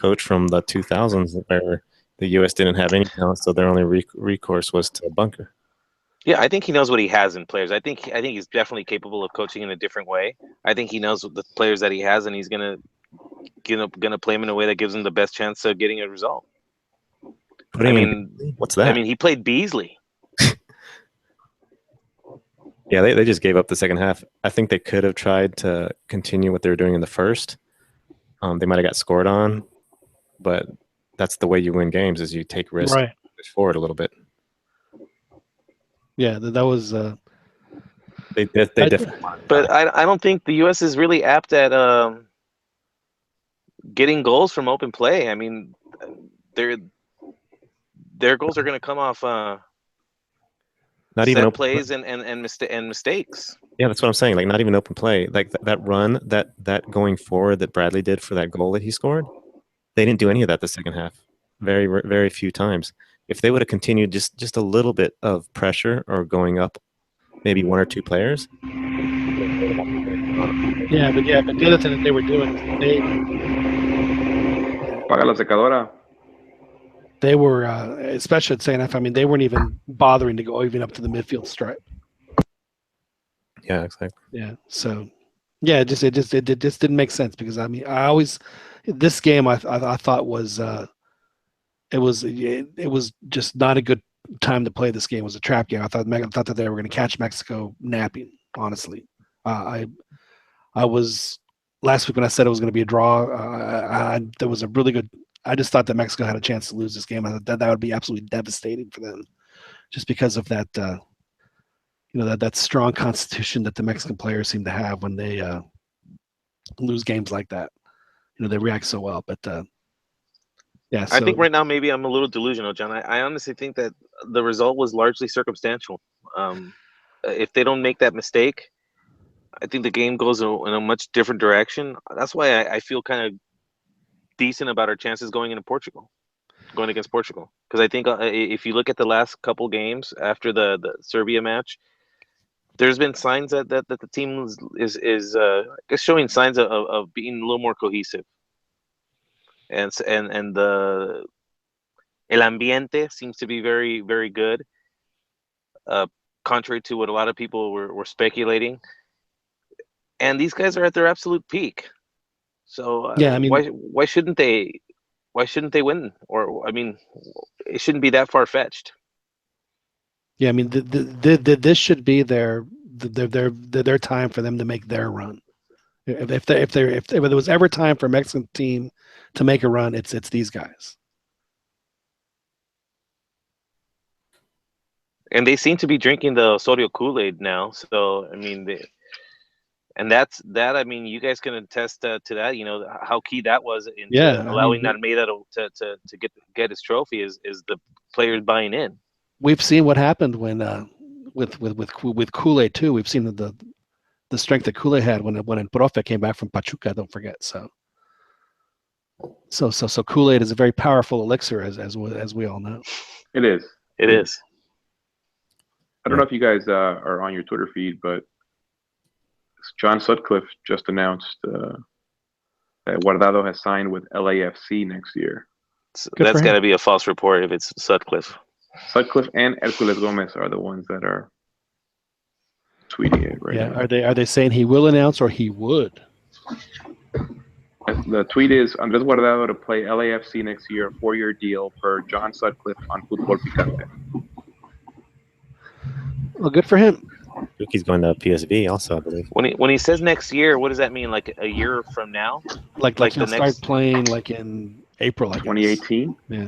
coach from the 2000s where the U.S. didn't have any talent, so their only recourse was to bunker. Yeah, I think he knows what he has in players. I think he's definitely capable of coaching in a different way. I think he knows the players that he has, and he's gonna play them in a way that gives him the best chance of getting a result. What's that? I mean, he played Beasley. Yeah, they just gave up the second half. I think they could have tried to continue what they were doing in the first. They might have got scored on, but that's the way you win games is you take risks, push forward a little bit. Yeah, that was. They definitely. But I don't think the U.S. is really apt at getting goals from open play. I mean, their goals are going to come off. Not even open plays and mistakes. Yeah, that's what I'm saying. Like not even open play. Like that run, that going forward that Bradley did for that goal that he scored, they didn't do any of that the second half. Very, very few times. If they would have continued just a little bit of pressure or going up, maybe one or two players. Yeah, but the other thing that they were doing Paga la secadora. They were, especially at second half. I mean, they weren't even bothering to go even up to the midfield stripe. Yeah, exactly. Yeah. So, yeah, it just didn't make sense because I mean, this game I thought was it was just not a good time to play this game. It was a trap game. I thought that they were going to catch Mexico napping. Honestly, I was last week when I said it was going to be a draw. There was a really good. I just thought that Mexico had a chance to lose this game. I thought that would be absolutely devastating for them, just because of that. that strong constitution that the Mexican players seem to have when they lose games like that. They react so well. But yeah, so, I think right now maybe I'm a little delusional, John. I honestly think that the result was largely circumstantial. If they don't make that mistake, I think the game goes in a much different direction. That's why I feel kind of decent about our chances going against Portugal. Because I think if you look at the last couple games after the Serbia match, there's been signs that the team is I guess showing signs of being a little more cohesive, and the el ambiente seems to be very, very good, contrary to what a lot of people were speculating. And these guys are at their absolute peak. So yeah, I mean, why shouldn't they? Why shouldn't they win? Or I mean, it shouldn't be that far fetched. Yeah, I mean, this should be their time for them to make their run. If there was ever time for a Mexican team to make a run, it's these guys. And they seem to be drinking the Osorio Kool-Aid now. So I mean, I mean, you guys can attest to that. How key that was in allowing Almeida to get his trophy is the players buying in. We've seen what happened when with Kool-Aid too. We've seen the strength that Kool-Aid had when Profe came back from Pachuca. Don't forget. So Kool-Aid is a very powerful elixir, as we all know. It is. It is. I don't know if you guys are on your Twitter feed, but John Sutcliffe just announced that Guardado has signed with LAFC next year. That's got to be a false report if it's Sutcliffe. Sutcliffe and Hercules Gomez are the ones that are tweeting it right now. Are they saying he will announce or he would? The tweet is Andrés Guardado to play LAFC next year, 4-year deal per John Sutcliffe on Fútbol Picante. Well, good for him. He's going to PSV also, I believe. When he says next year, what does that mean? Like a year from now? Like he'll start playing like in April, I guess. 2018? Yeah.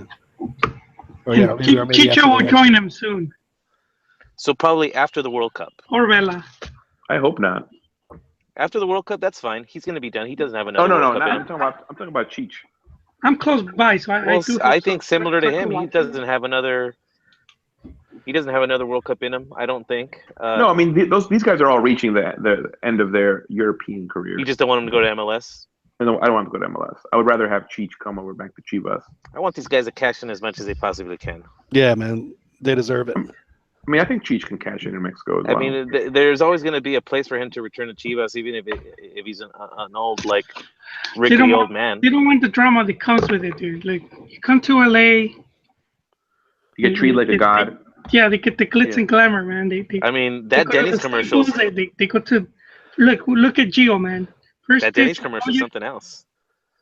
Chicho will join him soon. So probably after the World Cup. Or Vela. I hope not. After the World Cup, that's fine. He's going to be done. He doesn't have another. No. I'm talking about Cheech. I'm close by, so I think similar to him, he doesn't have another. He doesn't have another World Cup in him. I don't think. No, I mean these guys are all reaching the end of their European career. You just don't want them to go to MLS. No, I don't want to go to MLS. I would rather have Cheech come over back to Chivas. I want these guys to cash in as much as they possibly can. Yeah, man, they deserve it. I mean, I think Cheech can cash in Mexico as well. I mean, there's always going to be a place for him to return to Chivas, even if he's an old, like, rickety old man. They don't want the drama that comes with it, dude. Like, you come to LA. You get treated like a god. They get the glitz and glamour, man. I mean, that Denny's commercial. They go to look at Gio, man. That Denny's commercial is something else.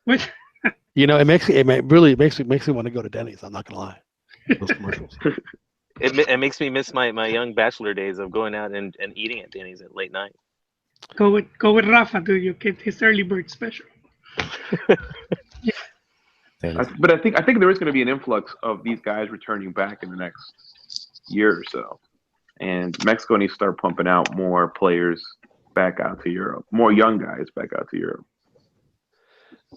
What? It really makes me want to go to Denny's. I'm not gonna lie. Those commercials. It makes me miss my young bachelor days of going out and eating at Denny's at late night. Go with Rafa, dude. You get his early bird special. But I think there is going to be an influx of these guys returning back in the next year or so, and Mexico needs to start pumping out more players back out to Europe, more young guys back out to Europe.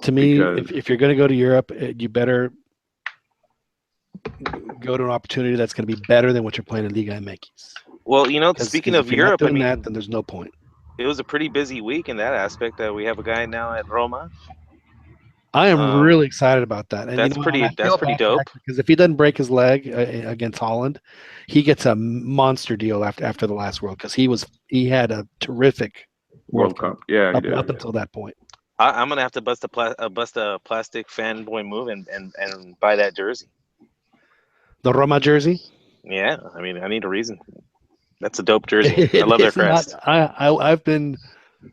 To me, if you're going to go to Europe, you better go to an opportunity that's going to be better than what you're playing in Liga MX. Well, speaking of Europe, then there's no point. It was a pretty busy week in that aspect. We have a guy now at Roma. I am really excited about that. And that's pretty dope. Because if he doesn't break his leg against Holland, he gets a monster deal after the last World, because he had a terrific World Cup. Yeah, up until that point. I'm gonna have to bust a plastic fanboy move and buy that jersey. The Roma jersey? Yeah, I mean, I need a reason. That's a dope jersey. I love their crest. I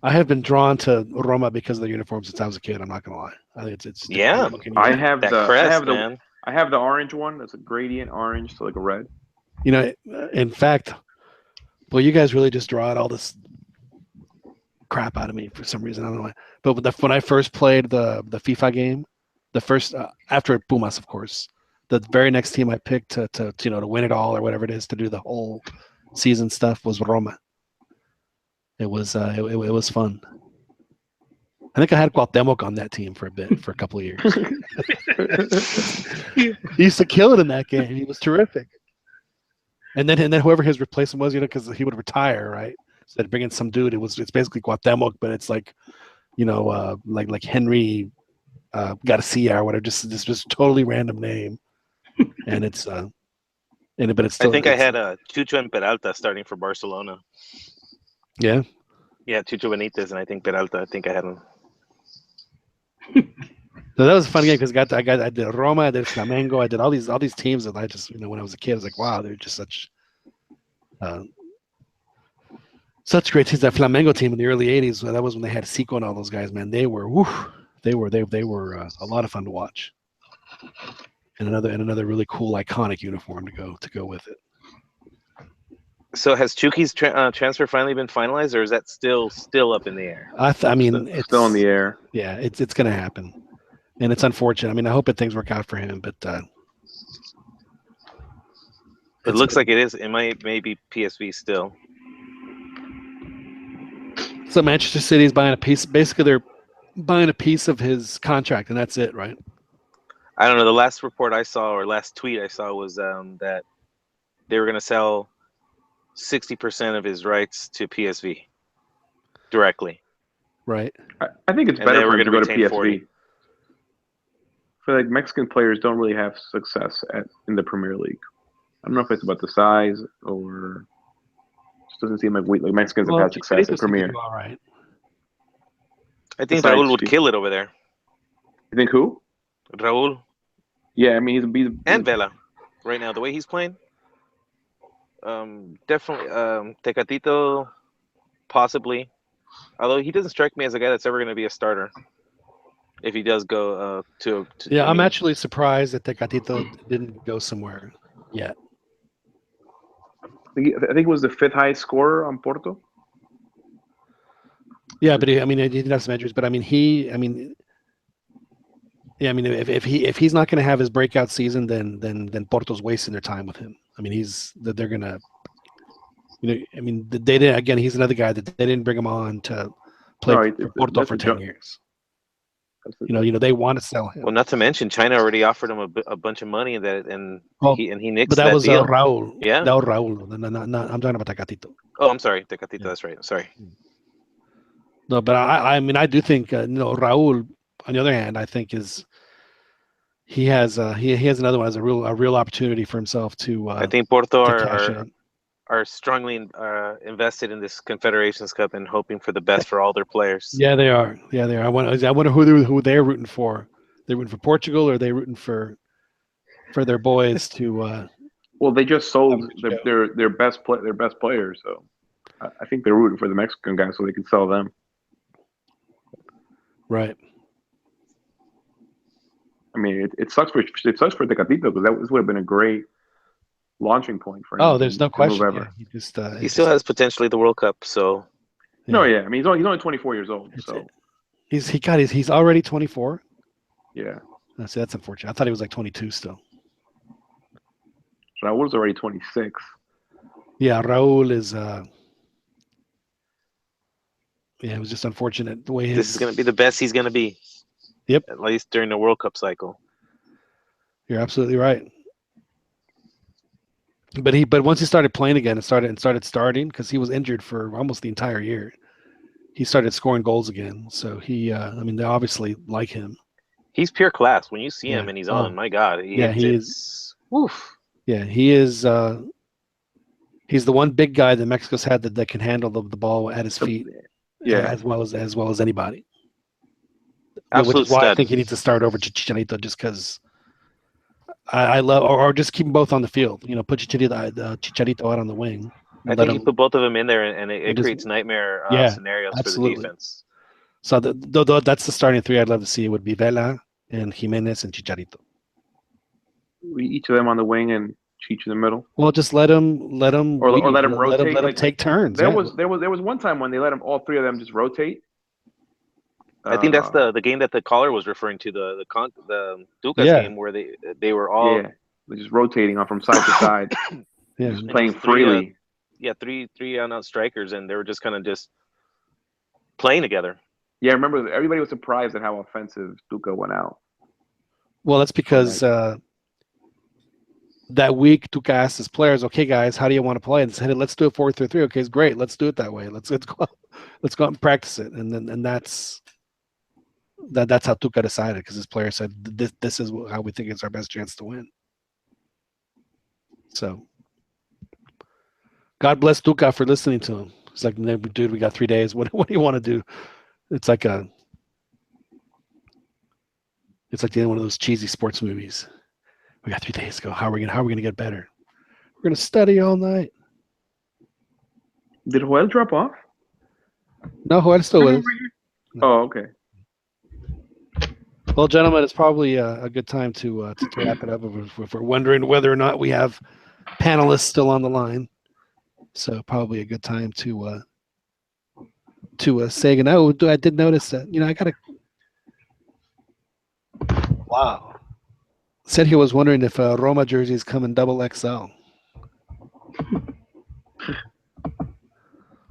have been drawn to Roma because of the uniforms since I was a kid. I'm not gonna lie. I think it's yeah. I have that the crest, man. I have the orange one. That's a gradient orange, so like a red. In fact, well, you guys really just draw out all this crap out of me for some reason. I don't know why. But when I first played the FIFA game, the first after Pumas, of course, the very next team I picked to win it all or whatever it is, to do the whole season stuff was Roma. It was fun. I think I had Cuauhtemoc on that team for a couple of years. He used to kill it in that game. He was terrific. And then whoever his replacement was, because he would retire, right? So they'd bring in some dude. It's basically Cuauhtemoc, but it's like, like Henry Garcia or whatever. Just totally random name, and it's but it's still. I think I had Chucho and Peralta starting for Barcelona. Yeah. Yeah, Chucho Benitez, and I think Peralta. I think I had him. So that was a fun game because I did Roma, I did Flamengo, I did all these teams that I just when I was a kid I was like, wow, they're just such great teams. That Flamengo team in the early '80s, that was when they had Zico and all those guys. Man, they were a lot of fun to watch, and another really cool iconic uniform to go with it. So has Chucky's transfer finally been finalized, or is that still up in the air? I mean, it's still in the air. Yeah, it's going to happen, and it's unfortunate. I mean, I hope things work out for him, but it looks like it is. It may be PSV still. So Manchester City is buying a piece. Basically, they're buying a piece of his contract, and that's it, right? I don't know. The last report I saw, or last tweet I saw, was that they were going to sell 60% of his rights to PSV directly. Right. I think it's better for him to go to PSV. 40. I feel like Mexican players don't really have success in the Premier League. I don't know if it's about the size or it just doesn't seem like Mexicans have had success in Premier. All right. I think Raul would kill it over there. You think who? Raul. Yeah, I mean he's and Vela right now. The way he's playing. Definitely Tecatito, possibly. Although he doesn't strike me as a guy that's ever going to be a starter. If he does go to yeah, I'm actually surprised that Tecatito didn't go somewhere yet. I think it was the 5th highest scorer on Porto. Yeah, but he didn't have some injuries. But if he's not going to have his breakout season, then Porto's wasting their time with him. I mean, they're gonna, they didn't. Again, he's another guy that they didn't bring him on to play for Porto for 10 years. They want to sell him. Well, not to mention China already offered him a bunch of money, and he nixed but that was deal. Raul. Yeah, that was Raul. No, I'm talking about Tecatito. Oh, I'm sorry, Tecatito. Yeah. That's right. Sorry. No, but I do think Raul. On the other hand, I think he has another one as a real opportunity for himself to. I think Porto are strongly invested in this Confederations Cup and hoping for the best for all their players. Yeah, they are. Yeah, they are. I wonder who they're rooting for. They're rooting for Portugal, or are they rooting for their boys to? Well, they just sold their best players, so I think they're rooting for the Mexican guys so they can sell them. Right. I mean, it sucks for Tecatito because that would have been a great launching point for him. Oh, there's no question. Yeah, he still has potentially the World Cup. So. Yeah. No, yeah. I mean, he's only 24 years old. So. He's already 24. Yeah. That's unfortunate. I thought he was like 22 still. Raul's already 26. Yeah, Raul is. Yeah, it was just unfortunate the way this is going to be the best he's going to be. Yep. At least during the World Cup cycle. You're absolutely right. But once he started playing again and started starting because he was injured for almost the entire year, he started scoring goals again. So he, they obviously like him. He's pure class. When you see him and he's on, my God, he is. Woof. Yeah, he is. He's the one big guy that Mexico's had that can handle the ball at his feet. Yeah, as well as anybody. Absolute which is why stud. I think he needs to start over Chicharito just because I love, or just keep them both on the field. Put Chicharito out on the wing. I think you put both of them in there, and it creates nightmare scenarios absolutely. for the defense. So that's the starting three I'd love to see. It would be Vela and Jimenez and Chicharito. Each of them on the wing and Cheech in the middle. Well, just let them or let them rotate. Let them take turns. There was one time when they let all three of them just rotate. I think that's the game that the caller was referring to, the Ducas game where they were all they're just rotating on from side to side, just playing freely. three out strikers, and they were just kind of just playing together. Yeah, I remember everybody was surprised at how offensive Tuca went out. Well, that's because that week Tuca asked his players, "Okay, guys, how do you want to play?" And they said, "Let's do a 4-3-3." Okay, it's great. Let's do it that way. Let's go out and practice it. And that's how Tuca decided, because his players said, "This is how we think it's our best chance to win." So, God bless Tuca for listening to him. It's like, dude, we got 3 days. What do you want to do? It's like the end of one of those cheesy sports movies. We got 3 days to go. How are we gonna get better? We're gonna study all night. Did Joel drop off? No, Joel still is. No. Oh, okay. Well, gentlemen, it's probably a good time to wrap it up if we're wondering whether or not we have panelists still on the line. So probably a good time to say goodnight. Oh, I did notice that. I gotta. Wow. Said he was wondering if Roma jerseys come in double XL.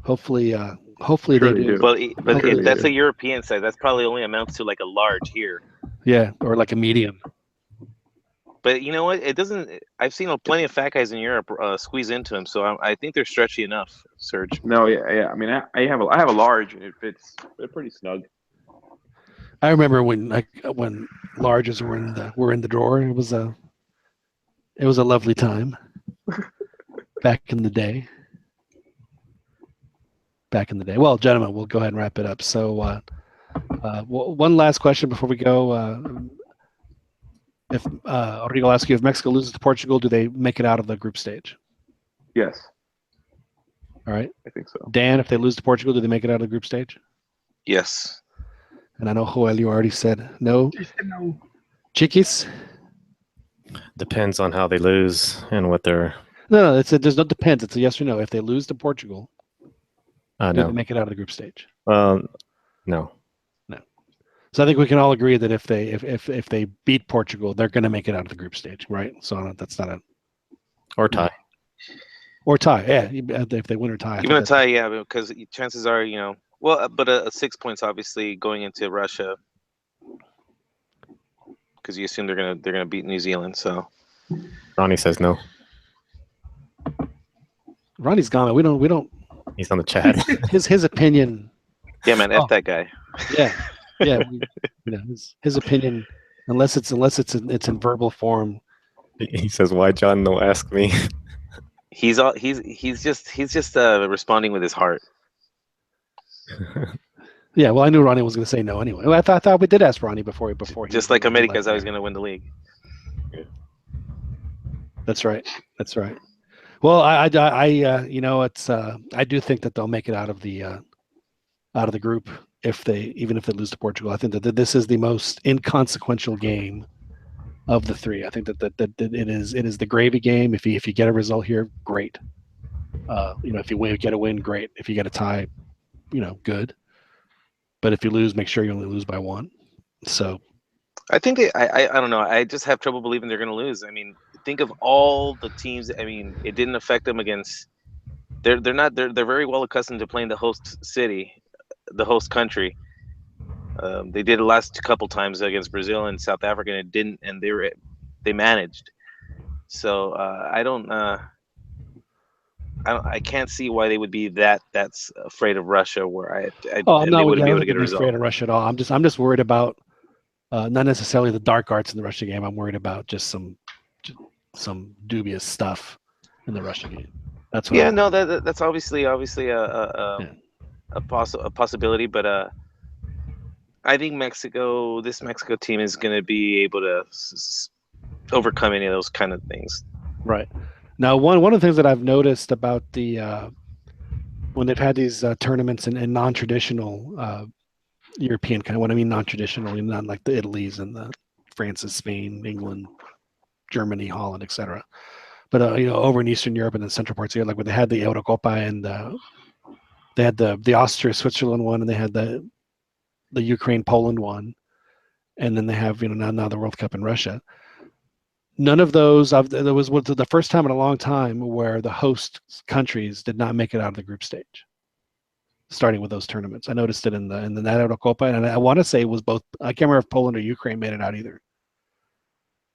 Hopefully they do. But if that's a European size, that's probably only amounts to like a large here. Yeah, or like a medium. But you know what? It doesn't. I've seen plenty of fat guys in Europe squeeze into them, so I think they're stretchy enough, Serge. No, yeah. I mean, I have a large, and they're pretty snug. I remember when larges were in the drawer. It was a lovely time back in the day. Well, gentlemen, we'll go ahead and wrap it up. So, one last question before we go. If Rodrigo asks you, if Mexico loses to Portugal, do they make it out of the group stage? Yes. All right. I think so. Dan, if they lose to Portugal, do they make it out of the group stage? Yes. And I know, Joel, you already said no. No. Chiquis? Depends on how they lose and what they're... No, there's no depends. It's a yes or no. If they lose to Portugal, do no. they make it out of the group stage? No. So I think we can all agree that if they beat Portugal, they're going to make it out of the group stage, right? So that's not a... Or tie. Or tie, yeah. If they win or tie. Even a tie, yeah, because chances are, well, but a 6 points obviously going into Russia, because you assume they're gonna beat New Zealand. So Ronnie says no. Ronnie's gone. We don't. He's on the chat. His opinion. Yeah, man, F that guy. Yeah. His opinion, unless it's in verbal form. He says, "Why, John? No, ask me." He's just responding with his heart. Yeah, well, I knew Ronnie was going to say no anyway. Well, I thought we did ask Ronnie before. Just like America's always going to win the league. That's right. Well, I do think that they'll make it out of the group even if they lose to Portugal. I think that this is the most inconsequential game of the three. I think that it is the gravy game. If you get a result here, great. If you get a win, great. If you get a tie, good. But if you lose, make sure you only lose by one. So I think I don't know. I just have trouble believing they're going to lose. I mean, think of all the teams. I mean, it didn't affect them against. They're very well accustomed to playing the host city, the host country. They did the last couple times against Brazil and South Africa, and it didn't, and they managed. So I can't see why they would be that's afraid of Russia. Where they wouldn't be able to get a result. Afraid of Russia at all. I'm just worried about not necessarily the dark arts in the Russia game. I'm worried about just some dubious stuff in the Russia game. That's what. That's obviously a possibility, but I think this Mexico team is going to be able to overcome any of those kind of things. Right. Now, one of the things that I've noticed about the when they've had these tournaments in non-traditional European kind of, what I mean non-traditional, not like the Italies and the France's, Spain, England, Germany, Holland, etc. But over in Eastern Europe and the central parts here, like when they had the Eurocopa and they had the Austria-Switzerland one, and they had the Ukraine-Poland one, and then they have now the World Cup in Russia. none of those, there was the first time in a long time where the host countries did not make it out of the group stage, starting with those tournaments. I noticed it in the Eurocopa, and I want to say it was both. I can't remember if Poland or Ukraine made it out either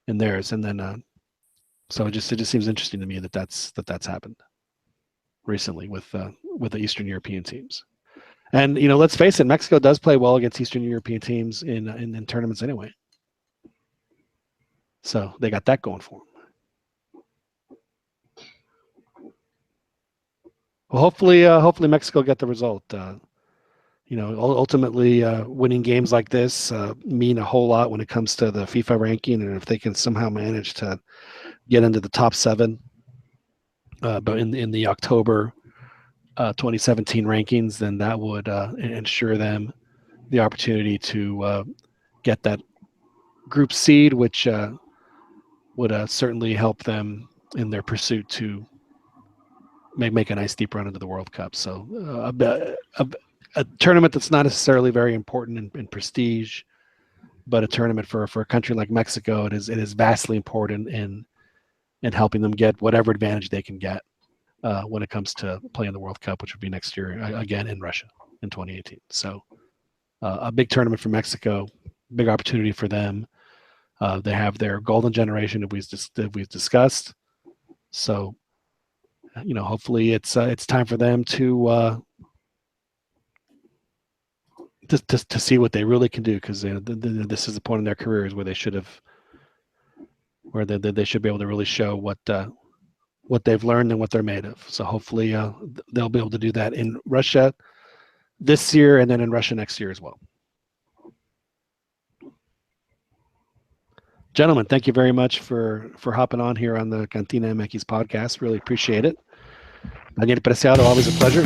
in theirs. And then, so it just seems interesting to me that's happened recently with the Eastern European teams. And let's face it, Mexico does play well against Eastern European teams in tournaments anyway. So they got that going for them. Well, hopefully Mexico get the result. Ultimately, winning games like this mean a whole lot when it comes to the FIFA ranking, and if they can somehow manage to get into the top 7, but in the October 2017 rankings, then that would ensure them the opportunity to get that group seed, which would certainly help them in their pursuit to make a nice deep run into the World Cup. So a tournament that's not necessarily very important in prestige, but a tournament for a country like Mexico, it is vastly important in helping them get whatever advantage they can get when it comes to playing the World Cup, which would be next year again in Russia in 2018. So a big tournament for Mexico, big opportunity for them. They have their golden generation that we've discussed. So, hopefully it's time for them to see what they really can do, because this is the point in their careers where they should be able to really show what they've learned and what they're made of. So hopefully they'll be able to do that in Russia this year and then in Russia next year as well. Gentlemen, thank you very much for hopping on here on the CantinaMX podcast. Really appreciate it. Daniel Preciado, always a pleasure.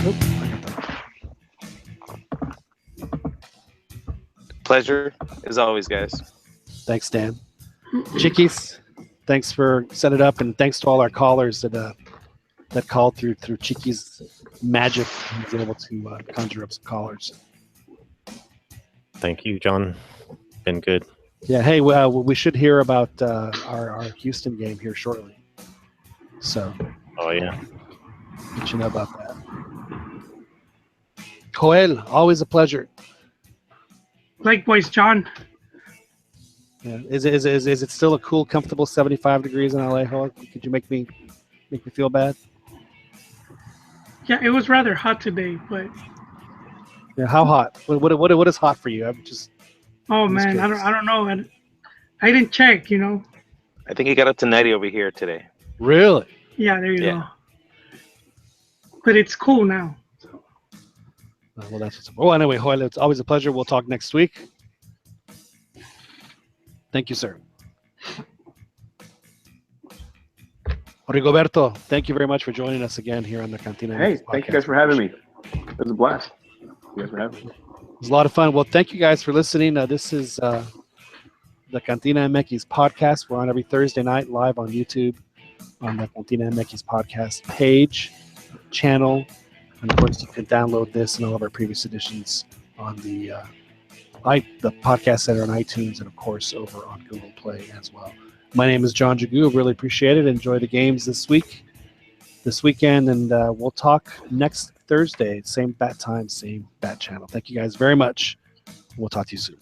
Pleasure as always, guys. Thanks, Dan. Chickies, thanks for setting it up, and thanks to all our callers that called through Chickies' magic. He was able to conjure up some callers. Thank you, John. Been good. Yeah, hey, we should hear about our Houston game here shortly. So. Oh, yeah. Let you know about that. Joel, always a pleasure. Likewise, John. Yeah. Is it still a cool, comfortable 75 degrees in LA, Joel? Could you make me feel bad? Yeah, it was rather hot today, but. Yeah, how hot? What is hot for you? I'm just. Oh man, I don't know. I didn't check, I think it got up to 90 over here today. Really? Yeah, there you go. But it's cool now. Well, that's what's up. Well, anyway, Joel, it's always a pleasure. We'll talk next week. Thank you, sir. Rigoberto, thank you very much for joining us again here on the Cantina. Hey, thank you guys for having me. It was a blast. Thank you guys for having me. It was a lot of fun. Well, thank you guys for listening. This is the CantinaMX podcast. We're on every Thursday night live on YouTube on the CantinaMX podcast page, channel. And of course, you can download this and all of our previous editions on the podcast center on iTunes, and of course over on Google Play as well. My name is John Jagu. Really appreciate it. Enjoy the games this weekend, and we'll talk next Thursday. Same bat time, same bat channel. Thank you guys very much. We'll talk to you soon.